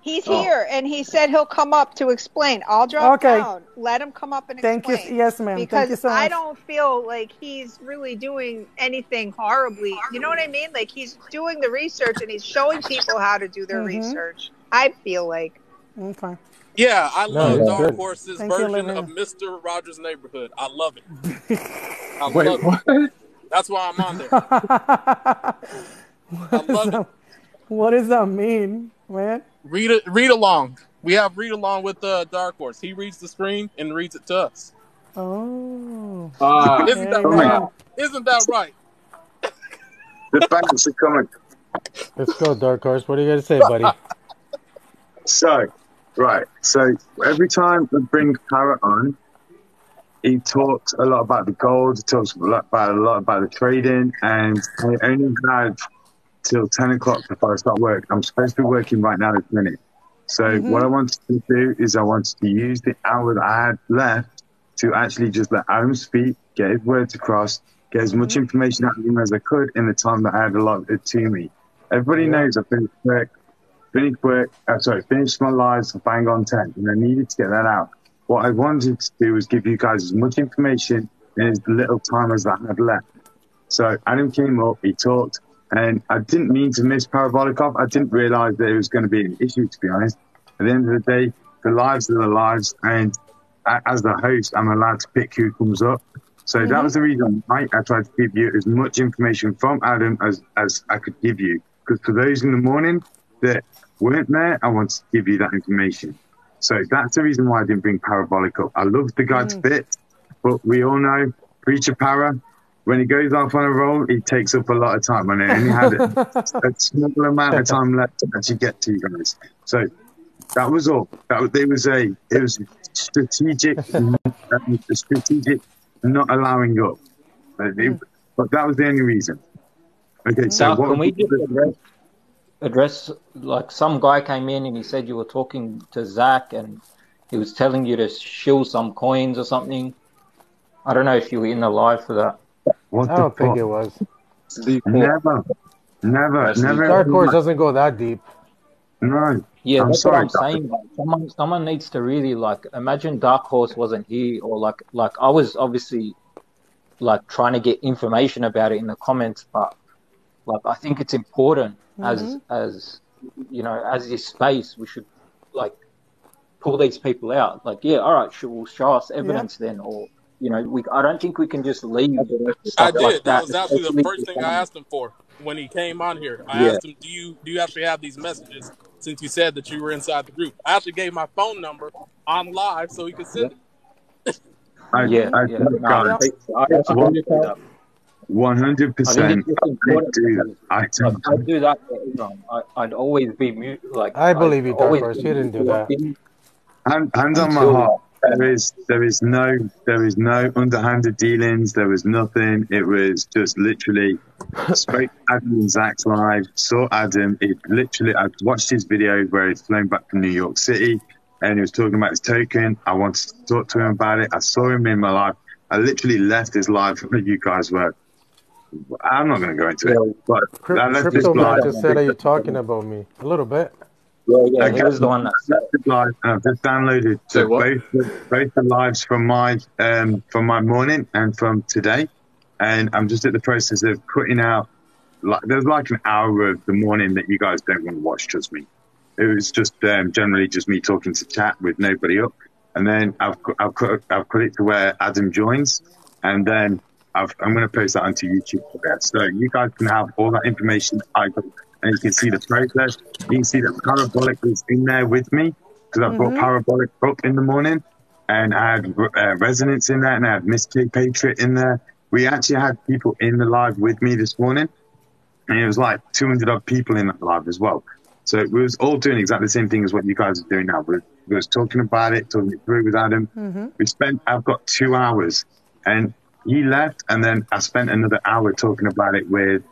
He's here, and he said he'll come up to explain. I'll drop down. Let him come up and explain. Thank you. Yes, ma'am. Because Thank you so much. I don't feel like he's really doing anything horribly. You know what I mean? Like, he's doing the research, and he's showing people how to do their research. I feel like. Okay. Yeah, I love Dark good. Horse's Thank you, version Olivia. of Mr. Rogers' Neighborhood. I love it. I Wait, love what? it. That's why I'm on there. I love it. What does that mean, man? Read along. We have read along with Dark Horse. He reads the screen and reads it to us. Oh. Isn't that right? Isn't that right? The banks are coming. Let's go, Dark Horse. What are you going to say, buddy? So every time we bring Parrot on, he talks a lot about the gold, he talks a lot about the trading, and I only had till 10 o'clock before I start work. I'm supposed to be working right now this minute. So what I wanted to do is I wanted to use the hour that I had left to actually just let Adam speak, get his words across, get as much information out of him as I could in the time that I had allotted to me. Everybody knows I finished my lives for bang on 10, and I needed to get that out. What I wanted to do was give you guys as much information in as little time as I had left. So Adam came up, he talked, and I didn't mean to miss Parabolicov. I didn't realize that it was going to be an issue, to be honest. At the end of the day, the lives are the lives, and as the host, I'm allowed to pick who comes up. So that was the reason why I tried to give you as much information from Adam as I could give you. Because for those in the morning that weren't there, I wanted to give you that information. So that's the reason why I didn't bring Parabolic up. I love the guy to bits, but we all know Preacher Para, when he goes off on a roll, he takes up a lot of time. And I only had a small amount of time left to actually get to you guys. So that was all. It was strategic, strategic not allowing up. But that was the only reason. Okay, so Doug, can we just address, like, some guy came in and he said you were talking to Zach and he was telling you to shill some coins or something. I don't know if you were in the live for that. I don't think it was. Never. Dark Horse doesn't go that deep. No. Yeah, that's what I'm saying. Someone needs to really, like, imagine Dark Horse wasn't here, or like I was obviously like trying to get information about it in the comments, but like I think it's important as you know, as this space, we should like pull these people out. Like, yeah, all right, we'll show us evidence then, or you know, I don't think we can just leave. I did. Like that was actually the first thing I asked him for when he came on here. I asked him, "Do you actually have these messages?" Since you said that you were inside the group, I actually gave my phone number on live so he could send it. 100%. I do that for everyone. I'd always be mute. Like, I believe you, Dark Horse. You didn't do that. Hands on my heart. There is no underhanded dealings. There was nothing. It was just literally spoke to Adam and Zach's live, saw Adam. I watched his video where he's flown back from New York City and he was talking about his token. I wanted to talk to him about it. I saw him in my live. I literally left his live where you guys were. I'm not going to go into it. But I left his Crypto live. just said, are you talking about me? A little bit. Yeah, he was the one that said live. I've just downloaded both the lives from my morning and from today, and I'm just at the process of putting out. There's like an hour of the morning that you guys don't want to watch. Trust me, it was just generally just me talking to chat with nobody up, and then I've put it to where Adam joins, and then I'm going to post that onto YouTube for that, so you guys can have all that information I got. And you can see the process. You can see that Parabolic is in there with me because I brought Parabolic up in the morning, and I had Resonance in there, and I had Miss K Patriot in there. We actually had people in the live with me this morning, and it was like 200 odd people in that live as well. So we was all doing exactly the same thing as what you guys are doing now. We was talking about it, talking it through with Adam. I've got 2 hours, and he left, and then I spent another hour talking about it with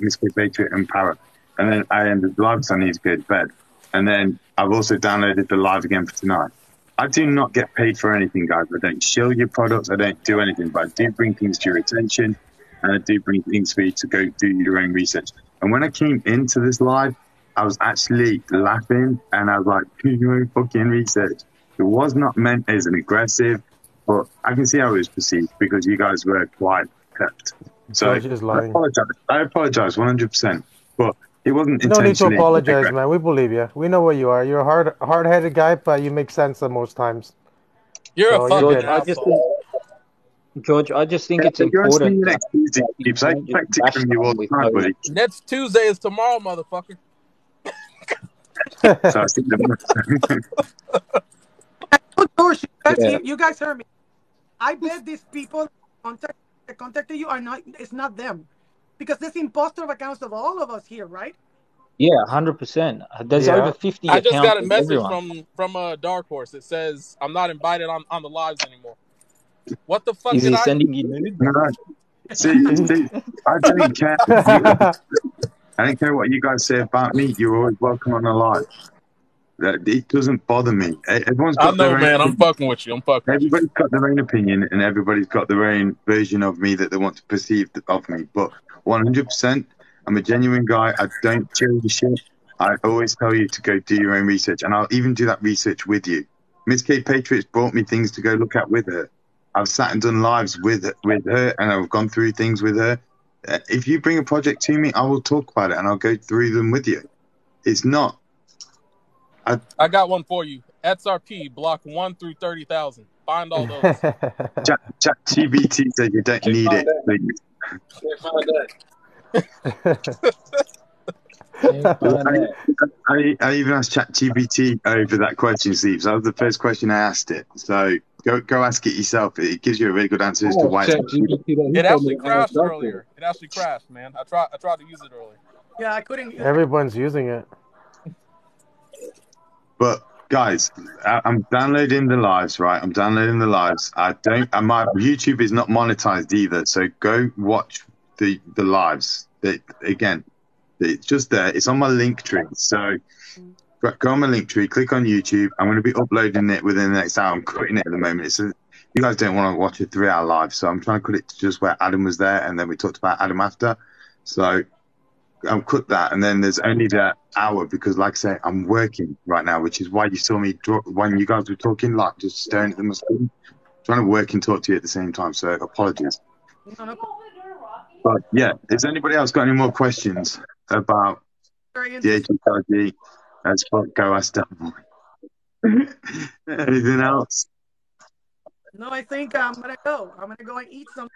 Miss K Patriot and Parrot. And then I ended the live because I need to go to bed. And then I've also downloaded the live again for tonight. I do not get paid for anything, guys. I don't shill your products. I don't do anything. But I do bring things to your attention. And I do bring things for you to go do your own research. And when I came into this live, I was actually laughing. And I was like, do your own fucking research. It was not meant as an aggressive. But I can see how it was perceived because you guys were quite kept. So I apologize 100%. But it wasn't You don't need to apologize, man. We believe you. We know what you are. You're a hard-headed guy, but you make sense at most times. You're a fucking asshole. George, I just think it's important. Next Tuesday is tomorrow, motherfucker. So I think you guys heard me. I bet these people that contacted you are not. It's not them, because there's imposter accounts of all of us here, right? Yeah, 100%. There's over 50 I accounts. just got a of message everyone. from Dark Horse. It says I'm not invited on the lives anymore. What the fuck Is did he I sending you nudes? No. See, I don't care. I don't care what you guys say about me. You're always welcome on the live. It doesn't bother me. Everyone's got I know, their man. own. I'm fucking with you. Everybody's got their own opinion, and everybody's got their own version of me that they want to perceive of me. But 100%, I'm a genuine guy. I don't cherry shit. I always tell you to go do your own research, and I'll even do that research with you. Miss K Patriots brought me things to go look at with her. I've sat and done lives with her, and I've gone through things with her. If you bring a project to me, I will talk about it, and I'll go through them with you. It's not. I got one for you. XRP block 1 through 30,000. Find all those. ChatGPT said you don't need it. I even asked ChatGPT over that question, Steve. So that was the first question I asked it. So go ask it yourself. It gives you a really good answer as to why. It actually crashed earlier. It actually crashed, man. I tried to use it earlier. Yeah, I couldn't. Everyone's using it. But guys, I'm downloading the lives, right? I'm downloading the lives. My YouTube is not monetized either, so go watch the lives. It's just there. It's on my link tree. So go on my link tree, click on YouTube. I'm going to be uploading it within the next hour. I'm cutting it at the moment. You guys don't want to watch a 3-hour live, so I'm trying to cut it to just where Adam was there, and then we talked about Adam after. So I'll cut that, and then there's only that hour because, like I say, I'm working right now, which is why you saw me when you guys were talking, like just staring at the screen, trying to work and talk to you at the same time. So apologies. But yeah, has anybody else got any more questions about the HHRG? As fuck, go ask them. Anything else? No, I think I'm gonna go. I'm gonna go and eat some.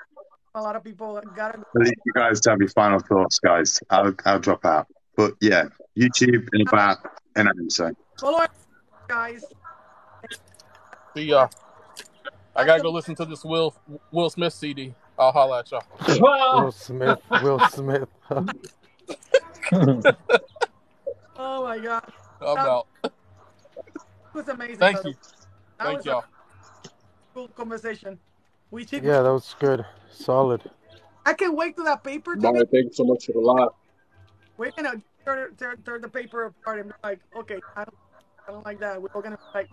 A lot of people gotta. I'll leave you guys to have your final thoughts, guys. I'll drop out. But yeah, YouTube in about an hour or so. Follow us, guys. See y'all. I gotta go listen to this Will Smith CD. I'll holla at y'all. Will Smith. Oh my God. I'm out. It was amazing. Thank you. Thank y'all. Cool conversation. Yeah, that was good. Solid. I can't wait to that paper. Mario, thank you so much for the live. We're gonna tear the paper apart and be like, okay, I don't like that. We're all gonna be like.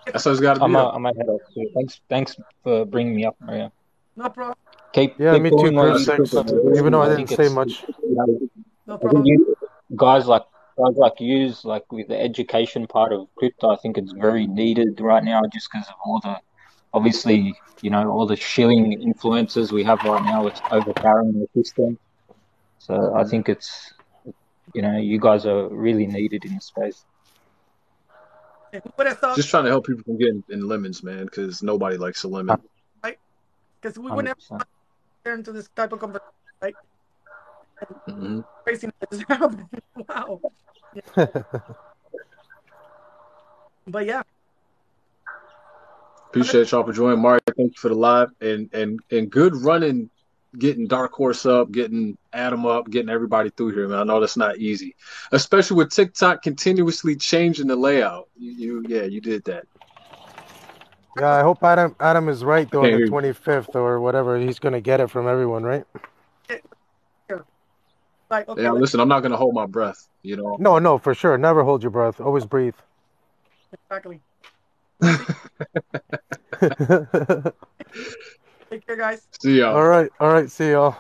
That's what it's got to be. I might head off too. Thanks for bringing me up, Mario. No problem. Keep me too, going on. Chris. Even though I didn't say much. No problem. Guys like you, like with the education part of crypto, I think it's very needed right now, just because of all the, obviously, all the shilling influences we have right now. It's overpowering the system. So I think it's, you guys are really needed in the space. Just trying to help people from getting in lemons, man, because nobody likes a lemon. Right? Because we would never get into this type of conversation, right? Mm-hmm. Craziness is happening. Wow. Yeah. But yeah. Appreciate y'all for joining. Mario, thank you for the live and good running, getting Dark Horse up, getting Adam up, getting everybody through here, man. I know that's not easy, especially with TikTok continuously changing the layout. You did that. Yeah, I hope Adam is right though on the 25th or whatever. He's gonna get it from everyone, right? Like, okay, yeah, listen, I'm not gonna hold my breath. No, for sure. Never hold your breath. Always breathe. Exactly. Take care, guys. See y'all. All right. See y'all.